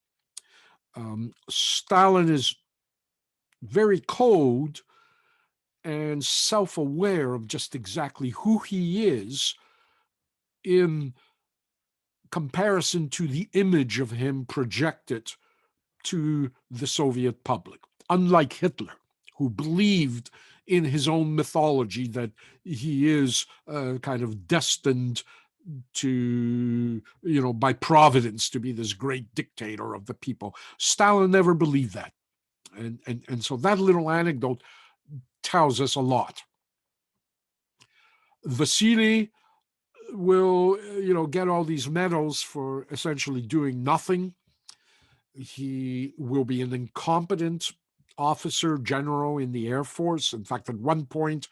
Stalin is very cold and self-aware of just exactly who he is in comparison to the image of him projected to the Soviet public. Unlike Hitler, who believed in his own mythology that he is kind of destined to, by providence, to be this great dictator of the people. Stalin never believed that. And so that little anecdote tells us a lot. Vasily will, get all these medals for essentially doing nothing. He will be an incompetent officer general in the Air Force. In fact, at one point,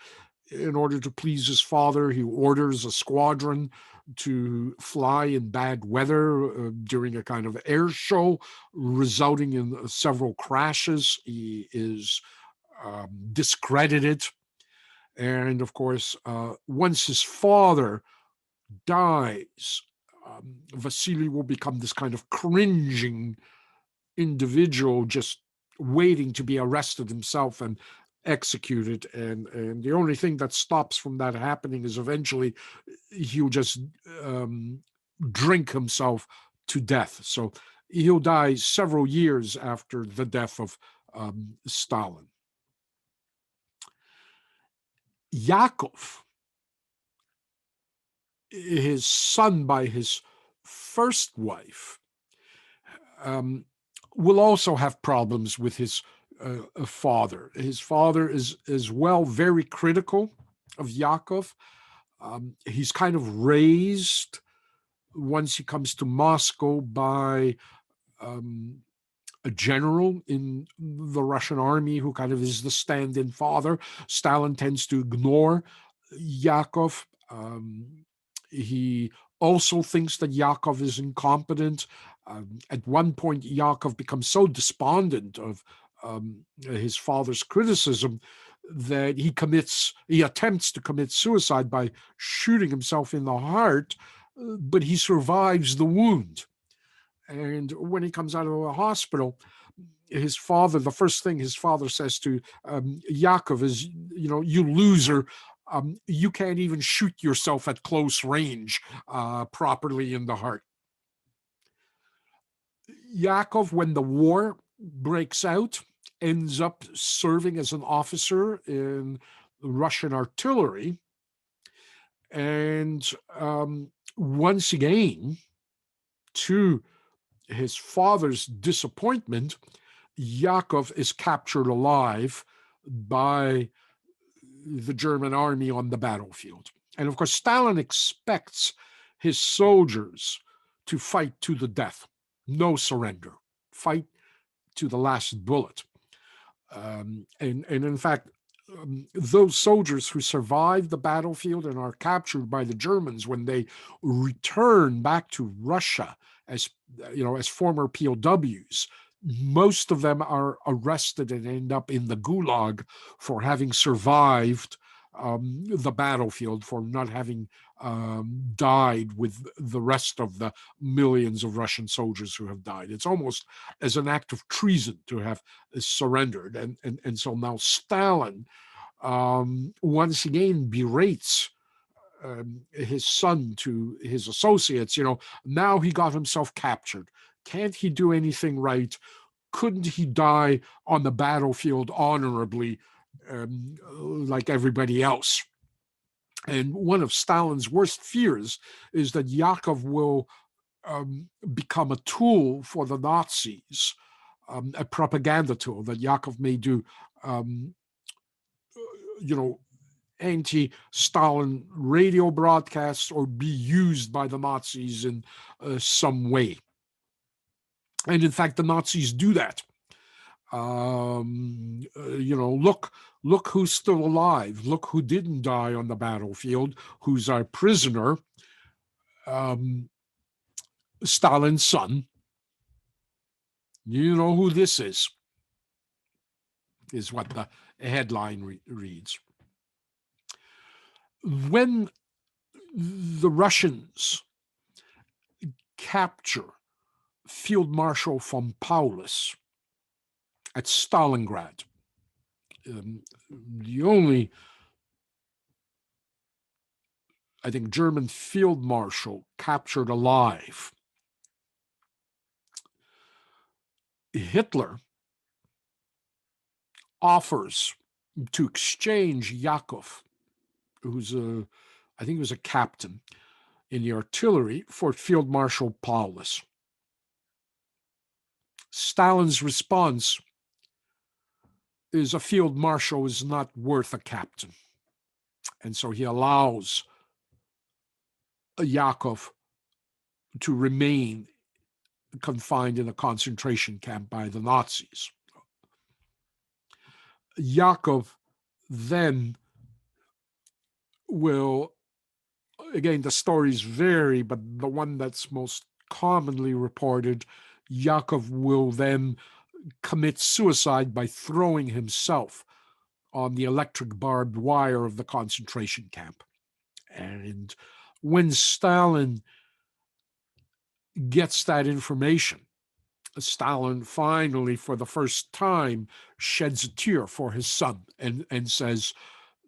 in order to please his father, he orders a squadron to fly in bad weather during a kind of air show, resulting in several crashes. He is discredited. And of course, once his father dies, Vasily will become this kind of cringing individual, just waiting to be arrested himself and executed. And the only thing that stops from that happening is eventually he'll just drink himself to death. So he'll die several years after the death of Stalin. Yaakov, his son by his first wife, um, will also have problems with his father. His father is as well very critical of Yaakov. He's kind of raised once he comes to Moscow by um, a general in the Russian army who kind of is the stand-in father. Stalin tends to ignore Yakov. He also thinks that Yakov is incompetent. At one point, Yakov becomes so despondent of his father's criticism that he attempts to commit suicide by shooting himself in the heart, but he survives the wound. And when he comes out of the hospital, his father, the first thing his father says to Yaakov is, you loser, you can't even shoot yourself at close range properly in the heart. Yaakov, when the war breaks out, ends up serving as an officer in Russian artillery. And once again, to his father's disappointment, Yakov is captured alive by the German army on the battlefield. And of course, Stalin expects his soldiers to fight to the death, no surrender, fight to the last bullet. And in fact, those soldiers who survive the battlefield and are captured by the Germans, when they return back to Russia as as former POWs, most of them are arrested and end up in the gulag for having survived the battlefield, for not having died with the rest of the millions of Russian soldiers who have died. It's almost as an act of treason to have surrendered. And so now Stalin once again berates his son to his associates. Now he got himself captured. Can't he do anything right? Couldn't he die on the battlefield honorably like everybody else? And one of Stalin's worst fears is that Yakov will become a tool for the Nazis, a propaganda tool, that Yakov may do, you know, anti-Stalin radio broadcasts or be used by the Nazis in some way. And in fact, the Nazis do that. Look who's still alive. Look who didn't die on the battlefield, who's our prisoner, Stalin's son. You know who this is what the headline reads. When the Russians capture Field Marshal von Paulus at Stalingrad, the only, I think, German field marshal captured alive, Hitler offers to exchange Yakov, who's I think he was a captain in the artillery, for Field Marshal Paulus. Stalin's response is a field marshal is not worth a captain. And so he allows Yakov to remain confined in a concentration camp by the Nazis. Yakov then will, again, the stories vary, but the one that's most commonly reported, Yakov will then commit suicide by throwing himself on the electric barbed wire of the concentration camp. And when Stalin gets that information, Stalin finally, for the first time, sheds a tear for his son and says,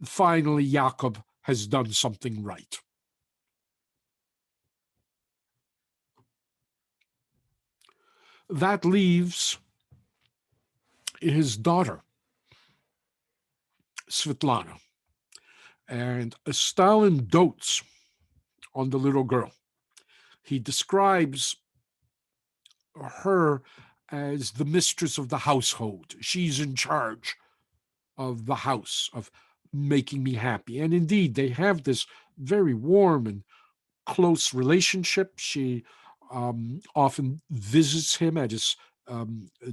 finally, Yakov has done something right. That leaves his daughter, Svetlana. And Stalin dotes on the little girl. He describes her as the mistress of the household. She's in charge of the house, of making me happy. And indeed, they have this very warm and close relationship. She often visits him at his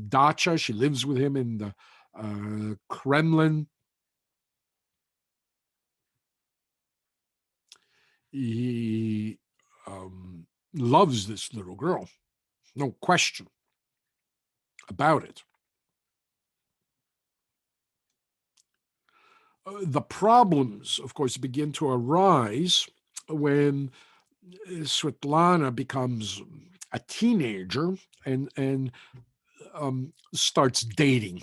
dacha. She lives with him in the Kremlin. He loves this little girl, no question about it. The problems, of course, begin to arise when Svetlana becomes a teenager and starts dating.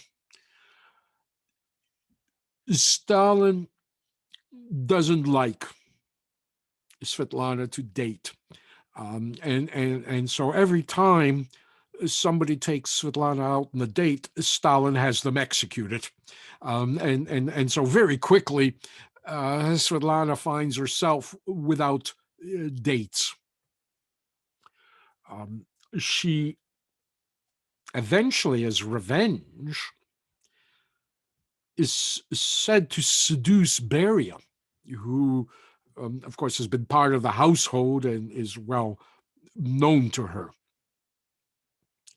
Stalin doesn't like Svetlana to date, and so every time somebody takes Svetlana out on a date, Stalin has them executed, and so very quickly, Svetlana finds herself without dates. She eventually, as revenge, is said to seduce Beria, who, of course, has been part of the household and is well known to her.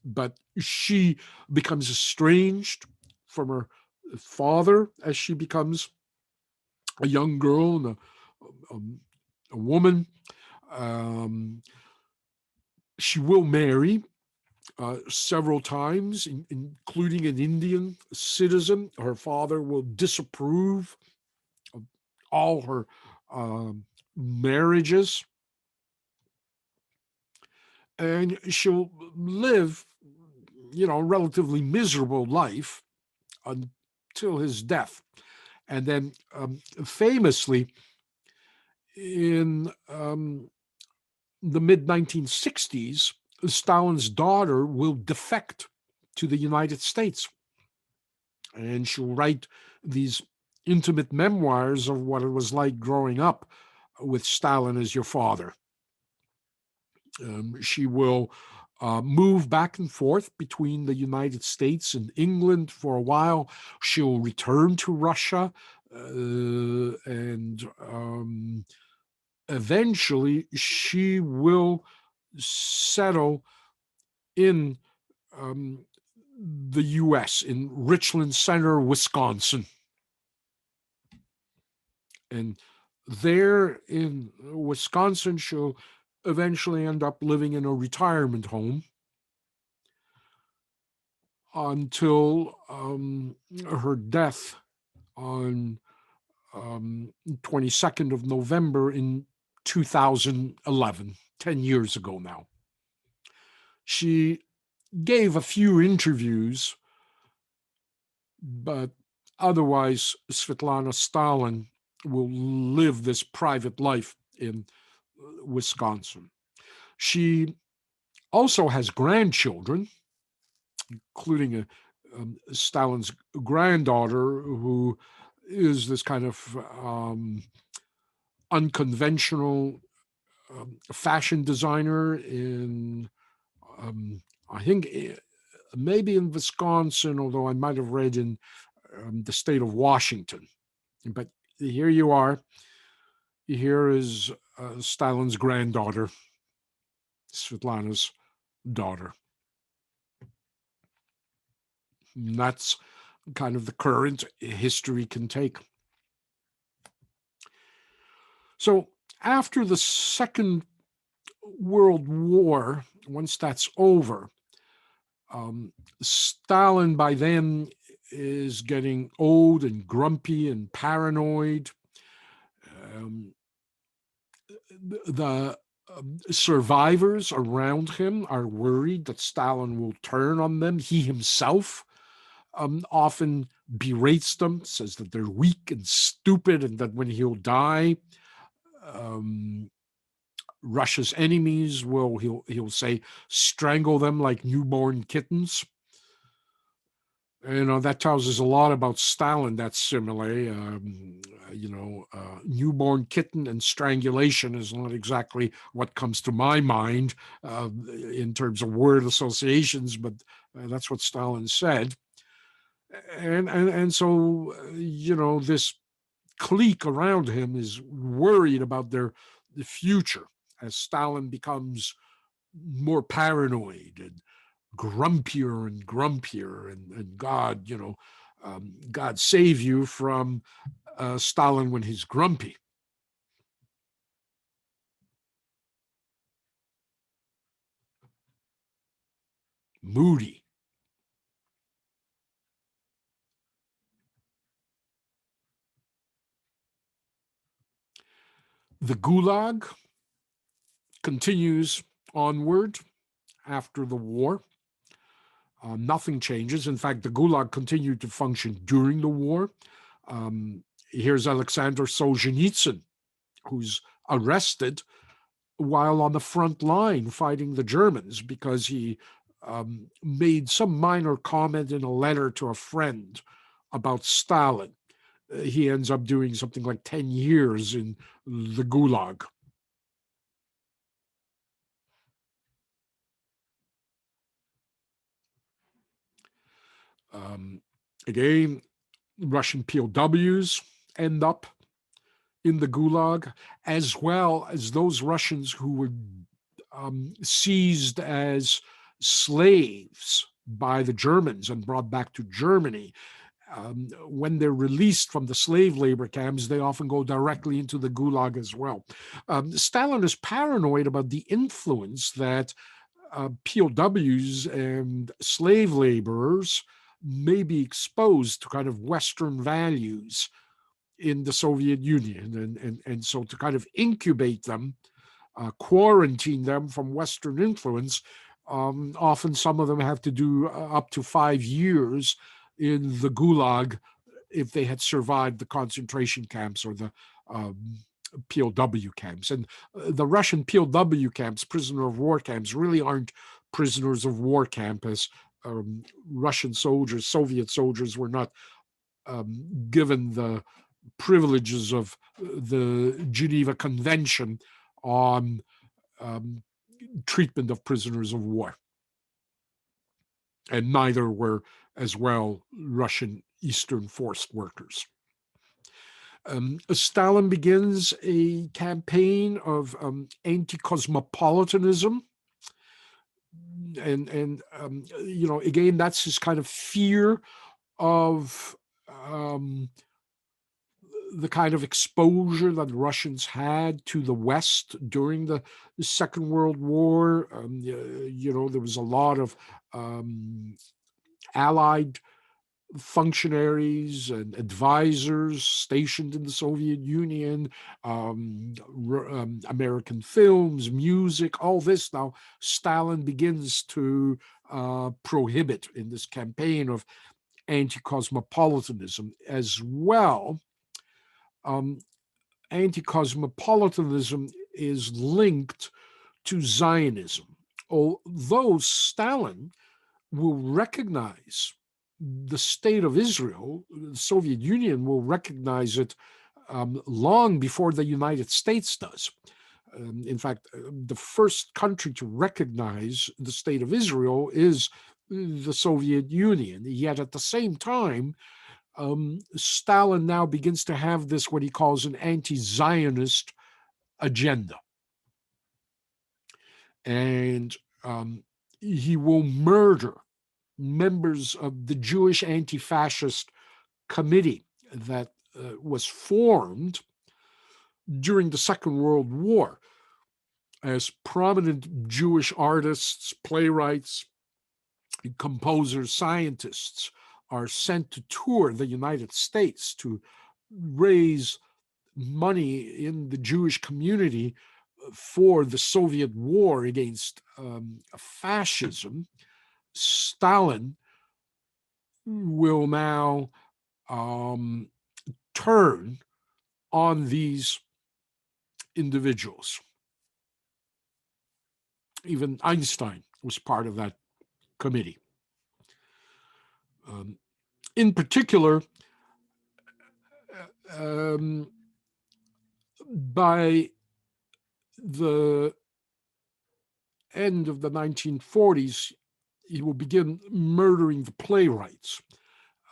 But she becomes estranged from her father as she becomes a young girl and a woman. She will marry several times, including an Indian citizen. Her father will disapprove of all her marriages. And she'll live, a relatively miserable life until his death. And then famously, in the mid 1960s, Stalin's daughter will defect to the United States. And she'll write these intimate memoirs of what it was like growing up with Stalin as your father. She will move back and forth between the United States and England for a while. She'll return to Russia and eventually she will settle in the U.S., in Richland Center, Wisconsin. And there in Wisconsin, she'll eventually end up living in a retirement home until her death on 22nd of November in 2011, 10 years ago now. She gave a few interviews, but otherwise, Svetlana Stalin will live this private life in Wisconsin. She also has grandchildren, including Stalin's granddaughter, who is this kind of unconventional fashion designer in, I think, maybe in Wisconsin, although I might have read in the state of Washington. But here you are. Here is Stalin's granddaughter, Svetlana's daughter. And that's kind of the current history can take. So after the Second World War, once that's over, Stalin by then is getting old and grumpy and paranoid. The survivors around him are worried that Stalin will turn on them. He himself often berates them, says that they're weak and stupid, and that when he'll die, Russia's enemies he'll say, strangle them like newborn kittens. That tells us a lot about Stalin, that simile. Newborn kitten and strangulation is not exactly what comes to my mind in terms of word associations, but that's what Stalin said. And so, this clique around him is worried about their future as Stalin becomes more paranoid and grumpier and grumpier, and God save you from Stalin when he's grumpy. Moody. The Gulag continues onward after the war. Nothing changes. In fact, the Gulag continued to function during the war. Here's Alexander Solzhenitsyn, who's arrested while on the front line fighting the Germans because he made some minor comment in a letter to a friend about Stalin. He ends up doing something like 10 years in the Gulag. Um, Again, Russian POWs end up in the Gulag, as well as those Russians who were seized as slaves by the Germans and brought back to Germany. When they're released from the slave labor camps, they often go directly into the Gulag as well. Stalin is paranoid about the influence that POWs and slave laborers may be exposed to kind of Western values in the Soviet Union. And so to kind of incubate them, quarantine them from Western influence, often some of them have to do up to 5 years in the Gulag if they had survived the concentration camps or the POW camps. And the Russian POW camps, prisoner of war camps, really aren't prisoners of war camp, as Russian soldiers, Soviet soldiers were not given the privileges of the Geneva Convention on um, treatment of prisoners of war. And neither were, as well, Russian Eastern forced workers. Stalin begins a campaign of anti-cosmopolitanism. And again, that's his kind of fear of the kind of exposure that Russians had to the West during the Second World War. There was a lot of Allied functionaries and advisors stationed in the Soviet Union, American films, music, all this. Now, Stalin begins to prohibit in this campaign of anti-cosmopolitanism as well. Anti-cosmopolitanism is linked to Zionism, although Stalin will recognize the state of Israel. The Soviet Union will recognize it long before the United States does. In fact, the first country to recognize the state of Israel is the Soviet Union. Yet at the same time, Stalin now begins to have this, what he calls an anti-Zionist agenda. And he will murder members of the Jewish anti-fascist committee that was formed during the Second World War, as prominent Jewish artists, playwrights, composers, scientists are sent to tour the United States to raise money in the Jewish community for the Soviet war against fascism. Stalin will now turn on these individuals. Even Einstein was part of that committee. In particular, um, by the end of the 1940s, he will begin murdering the playwrights.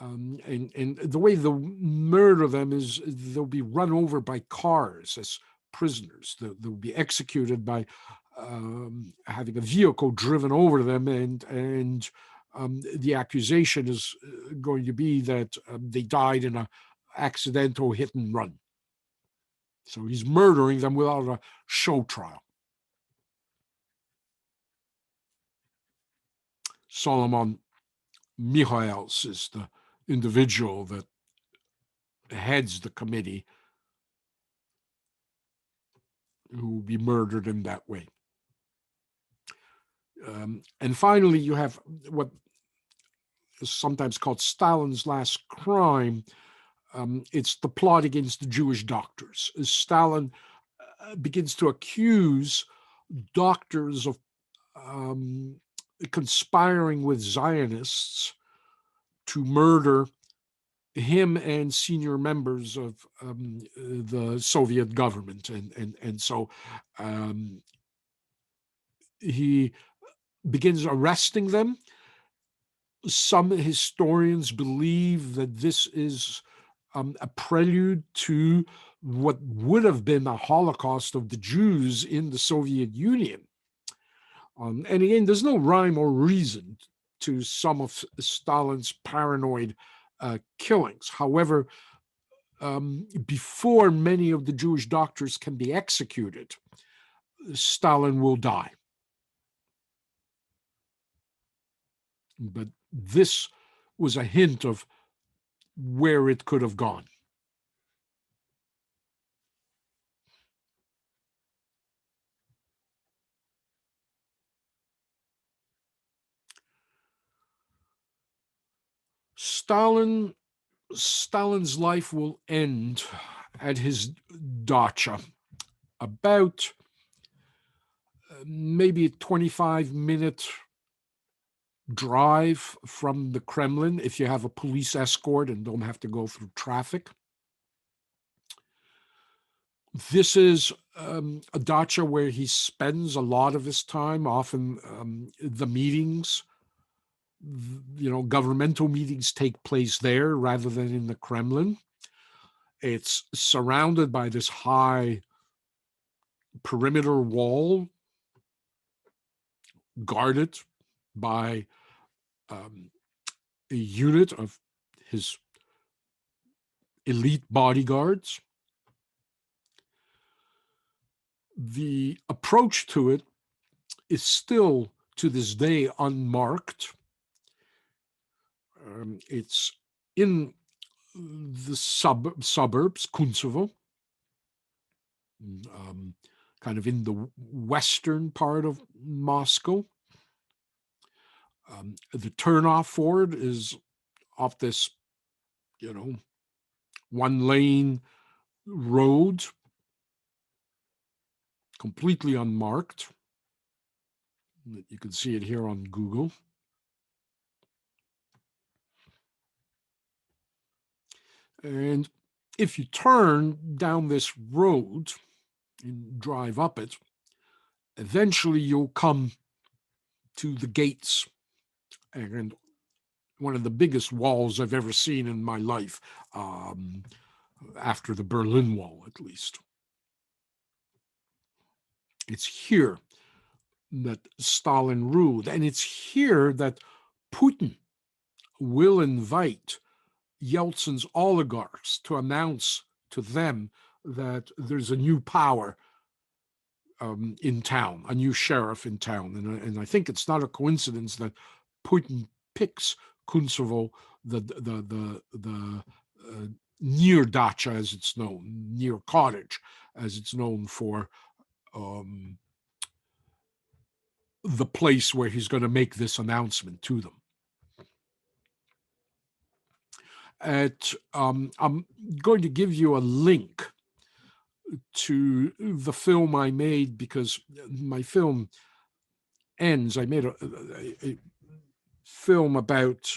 And the way they'll murder them is they'll be run over by cars as prisoners. They'll be executed by having a vehicle driven over them, and the accusation is going to be that they died in an accidental hit and run. So he's murdering them without a show trial. Solomon Michaels is the individual that heads the committee who will be murdered in that way. And finally, you have what is sometimes called Stalin's last crime. It's the plot against the Jewish doctors. Stalin begins to accuse doctors of conspiring with Zionists to murder him and senior members of the Soviet government. And so he begins arresting them. Some historians believe that this is a prelude to what would have been a Holocaust of the Jews in the Soviet Union. And again, there's no rhyme or reason to some of Stalin's paranoid killings. However, before many of the Jewish doctors can be executed, Stalin will die. But this was a hint of where it could have gone. Stalin's life will end at his dacha, about maybe a 25-minute drive from the Kremlin if you have a police escort and don't have to go through traffic. This is a dacha where he spends a lot of his time, often the meetings. Governmental meetings take place there rather than in the Kremlin. It's surrounded by this high perimeter wall, guarded by a unit of his elite bodyguards. The approach to it is still, to this day, unmarked. It's in the suburbs, Kuntsevo, kind of in the western part of Moscow. The turnoff for it is off this, one-lane road, completely unmarked. You can see it here on Google. And if you turn down this road and drive up it, eventually you'll come to the gates, and one of the biggest walls I've ever seen in my life, after the Berlin Wall, at least. It's here that Stalin ruled, and it's here that Putin will invite Yeltsin's oligarchs to announce to them that there's a new power in town, a new sheriff in town. And I think it's not a coincidence that Putin picks Kuntsevo, the near dacha, as it's known, near cottage, as it's known, for the place where he's going to make this announcement to them. I'm going to give you a link to the film I made, because my film ends. I made a film about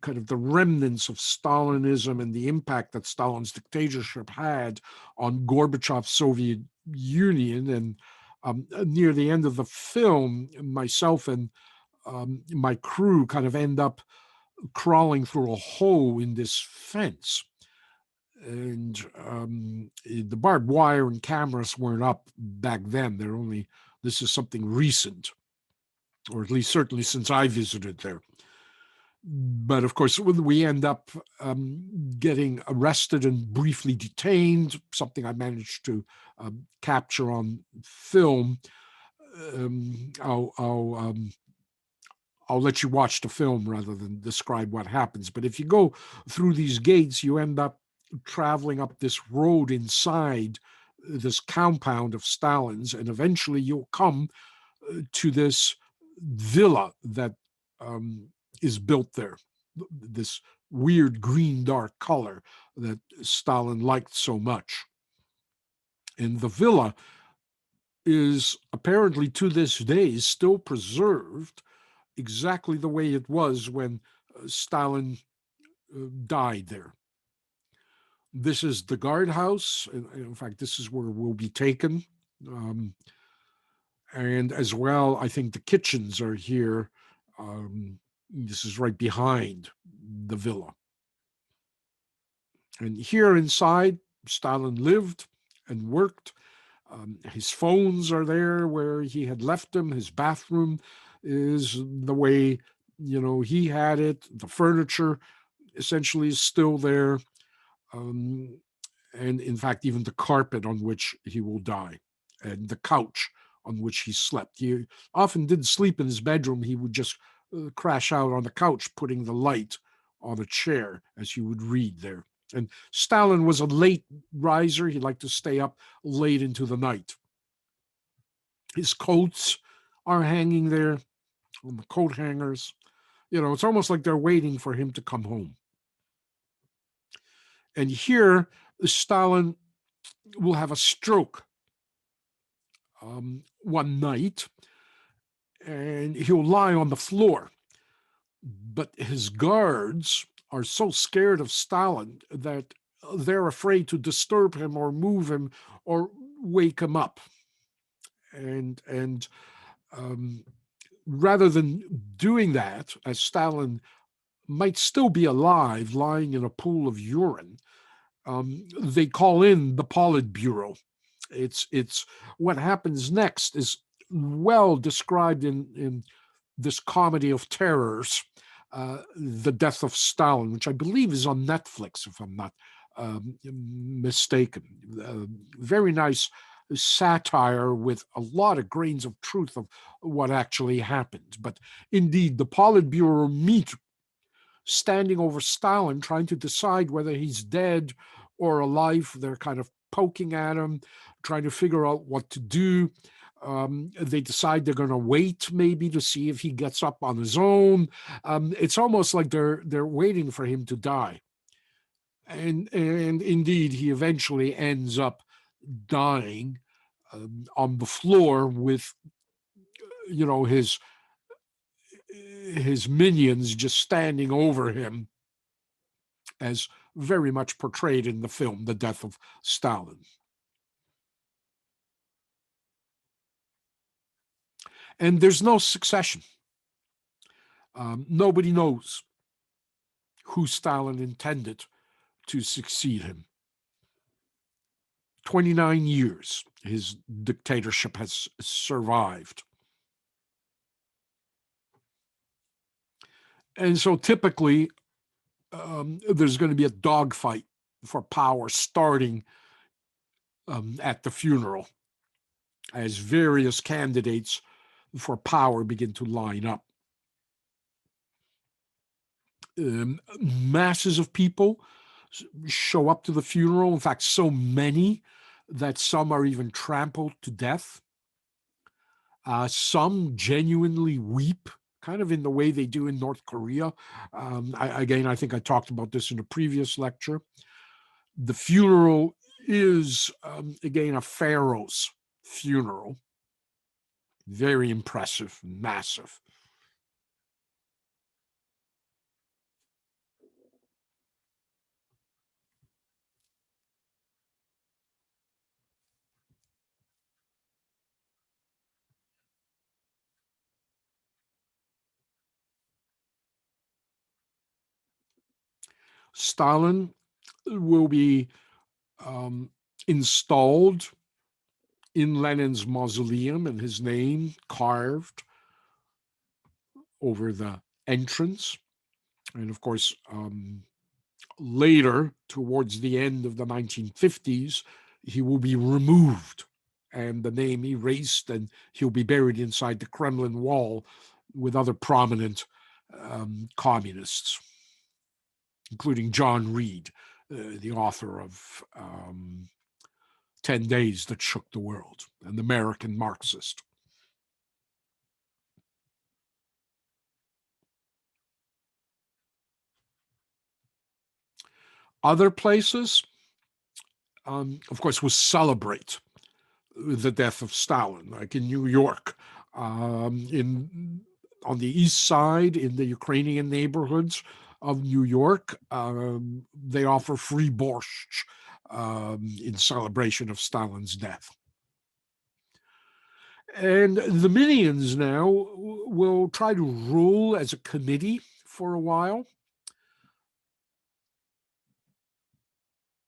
kind of the remnants of Stalinism and the impact that Stalin's dictatorship had on Gorbachev's Soviet Union. And near the end of the film, myself and my crew kind of end up crawling through a hole in this fence. And the barbed wire and cameras weren't up back then. This is something recent, or at least certainly since I visited there. But of course, we end up getting arrested and briefly detained, something I managed to capture on film. I'll let you watch the film rather than describe what happens. But if you go through these gates, you end up traveling up this road inside this compound of Stalin's, and eventually you'll come to this villa that is built there, this weird green dark color that Stalin liked so much. And the villa is apparently to this day still preserved exactly the way it was when Stalin died there. This is the guardhouse. In fact, this is where we'll be taken. And as well, I think the kitchens are here. This is right behind the villa. And here inside, Stalin lived and worked. His phones are there where he had left them. His bathroom is the way, he had it. The furniture essentially is still there. And in fact, even the carpet on which he will die and the couch on which he slept. He often didn't sleep in his bedroom. He would just crash out on the couch, putting the light on a chair as he would read there. And Stalin was a late riser. He liked to stay up late into the night. His coats are hanging there on the coat hangers. It's almost like they're waiting for him to come home. And here, Stalin will have a stroke one night, and he'll lie on the floor. But his guards are so scared of Stalin that they're afraid to disturb him or move him or wake him up. And rather than doing that, as Stalin might still be alive, lying in a pool of urine, they call in the Politburo. It's what happens next is well described in this comedy of terrors, The Death of Stalin, which I believe is on Netflix, if I'm not mistaken. Very nice satire with a lot of grains of truth of what actually happened. But indeed, the Politburo meet standing over Stalin, trying to decide whether he's dead or alive. They're kind of poking at him, trying to figure out what to do. They decide they're going to wait maybe to see if he gets up on his own. It's almost like they're waiting for him to die. And indeed, he eventually ends up dying on the floor with, his minions just standing over him, as very much portrayed in the film, The Death of Stalin. And there's no succession. Nobody knows who Stalin intended to succeed him. 29 years his dictatorship has survived. And so typically, there's going to be a dogfight for power starting at the funeral as various candidates for power begin to line up. Masses of people show up to the funeral. In fact, so many that some are even trampled to death. Some genuinely weep, kind of in the way they do in North Korea. I think I talked about this in a previous lecture. The funeral is, again, a pharaoh's funeral. Very impressive, massive. Stalin will be um, installed in Lenin's mausoleum and his name carved over the entrance. And of course, later, towards the end of the 1950s, he will be removed and the name erased, and he'll be buried inside the Kremlin wall with other prominent communists, including John Reed, the author of 10 Days That Shook the World, an American Marxist. Other places, of course, will celebrate the death of Stalin, like in New York, on the east side, in the Ukrainian neighborhoods of New York, they offer free borscht in celebration of Stalin's death. And the Minions now will try to rule as a committee for a while.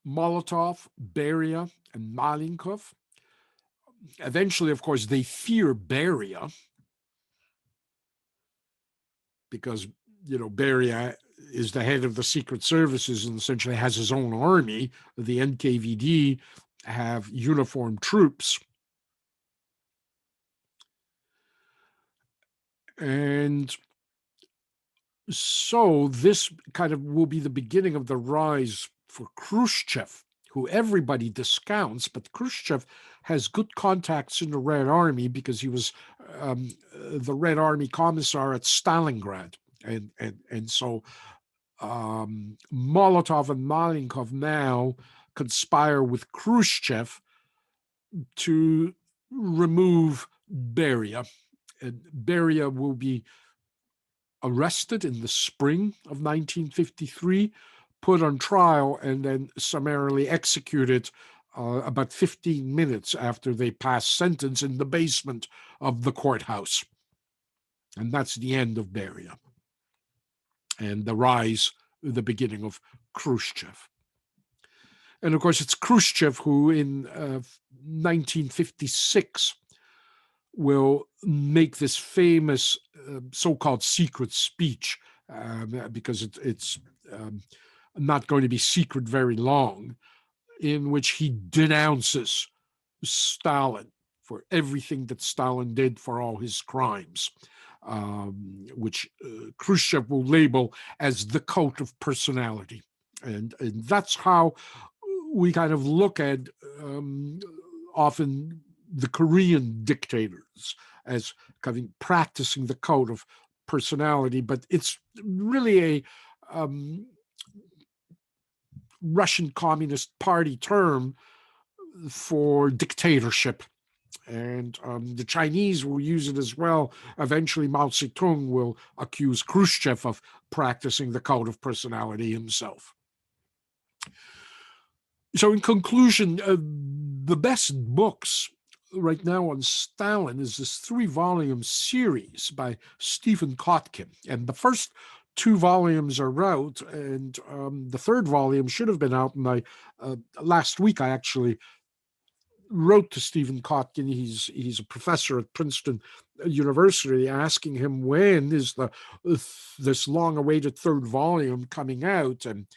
Molotov, Beria, and Malenkov. Eventually, of course, they fear Beria because, Beria is the head of the secret services and essentially has his own army. The NKVD have uniformed troops. And so this kind of will be the beginning of the rise for Khrushchev, who everybody discounts, but Khrushchev has good contacts in the Red Army because he was the Red Army commissar at Stalingrad. And so Molotov and Malenkov now conspire with Khrushchev to remove Beria. And Beria will be arrested in the spring of 1953, put on trial, and then summarily executed about 15 minutes after they pass sentence in the basement of the courthouse. And that's the end of Beria and the beginning of Khrushchev. And of course, it's Khrushchev who in 1956 will make this famous so-called secret speech, because it's not going to be secret very long, in which he denounces Stalin for everything that Stalin did, for all his crimes, which Khrushchev will label as the cult of personality. And that's how we kind of look at often the Korean dictators as kind of practicing the code of personality, but it's really a Russian Communist Party term for dictatorship. And the Chinese will use it as well. Eventually, Mao Zedong will accuse Khrushchev of practicing the code of personality himself. So in conclusion, the best books right now on Stalin is this 3-volume series by Stephen Kotkin. And the first 2 volumes are out, and the 3rd volume should have been out. And last week I actually wrote to Stephen Kotkin. He's a professor at Princeton University, asking him when is this long-awaited 3rd volume coming out, and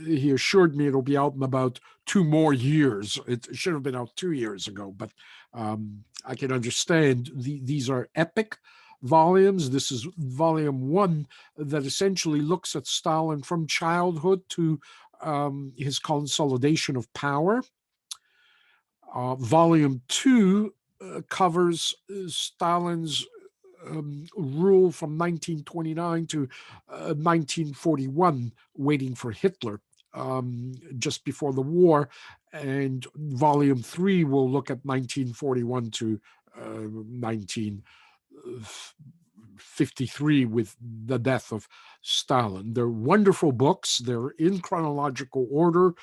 he assured me it'll be out in about 2 more years. It should have been out 2 years ago, but I can understand these are epic volumes. This is volume 1 that essentially looks at Stalin from childhood to his consolidation of power. Volume 2 covers Stalin's rule from 1929 to 1941, waiting for Hitler, just before the war. And volume 3 will look at 1941 to 1953 with the death of Stalin. They're wonderful books. They're in chronological order.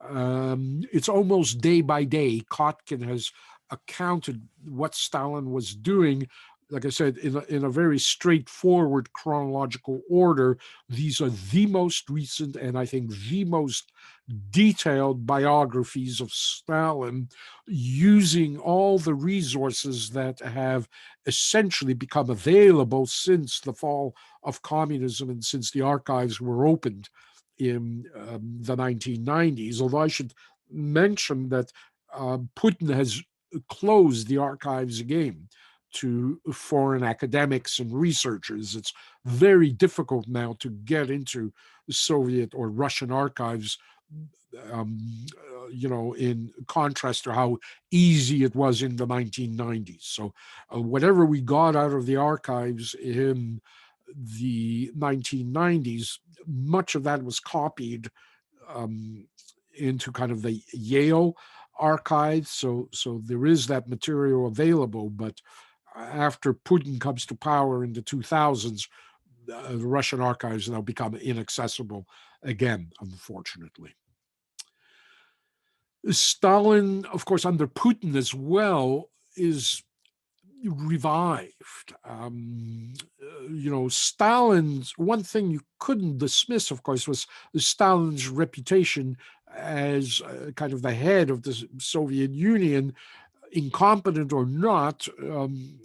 It's almost day by day. Kotkin has accounted what Stalin was doing like I said, in a very straightforward chronological order, these are the most recent and I think the most detailed biographies of Stalin, using all the resources that have essentially become available since the fall of communism and since the archives were opened in the 1990s. Although I should mention that Putin has closed the archives again to foreign academics and researchers. It's very difficult now to get into Soviet or Russian archives, um, in contrast to how easy it was in the 1990s. So, whatever we got out of the archives in the 1990s, much of that was copied um, into kind of the Yale archives. So there is that material available, but after Putin comes to power in the 2000s, the Russian archives now become inaccessible again, unfortunately. Stalin, of course, under Putin as well, is revived. Stalin's one thing you couldn't dismiss, of course, was Stalin's reputation as kind of the head of the Soviet Union. Incompetent or not,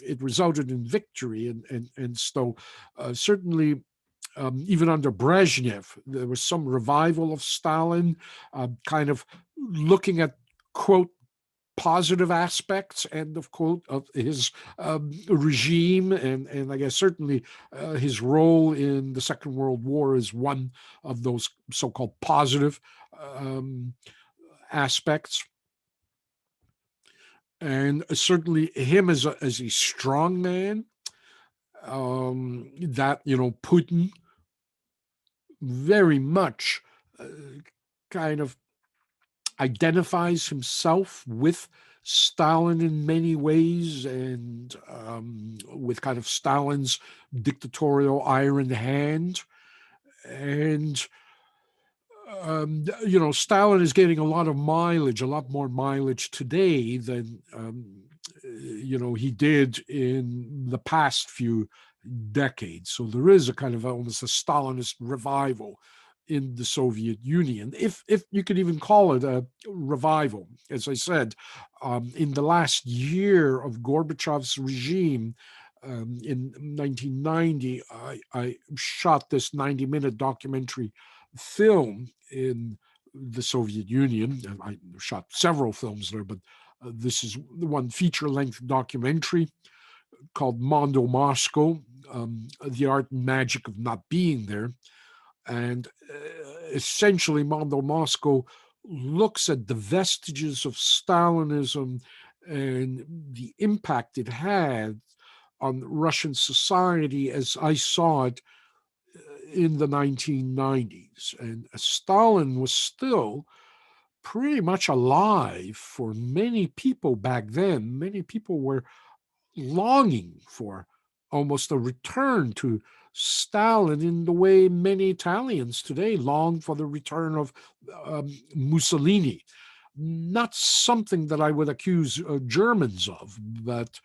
it resulted in victory, and so certainly. Even under Brezhnev, there was some revival of Stalin, kind of looking at, quote, positive aspects, end of quote, of his regime, and I guess certainly his role in the Second World War is one of those so-called positive um, aspects. And certainly him as a strong man, that Putin very much uh, kind of identifies himself with Stalin in many ways, and with kind of Stalin's dictatorial iron hand. And, Stalin is getting a lot of mileage, a lot more mileage today than, he did in the past few decades. So there is a kind of almost a Stalinist revival in the Soviet Union, if you could even call it a revival. As I said, in the last year of Gorbachev's regime, in 1990, I shot this 90-minute documentary film in the Soviet Union. I shot several films there, but this is one feature-length documentary called Mondo Moscow, The Art and Magic of Not Being There. And essentially, Mondo Moscow looks at the vestiges of Stalinism and the impact it had on Russian society as I saw it in the 1990s. And Stalin was still pretty much alive for many people back then. Many people were longing for almost a return to Stalin in the way many Italians today long for the return of Mussolini. Not something that I would accuse Germans of, but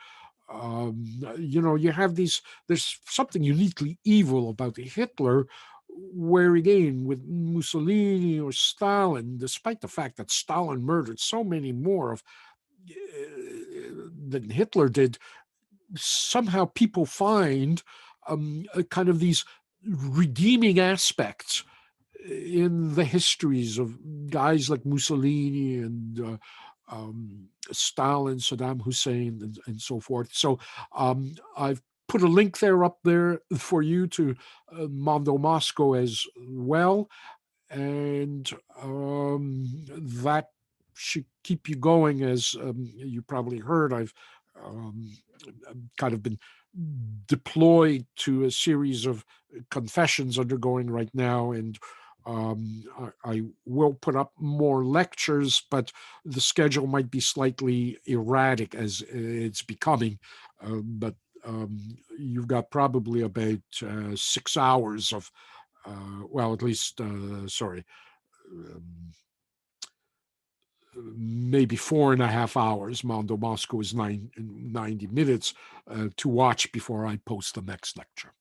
you have there's something uniquely evil about Hitler, where again, with Mussolini or Stalin, despite the fact that Stalin murdered so many more of than Hitler did, somehow people find kind of these redeeming aspects in the histories of guys like Mussolini and Stalin, Saddam Hussein, and so forth. So I've put a link up there for you to Mondo Moscow as well. And that should keep you going. As you probably heard, I've um, kind of been deployed to a series of confessions undergoing right now, and I will put up more lectures, but the schedule might be slightly erratic as it's becoming. But you've got probably about 6 hours of, well, at least, sorry, um, maybe 4.5 hours. Mondo Moscow is 90 minutes to watch before I post the next lecture.